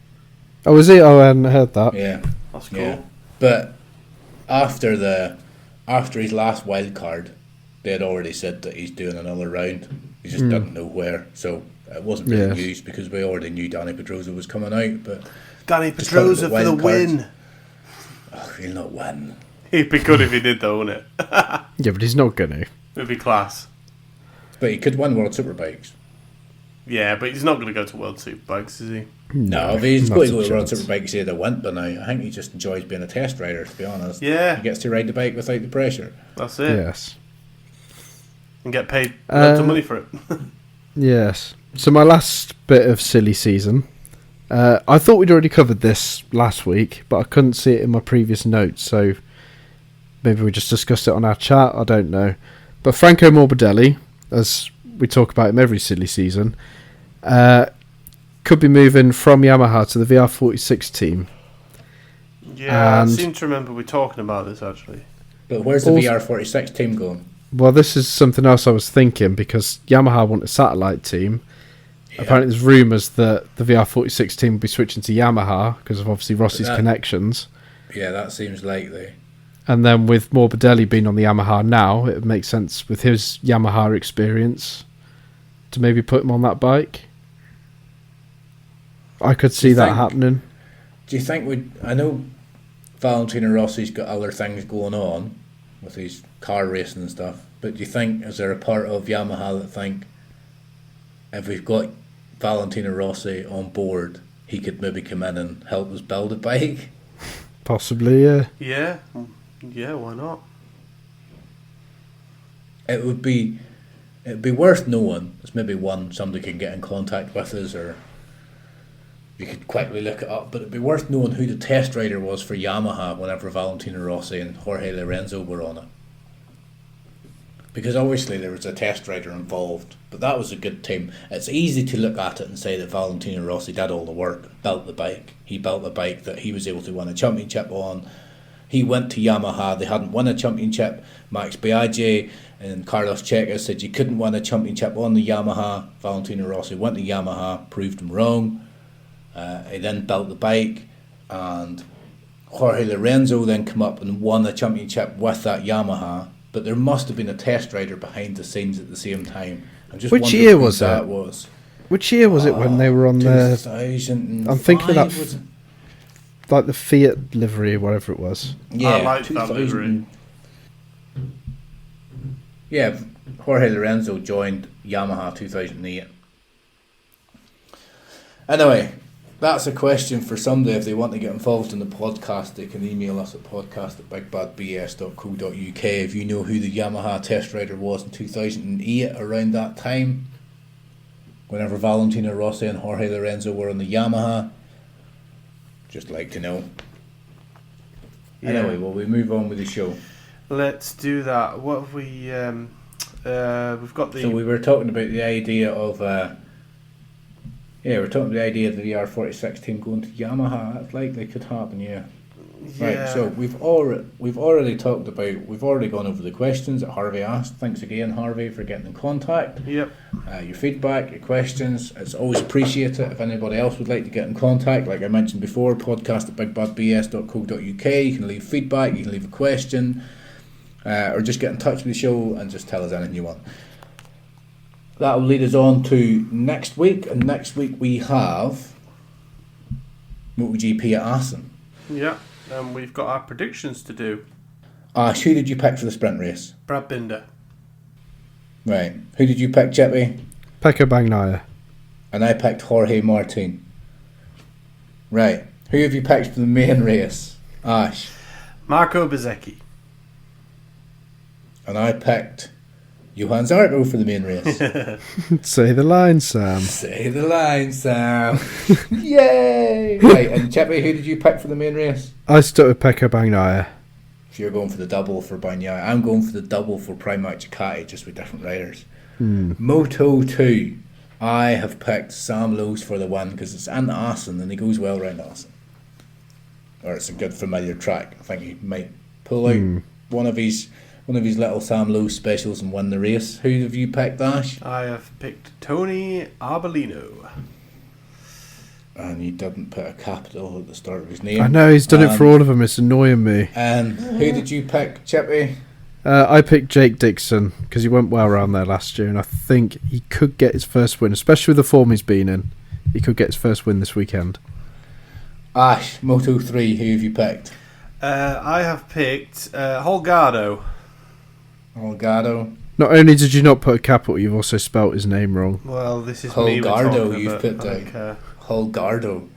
Oh, is he? Oh, I hadn't heard that. Yeah. That's cool. Yeah. But after his last wild card, they had already said that he's doing another round. He just didn't know where. So it wasn't really news because we already knew Danny Pedrosa was coming out. But Danny Pedrosa for the win. Oh, he'll not win. He'd be good if he did, though, wouldn't it? Yeah, but he's not going to. It'd be class. But he could win World Superbikes. Yeah, but he's not going to go to World Superbikes, is he? No, if he's going to go to World Superbikes, he'd have went by now. I think he just enjoys being a test rider, to be honest. Yeah. He gets to ride the bike without the pressure. That's it. Yes. And get paid lots of money for it. Yes. So my last bit of silly season. I thought we'd already covered this last week, but I couldn't see it in my previous notes, so maybe we just discussed it on our chat, I don't know. But Franco Morbidelli, as we talk about him every silly season, could be moving from Yamaha to the VR46 team. Yeah, I seem to remember we talking about this, actually. But where's the VR46 team going? Well, this is something else I was thinking, because Yamaha want a satellite team. Yeah. Apparently there's rumours that the VR46 team will be switching to Yamaha, because of obviously Rossi's connections. Yeah, that seems likely. And then with Morbidelli being on the Yamaha now, it makes sense with his Yamaha experience to maybe put him on that bike. I could see that happening. Do you think I know Valentino Rossi's got other things going on with his car racing and stuff, but do you think, is there a part of Yamaha that think if we've got Valentino Rossi on board, he could maybe come in and help us build a bike? Possibly, yeah. Yeah. Yeah, why not? It'd be worth knowing. There's maybe somebody can get in contact with us, or you could quickly look it up, but it'd be worth knowing who the test rider was for Yamaha whenever Valentino Rossi and Jorge Lorenzo were on it. Because obviously there was a test rider involved, but that was a good team. It's easy to look at it and say that Valentino Rossi did all the work, built the bike. He built a bike that he was able to win a championship on. He went to Yamaha, they hadn't won a championship. Max Biaggi and Carlos Checa said you couldn't win a championship on the Yamaha. Valentino Rossi went to Yamaha, proved him wrong. He then built the bike, and Jorge Lorenzo then came up and won a championship with that Yamaha. But there must have been a test rider behind the scenes at the same time. Which year was that? Which year was it when they were on the... 2005, I'm thinking of that... Like the Fiat livery, whatever it was. Yeah, I like that livery. Yeah, Jorge Lorenzo joined Yamaha 2008. Anyway, that's a question for somebody. If they want to get involved in the podcast, they can email us at podcast@bigbadbs.co.uk. If you know who the Yamaha test rider was in 2008, around that time, whenever Valentino Rossi and Jorge Lorenzo were on the Yamaha, just like to know. Yeah. Anyway, well, we move on with the show. Let's do that. What have we... we've got the... So we were talking about the idea of... we're talking about the idea of the R46 team going to Yamaha. That's likely could happen, yeah. Right, so we've already talked about... We've already gone over the questions that Harvey asked. Thanks again, Harvey, for getting in contact. Yep. Your feedback, your questions, it's always appreciated. If anybody else would like to get in contact, like I mentioned before, podcast@bigbadbs.co.uk. You can leave feedback, you can leave a question, or just get in touch with the show and just tell us anything you want. That will lead us on to next week, and next week we have MotoGP at Assen. Yeah, and we've got our predictions to do. Ash, who did you pick for the sprint race? Brad Binder. Right. Who did you pick, Chippy? Pecco Bagnaia. And I picked Jorge Martin. Right. Who have you picked for the main race? Ash. Marco Bezzecchi. And I picked Johan Zarco for the main race. Say the line, Sam. Say the line, Sam. Yay! Right, and Chippy, who did you pick for the main race? I stuck with Pecco Bagnaia. So you're going for the double for Bagnaia. I'm going for the double for Primark Ducati, just with different riders. Moto 2. I have picked Sam Lowes for the win because it's in Assen and he goes well around Assen. Or it's a good familiar track. I think he might pull out one of his little Sam Lowes specials and win the race. Who have you picked, Ash? I have picked Tony Arbolino. And he didn't put a capital at the start of his name. I know, he's done it for all of them. It's annoying me. And who did you pick, Chippy? I picked Jake Dixon because he went well around there last year, and I think he could get his first win, especially with the form he's been in. He could get his first win this weekend. Ash, Moto 3, who have you picked? I have picked Holgado. Holgado. Not only did you not put a capital, you've also spelt his name wrong. Well, this is me we're Holgado, talking you've about. put down. Holgado.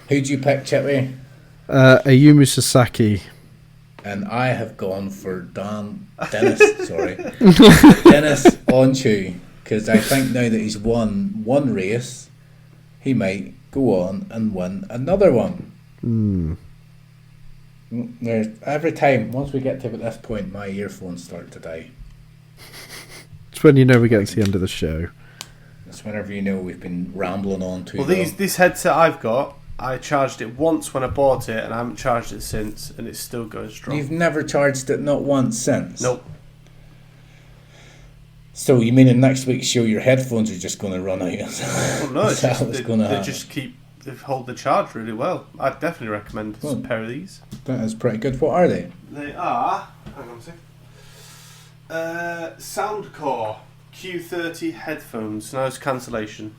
Who'd you pick, Chippy? Ayumu Sasaki. And I have gone for Dennis Oncu, because I think now that he's won one race, he might go on and win another one. There's, every time, once we get to this point, my earphones start to die. It's when you know we're getting to the end of the show. It's whenever you know we've been rambling on too Well, long. this headset I've got, I charged it once when I bought it, and I haven't charged it since, and it's still going strong. You've never charged it, not once since? Nope. So you mean in next week's show your headphones are just going to run out? Well, no, it's just, they hold the charge really well. I'd definitely recommend a pair of these. That is pretty good. What are they? They are, hang on a sec, Soundcore Q30 headphones, noise cancellation.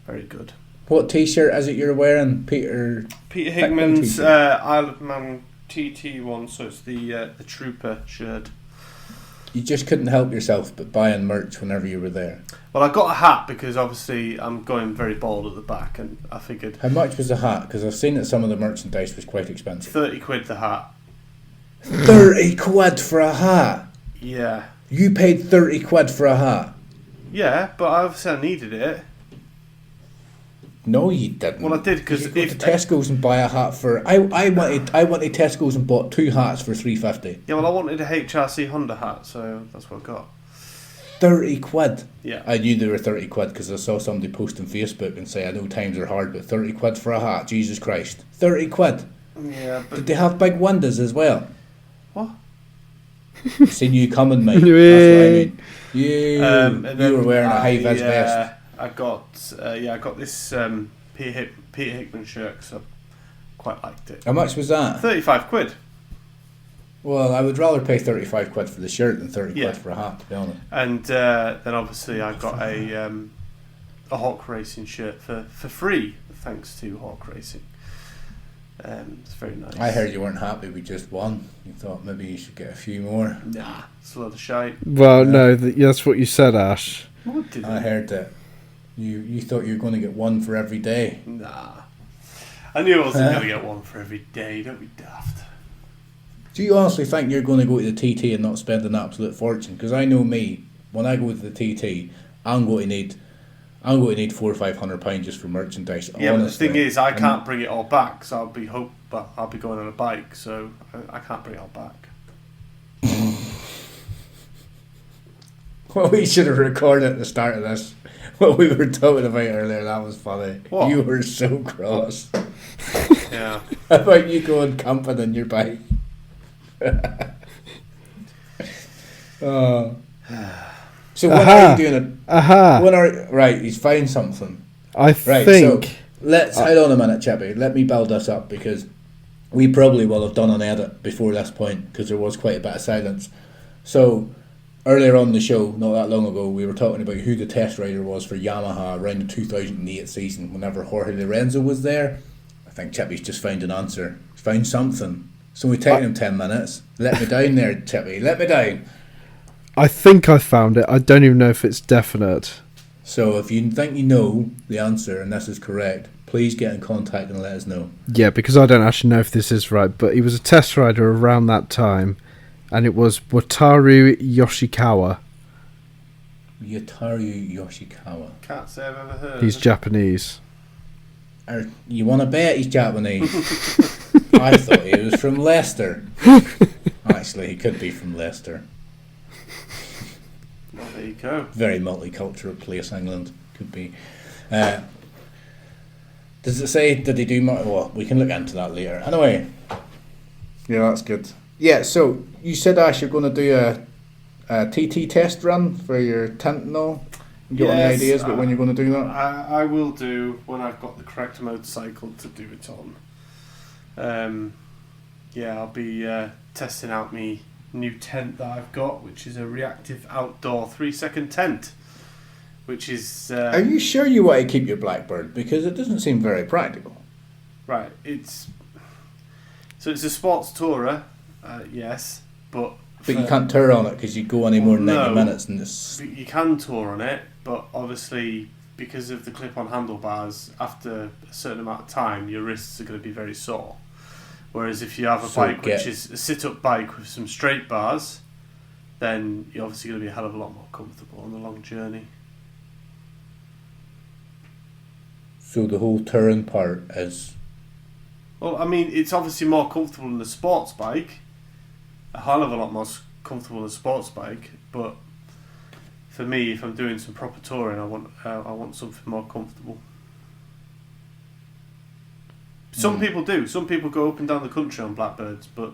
Very good. What t-shirt is it you're wearing, Peter? Peter Hickman's Isle of Man TT one, so it's the Trooper shirt. You just couldn't help yourself but buying merch whenever you were there. Well, I got a hat because obviously I'm going very bald at the back, and I figured... How much was the hat? Because I've seen that some of the merchandise was quite expensive. 30 quid the hat. 30 quid for a hat? Yeah. You paid 30 quid for a hat? Yeah, but obviously I needed it. No, you didn't. Well, I did because you go to Tesco's and buy a hat for... I went to Tesco's and bought 2 hats for $3.50. Yeah, well, I wanted a HRC Honda hat, so that's what I got. 30 quid? Yeah. I knew they were 30 quid because I saw somebody post on Facebook and say, I know times are hard, but 30 quid for a hat, Jesus Christ. 30 quid? Yeah, but... Did they have big windows as well? What? Seen you coming, mate. That's what I mean. You were wearing a high-vis vest. I got this Peter Hickman shirt, so I quite liked it. How much was that? 35 quid. Well, I would rather pay 35 quid for the shirt than 30 quid for a hat, to be honest. And then obviously I got a Hawk Racing shirt for free, thanks to Hawk Racing. It's very nice. I heard you weren't happy with just one. You thought maybe you should get a few more. Nah, it's a lot of shite. Well, no, that's what you said, Ash. What did I heard that you thought you were going to get one for every day. Nah. I knew I wasn't going to get one for every day. Don't be daft. Do you honestly think you're going to go to the TT and not spend an absolute fortune? Because I know me, when I go to the TT, I'm going to need £400 or £500 just for merchandise. Yeah, honestly. but the thing is, I can't bring it all back, so I'll be going on a bike, so I can't bring it all back. Well, we should have recorded at the start of this what we were talking about earlier. That was funny. What? You were so cross Yeah. about you going camping on your bike. Oh. So when are you doing it? Right, he's found something. I think. So let's hold on a minute, Chippy. Let me build this up because we probably will have done an edit before this point because there was quite a bit of silence. So earlier on the show, not that long ago, we were talking about who the test rider was for Yamaha around the 2008 season whenever Jorge Lorenzo was there. I think Chippy's just found an answer. He's found something. So we've taken him 10 minutes. Let me down there, Chippy. Let me down. I think I found it. I don't even know if it's definite. So if you think you know the answer and this is correct, please get in contact and let us know. Yeah, because I don't actually know if this is right, but he was a test rider around that time, and it was Wataru Yoshikawa. Wataru Yoshikawa. Can't say I've ever heard. He's Japanese. You want to bet he's Japanese? I thought he was from Leicester. Actually, he could be from Leicester. Well, there you go. Very multicultural place, England. Could be. Does it say, did he do much? Well, we can look into that later. Anyway. Yeah, that's good. Yeah, so you said, Ash, you're going to do a TT test run for your tent and all? You got any ideas about when you're going to do that? I will do when I've got the correct motorcycle to do it on. I'll be testing out my new tent that I've got, which is a reactive outdoor 3-second tent, which is... Are you sure you want to keep your Blackbird? Because it doesn't seem very practical. Right, it's a sports tourer, yes, but you can't tour on it because you go any more than 90 minutes. And it's... You can tour on it, but obviously because of the clip-on handlebars, after a certain amount of time, your wrists are going to be very sore. Whereas if you have a bike which is a sit-up bike with some straight bars, then you're obviously going to be a hell of a lot more comfortable on the long journey. So the whole touring part is... Well, I mean, it's obviously more comfortable than a sports bike. A hell of a lot more comfortable than a sports bike, but for me, if I'm doing some proper touring, I want something more comfortable. Some people do. Some people go up and down the country on Blackbirds, but...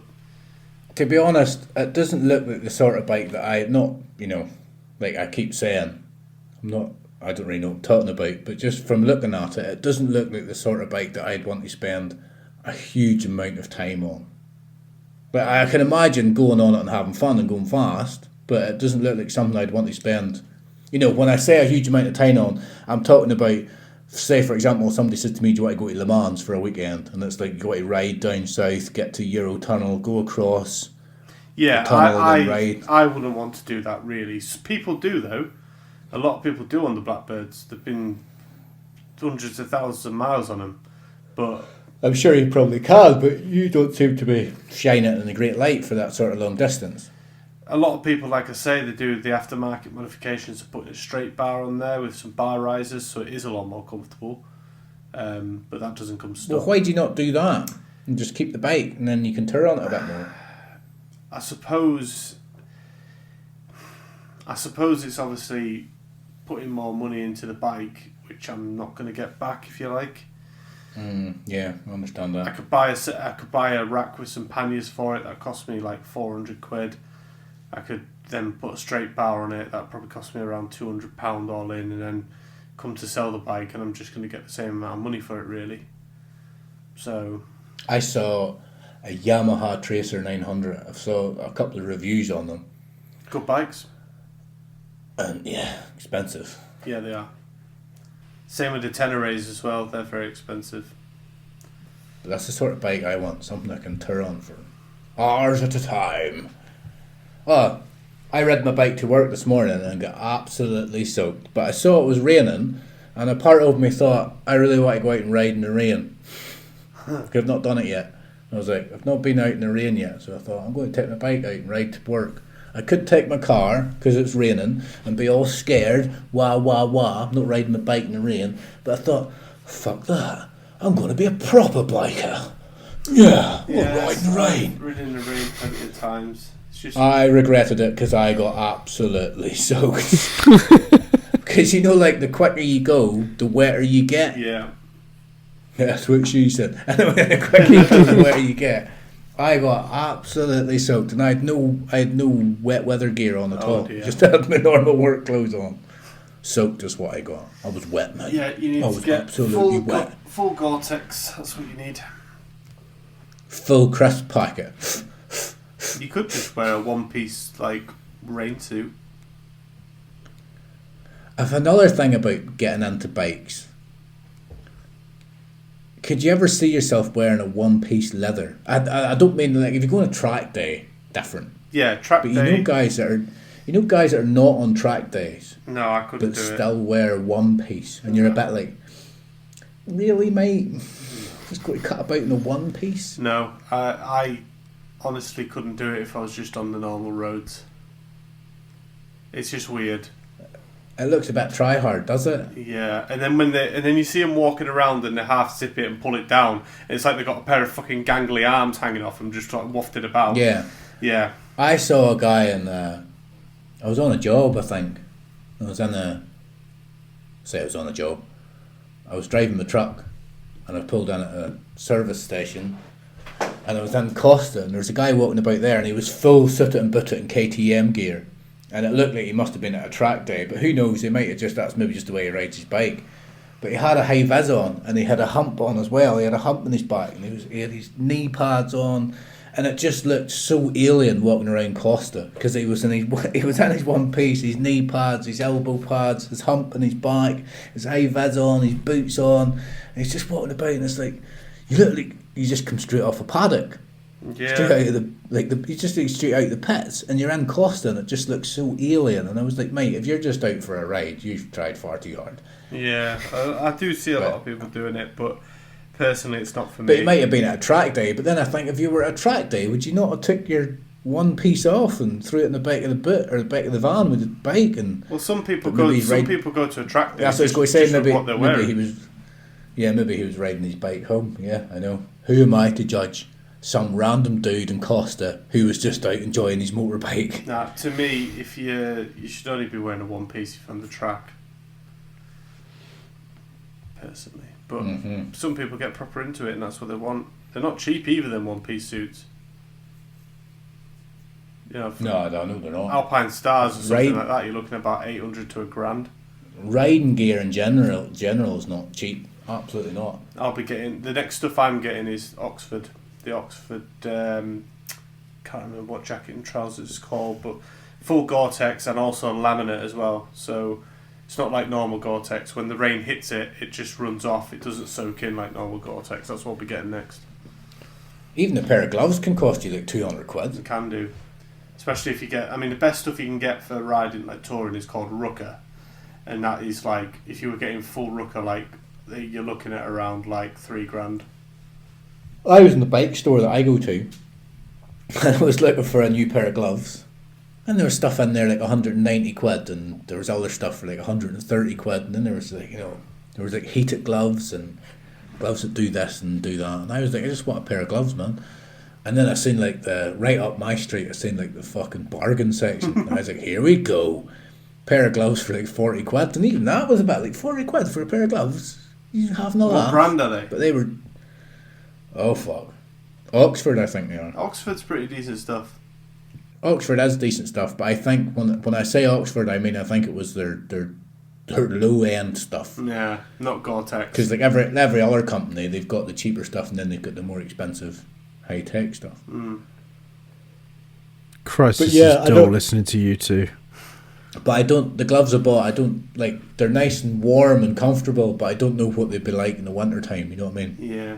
To be honest, it doesn't look like the sort of bike that I keep saying, I don't really know what I'm talking about, but just from looking at it, it doesn't look like the sort of bike that I'd want to spend a huge amount of time on. But I can imagine going on it and having fun and going fast, but it doesn't look like something I'd want to spend. When I say a huge amount of time on, I'm talking about, say for example, somebody says to me, do you want to go to Le Mans for a weekend? And it's like, you got to ride down south, get to Eurotunnel, go across the tunnel and ride. I wouldn't want to do that really. People do though. A lot of people do on the Blackbirds. They've been hundreds of thousands of miles on them. But I'm sure you probably can, but you don't seem to be shining it in a great light for that sort of long distance. A lot of people, like I say, they do the aftermarket modifications of putting a straight bar on there with some bar risers, so it is a lot more comfortable. But that doesn't come stuck. Well, why do you not do that and just keep the bike and then you can tour on it a bit more? I suppose it's obviously putting more money into the bike, which I'm not going to get back, if you like. Yeah, I understand that. I could buy a rack with some panniers for it that cost me like £400. I could then put a straight bar on it that probably cost me around £200 all in, and then come to sell the bike and I'm just going to get the same amount of money for it really. So I saw a Yamaha Tracer 900. I saw a couple of reviews on them. Good bikes. And yeah, expensive. Yeah, they are. Same with the Tenorés as well. They're very expensive. But that's the sort of bike I want, something I can tour on for hours at a time. Oh, I rode my bike to work this morning and got absolutely soaked. But I saw it was raining, and a part of me thought, I really want to go out and ride in the rain. I've not done it yet. I was like, I've not been out in the rain yet, so I thought, I'm going to take my bike out and ride to work. I could take my car, because it's raining, and be all scared, wah, wah, wah, I'm not riding my bike in the rain. But I thought, fuck that, I'm going to be a proper biker. Yeah, I'll ride in the rain. Ridden in the rain plenty of times. It's just... I regretted it because I got absolutely soaked. Because, you know, like, the quicker you go, the wetter you get. Yeah. That's what she said. The quicker you go, the wetter you get. I got absolutely soaked, and I had no wet weather gear on at all. Just had my normal work clothes on. Soaked is what I got. I was wet, mate. Yeah, you need to get full Gore-Tex. That's what you need. Full crisp packet. You could just wear a one-piece like rain suit. I've another thing about getting into bikes. Could you ever see yourself wearing a one-piece leather? I don't mean like if you go on a track day, different. Yeah, track day. But you know guys that are not on track days. No, I couldn't but do it. Still wear one piece, and you're a bit like, really, mate? Just got to cut about in a one piece. No, I honestly couldn't do it if I was just on the normal roads. It's just weird. It looks a bit try hard, does it? Yeah, and then you see them walking around and they half zip it and pull it down. It's like they've got a pair of fucking gangly arms hanging off them, just like wafted about. Yeah. Yeah. I saw a guy I was on a job, I think. I was on a job. I was driving the truck, and I pulled in at a service station, and I was in Costa, and there was a guy walking about there, and he was full suited and booted in KTM gear. And it looked like he must have been at a track day, but who knows, that's maybe just the way he rides his bike. But he had a high vis on, and he had a hump on as well. He had a hump in his back, and he had his knee pads on, and it just looked so alien walking around Costa, because he was in his one piece, his knee pads, his elbow pads, his hump in his back, his high vis on, his boots on, and he's just walking about, and it's like, you look like you just come straight off a paddock. Yeah. Straight out of you just straight out of the pits, and you're in Costa, and it just looks so alien. And I was like, mate, if you're just out for a ride, you've tried far too hard. Yeah, I do see a lot of people doing it, but personally, it's not for me. But it might have been at a track day. But then I think if you were at a track day, would you not have took your one piece off and threw it in the back of the boot or the back of the van with the bike? And well, some people go to a track day. That's what I was going to say. Maybe maybe he was riding his bike home. Yeah, I know. Who am I to judge some random dude in Costa who was just out enjoying his motorbike? Nah, to me, if you should only be wearing a one piece if you're on the track. Personally, but some people get proper into it, and that's what they want. They're not cheap either. Them one piece suits. You know, no, they're not. Alpine Stars or something like that. You're looking at about $800 to $1,000. Riding gear in general is not cheap. Absolutely not. I'll be getting the next stuff I'm getting is Oxford. The Oxford, can't remember what jacket and trousers it's called, but full Gore-Tex and also laminate as well. So it's not like normal Gore-Tex. When the rain hits it, it just runs off. It doesn't soak in like normal Gore-Tex. That's what we'll be getting next. Even a pair of gloves can cost you like £200. It can do. Especially if you get, the best stuff you can get for riding, like touring, is called rucker. And that is like, if you were getting full rucker, like, you're looking at around like $3,000. I was in the bike store that I go to, and I was looking for a new pair of gloves, and there was stuff in there like £190, and there was other stuff for like £130, and then there was like heated gloves and gloves that do this and do that, and I was like, I just want a pair of gloves, man. And then I seen like right up my street, I seen like the fucking bargain section, and I was like, here we go, pair of gloves for like £40, and even that was about like £40 for a pair of gloves. You have no laugh. What brand are they? But they were. Oh fuck, Oxford, I think they are. Oxford's pretty decent stuff. Oxford is decent stuff, but I think when I say Oxford, I think it was their low end stuff. Yeah, not Gore-Tex. Because like every other company, they've got the cheaper stuff, and then they've got the more expensive high tech stuff. Christ, this is dull listening to you two. But the gloves I bought, I don't like. They're nice and warm and comfortable, but I don't know what they'd be like in the winter time. You know what I mean? Yeah.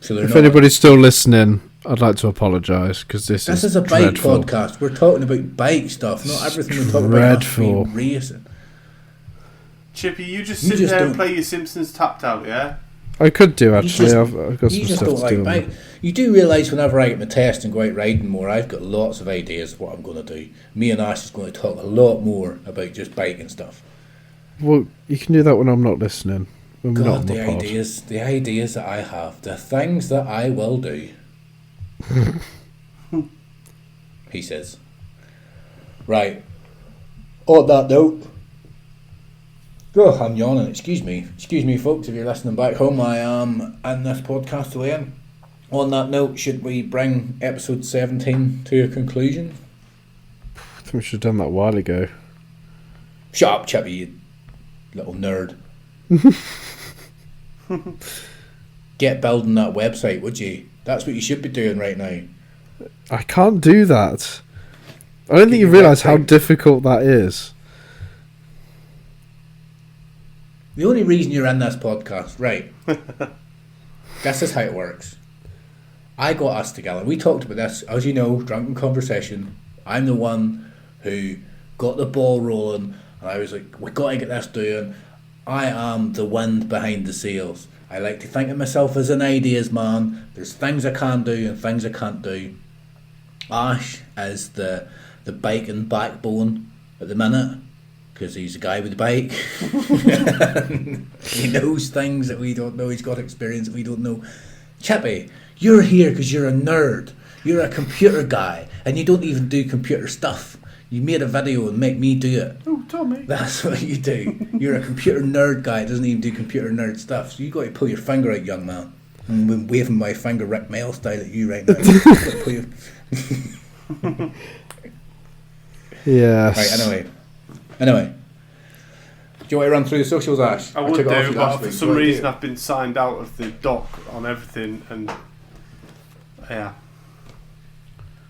So if anybody's still listening, I'd like to apologise because this is a bike dreadful. podcast. We're talking about bike stuff, not everything we talk about has to be racing. Chippy, you just sit there and play your Simpsons Tapped Out, yeah? I could do, actually. I've got some stuff to do. Bike. You do realise whenever I get my test and go out riding more, I've got lots of ideas of what I'm going to do. Me and Ash is going to talk a lot more about just biking stuff. Well, you can do that when I'm not listening. God, the ideas that I have, the things that I will do. He says. Right. On that note. Oh, I'm yawning. Excuse me, folks. If you're listening back home, I am in this podcast away. On that note, should we bring episode 17 to a conclusion? I think we should have done that a while ago. Shut up, Chippy, you little nerd. Get building that website, would you? That's what you should be doing right now. I can't do that. I don't think you realise how difficult that is. The only reason you're in this podcast, right? This is how it works. I got us together. We talked about this, as you know, drunken conversation. I'm the one who got the ball rolling, and I was like, we got to get this doing. I am the wind behind the sails. I like to think of myself as an ideas man. There's things I can do and things I can't do. Ash is the biking backbone at the minute, because he's a guy with a bike. He knows things that we don't know. He's got experience that we don't know. Chippy, you're here because you're a nerd. You're a computer guy, and you don't even do computer stuff. You made a video and make me do it. Oh, Tommy. That's what you do. You're a computer nerd guy that doesn't even do computer nerd stuff. So you got to pull your finger out, young man. I'm waving my finger Rick Mail style at you right now. Yes. Right, anyway. Do you want to run through the socials, Ash? I would do, but for some reason I've been signed out of the doc on everything, and yeah.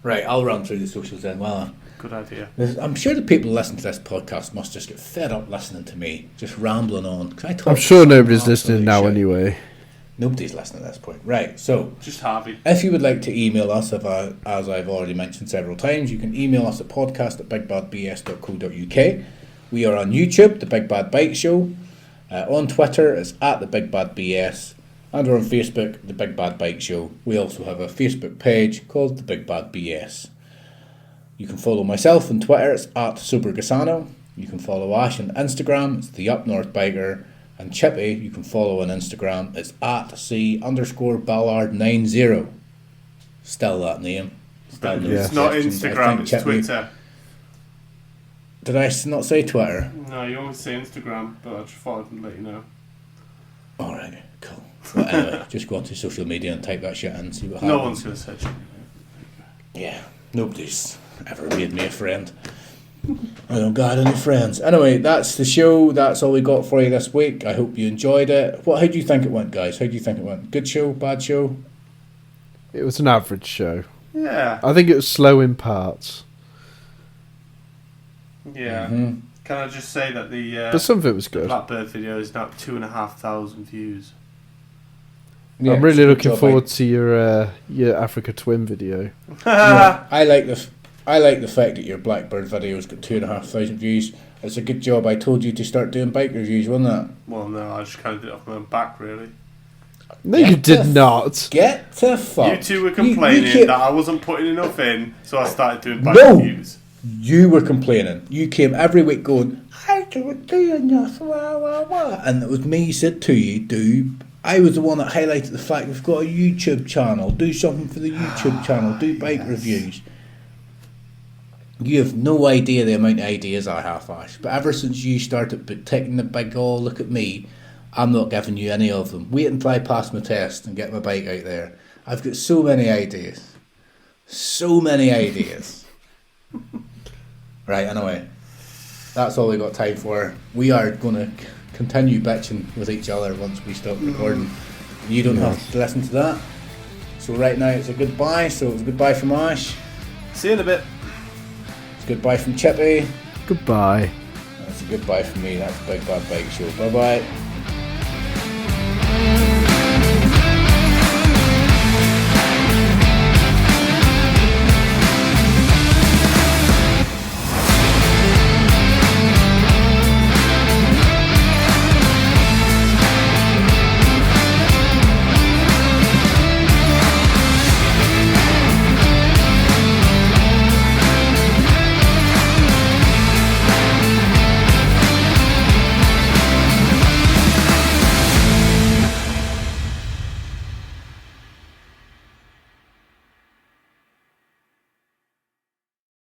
Right, I'll run through the socials then. Well, good idea. I'm sure the people listening to this podcast must just get fed up listening to me, just rambling on. I'm sure nobody's listening now anyway. Nobody's listening at this point. Right, so just Harvey. If you would like to email us, as I've already mentioned several times, you can email us at podcast@bigbadbs.co.uk. We are on YouTube, The Big Bad Bike Show. On Twitter, it's at The Big Bad BS. And we're on Facebook, The Big Bad Bike Show. We also have a Facebook page called The Big Bad BS. You can follow myself on Twitter, it's at Supergasano. You can follow Ash on Instagram, it's The Up North Biker. And Chippy, you can follow on Instagram, it's at C_Ballard90. Still that name. Still no It's not Instagram, it's Chippy, Twitter. Did I not say Twitter? No, you always say Instagram, but I just thought I'd let you know. Alright, cool. Well, anyway, just go onto social media and type that shit in and see what happens. No one's going to search it. Yeah, nobody's ever made me a friend. I don't got any friends. Anyway, that's the show. That's all we got for you this week. I hope you enjoyed it. How do you think it went, guys? How do you think it went? Good show? Bad show? It was an average show. Yeah. I think it was slow in parts. Yeah. Mm-hmm. Can I just say that but some of it was good. Blackbird video is now 2,500 views. Yeah, I'm really looking forward to your Africa Twin video. Yeah, I like the fact that your Blackbird video's got 2,500 views. It's a good job. I told you to start doing bike reviews, wasn't it? Well, no, I just kind of did it off my own back, really. No, you did not. Get the fuck. You two were complaining that I wasn't putting enough in, so I started doing bike reviews. You were complaining. You came every week going, I don't do enough, wah, wah, wah. And it was me said to you, I was the one that highlighted the fact we've got a YouTube channel. Do something for the YouTube channel. Do bike reviews. You have no idea the amount of ideas I have, Ash. But ever since you started taking the big look at me, I'm not giving you any of them. Wait until I pass my test and get my bike out there. I've got so many ideas. So many ideas. Right, anyway. That's all we got time for. We are going to continue bitching with each other once we stop recording. You don't have to listen to that. So right now it's a goodbye. So it's a goodbye from Ash. See you in a bit. It's a goodbye from Chippy. Goodbye. That's a goodbye from me. That's Big Bad Bike Show. Bye bye.